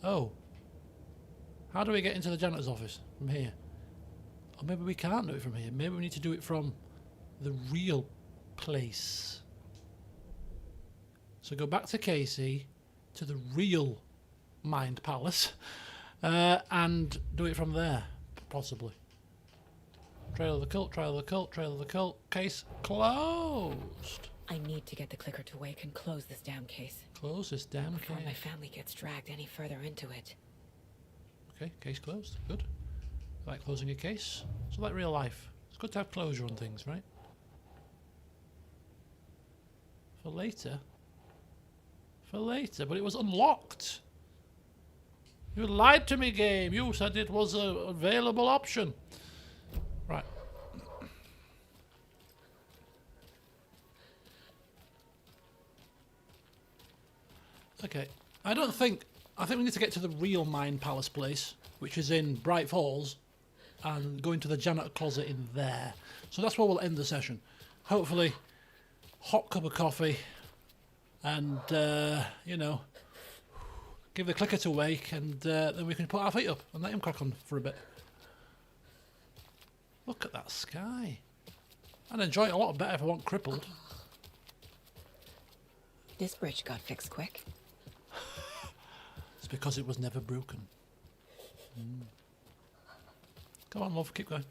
Oh. How do we get into the janitor's office from here? Or maybe we can't do it from here. Maybe we need to do it from the real place. So go back to Casey, to the real Mind Palace, and do it from there, possibly. Trail of the cult, trail of the cult, trail of the cult. Case closed. I need to get the clicker to Wake and close this damn case. Close this damn Before my case. family gets dragged any further into it. Okay, case closed. Good. Like closing a case. So like real life. It's good to have closure on things, right? For later. For later, but it was unlocked. You lied to me, game. You said it was a available option. Right. Okay. I think we need to get to the real Mind Palace place, which is in Bright Falls, and go into the janitor closet in there. So that's where we'll end the session. Hopefully, hot cup of coffee, and you know, give the clicker to Wake, and then we can put our feet up and let him crack on for a bit. Look at that sky. I'd enjoy it a lot better if I wasn't crippled. This bridge got fixed quick. It's because it was never broken. Come on, love, keep going.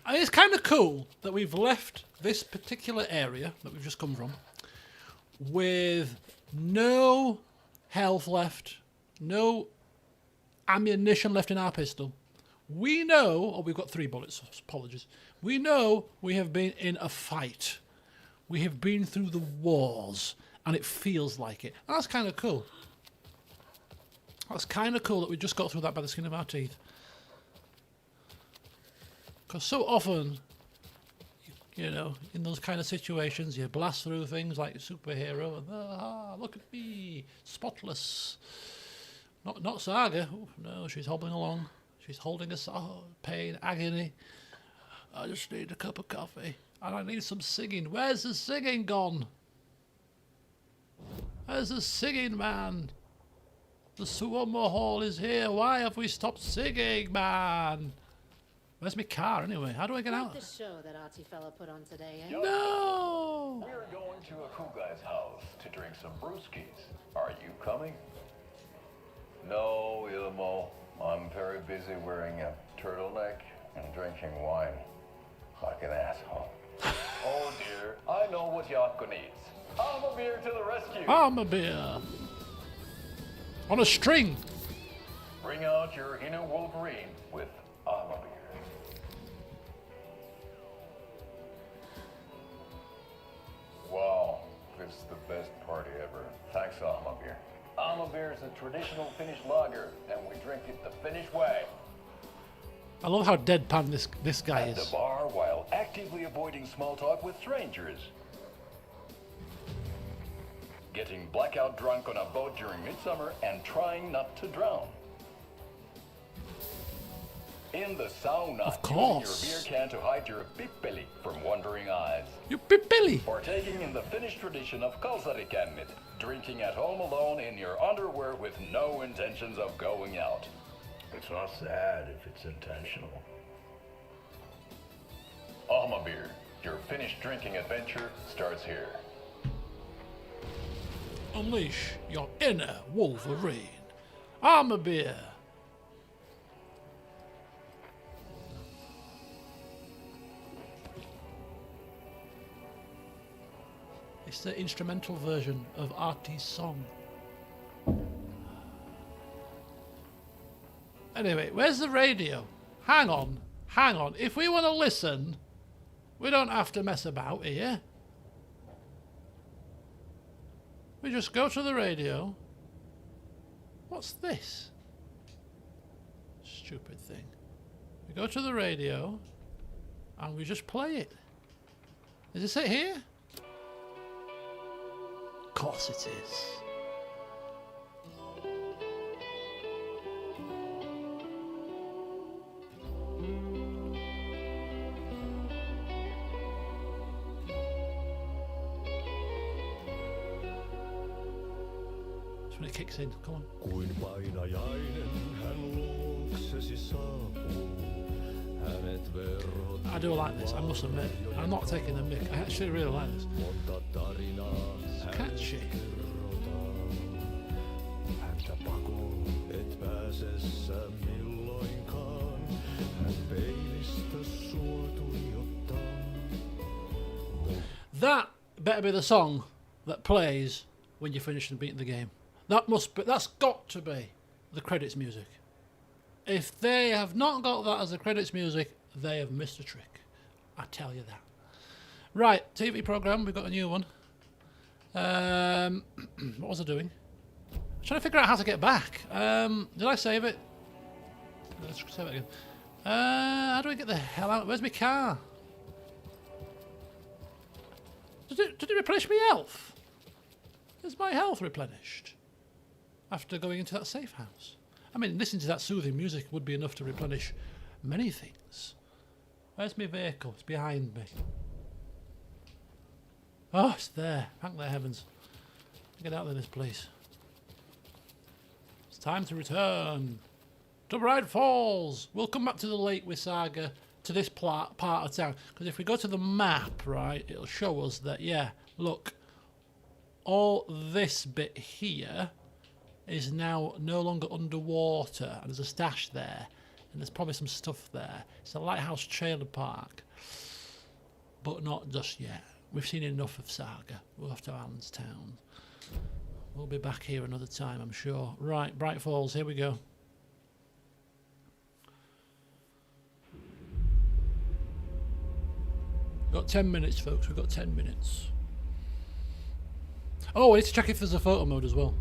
And it's kind of cool that we've left this particular area that we've just come from with no health left, no ammunition left in our pistol. We know, oh, we've got 3 bullets, apologies. We know we have been in a fight. We have been through the wars, and it feels like it. And that's kind of cool. That's kind of cool that we just got through that by the skin of our teeth. Because so often, You know, in those kind of situations, you blast through things like a superhero, and look at me, spotless. Not Saga. Oh, no, she's hobbling along. She's holding us. Oh, pain, agony. I just need a cup of coffee, and I need some singing. Where's the singing gone? Where's the singing, man? The Suomo Hall is here. Why have we stopped singing, man? Where's my car anyway? How do I get out? The show that Archie fella put on today, eh? No! We're going to a cool guy's house to drink some brewskis. Are you coming? No, Ilmo. I'm very busy wearing a turtleneck and drinking wine like an asshole. Oh dear, I know what Jaakko needs. I'm a beer to the rescue. I'm a beer. On a string. Bring out your inner Wolverine with I'm a beer. Wow, this is the best party ever. Thanks, Alma Beer. Alma Beer is a traditional Finnish lager, and we drink it the Finnish way. I love how deadpan this guy At is. the bar while actively avoiding small talk with strangers. Getting blackout drunk on a boat during midsummer and trying not to drown. In the sauna, Of using course. your beer can to hide your pippeli from wandering eyes. You Billy. Partaking in the Finnish tradition of kalsarikännit, drinking at home alone in your underwear with no intentions of going out. It's not sad if it's intentional. Alma Beer, your Finnish drinking adventure starts here. Unleash your inner Wolverine. I'm a beer. It's the instrumental version of Artie's song. Anyway, where's the radio? Hang on. If we want to listen, we don't have to mess about here. We just go to the radio. What's this? Stupid thing. We go to the radio and we just play it. Is this it here? Of course it is. When it kicks in, come on. Kuin painajainen hän luoksesi saapuu. Hänet verhot. I do like this, I must admit. I'm not taking the mick. I actually really like this. Monta tarinaa It's catchy. kerrotaan. Häntä pakoon et pääsessä milloinkaan. Hän peilistä sua tuijottaa. That better be the song that plays when you finish and beat the game. That's got to be the credits music. If they have not got that as the credits music, they have missed a trick. I tell you that. Right, TV program, we've got a new one. What was I doing? I'm trying to figure out how to get back. Did I save it? Let's save it again. How do I get the hell out? Where's my car? Did it replenish my health? Is my health replenished? After going into that safe house? I mean, listening to that soothing music would be enough to replenish many things. Where's my vehicle? It's behind me. Oh, it's there. Thank the heavens. Get out of this place. It's time to return to Bright Falls. We'll come back to the lake with Saga to this part of town. Because if we go to the map, right, it'll show us that, yeah, look, all this bit here is now no longer underwater, and there's a stash there, and there's probably some stuff there. It's a lighthouse trailer park, but not just yet. We've seen enough of Saga. We'll have to Alan's Town. We'll be back here another time, I'm sure. Right, Bright Falls, here we go. We've got 10 minutes, folks. We've got 10 minutes. Oh, I need to check if there's a photo mode as well.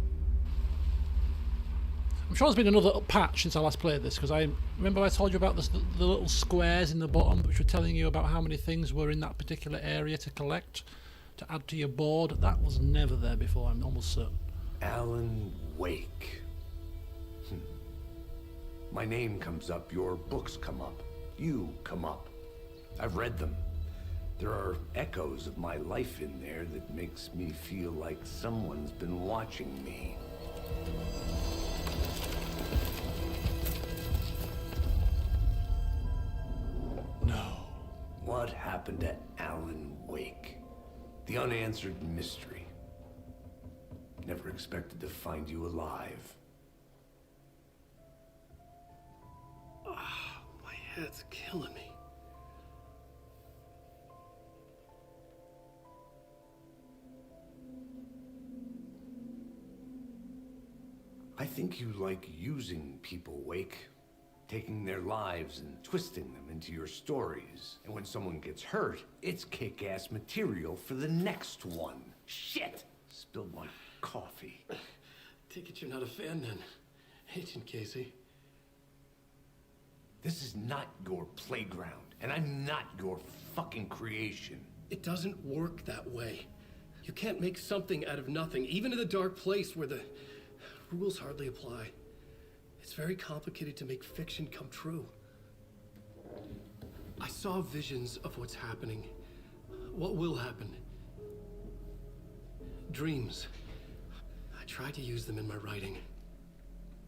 I'm sure there's been another patch since I last played this, because I remember I told you about the little squares in the bottom which were telling you about how many things were in that particular area to collect, to add to your board. That was never there before, I'm almost certain. Alan Wake. My name comes up, your books come up, you come up. I've read them. There are echoes of my life in there that makes me feel like someone's been watching me. No. What happened to Alan Wake? The unanswered mystery. Never expected to find you alive. My head's killing me. I think you like using people, Wake. Taking their lives and twisting them into your stories. And when someone gets hurt, it's kick-ass material for the next one. Shit! Spilled my coffee. Take it you're not a fan then, Agent Casey. This is not your playground, and I'm not your fucking creation. It doesn't work that way. You can't make something out of nothing, even in the dark place where the rules hardly apply. It's very complicated to make fiction come true. I saw visions of what's happening, what will happen. Dreams. I tried to use them in my writing.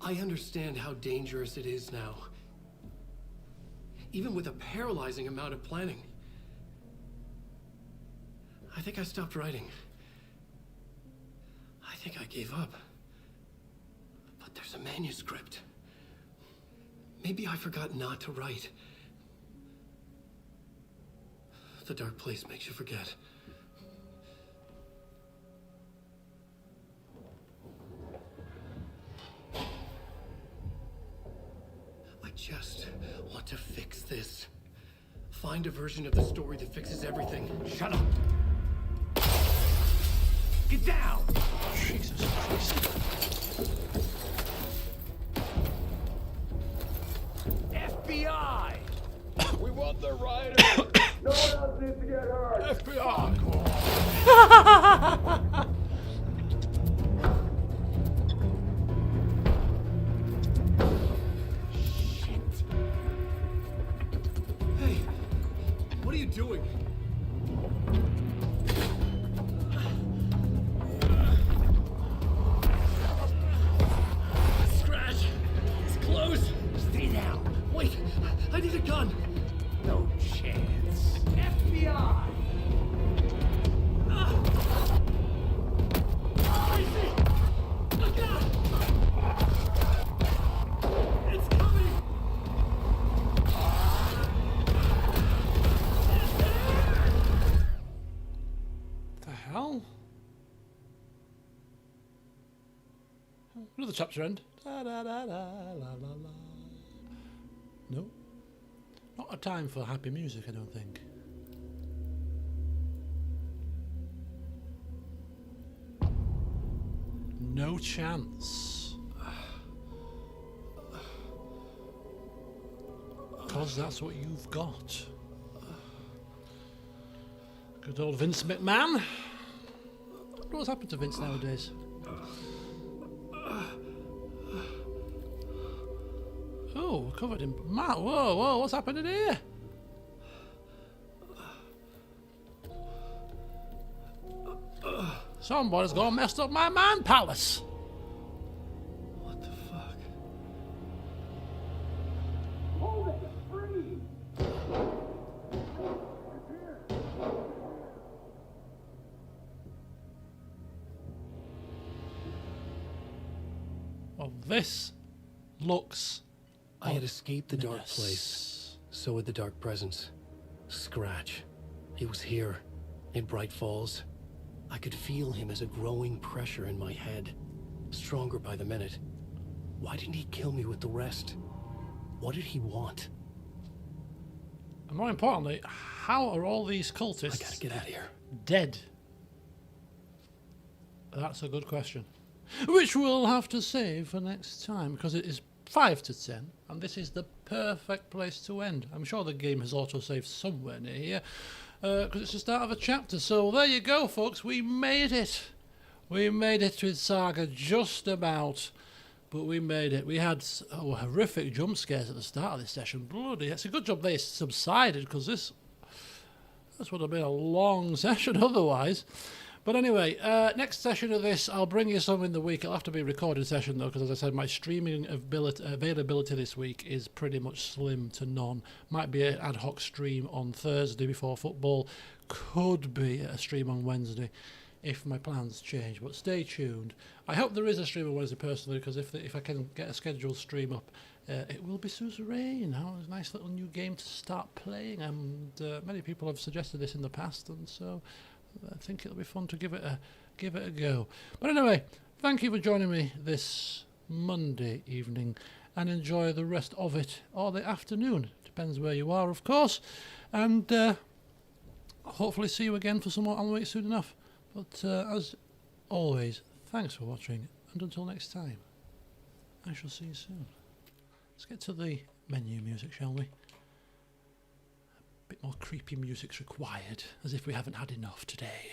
I understand how dangerous it is now. Even with a paralyzing amount of planning. I think I stopped writing. I think I gave up. But there's a manuscript. Maybe I forgot not to write. The dark place makes you forget. I just want to fix this. Find a version of the story that fixes everything. Shut up! Get down! Jesus Christ. FBI! We want the rider. No one else needs to get hurt! FBI! Hey, what are you doing? Scratch! It's close! Stay down! Wait, I need a gun! No chance. FBI! Casey! Look out! It's coming! The hell? Another chapter end. Da, da, da, da, la, la, la. No. Not a time for happy music, I don't think. No chance. Because that's what you've got. Good old Vince McMahon. What's happened to Vince nowadays? Oh, covered in Matt. Whoa, whoa, what's happening here? Somebody's gone and messed up my man palace. What the fuck? Hold it! Freeze! Well, this looks... I had escaped the dark ominous. place. So had the dark presence. Scratch. He was here, in Bright Falls. I could feel him as a growing pressure in my head. Stronger by the minute. Why didn't he kill me with the rest? What did he want? And more importantly, how are all these cultists I gotta get out of here. dead? That's a good question. which we'll have to save for next time because it is 5 to 10, and this is the perfect place to end. I'm sure the game has autosaved somewhere near here because it's the start of a chapter. So there you go, folks. We made it. We made it with Saga just about. But we made it. We had horrific jump scares at the start of this session. Bloody, it's a good job they subsided because this would have been a long session otherwise. But anyway, next session of this, I'll bring you some in the week. It'll have to be a recorded session though, because as I said, my streaming availability this week is pretty much slim to none. Might be an ad hoc stream on Thursday before football. Could be a stream on Wednesday if my plans change, but stay tuned. I hope there is a stream on Wednesday personally, because if I can get a scheduled stream up, it will be suzerain. It's a nice little new game to start playing, and many people have suggested this in the past, and so I think it'll be fun to give it a go. But anyway, thank you for joining me this Monday evening, and enjoy the rest of it, or the afternoon, depends where you are of course, and hopefully see you again for some more Alan Wake soon enough. But as always, thanks for watching, and until next time, I shall see you soon. Let's get to the menu music, shall we? A bit more creepy music's required, as if we haven't had enough today.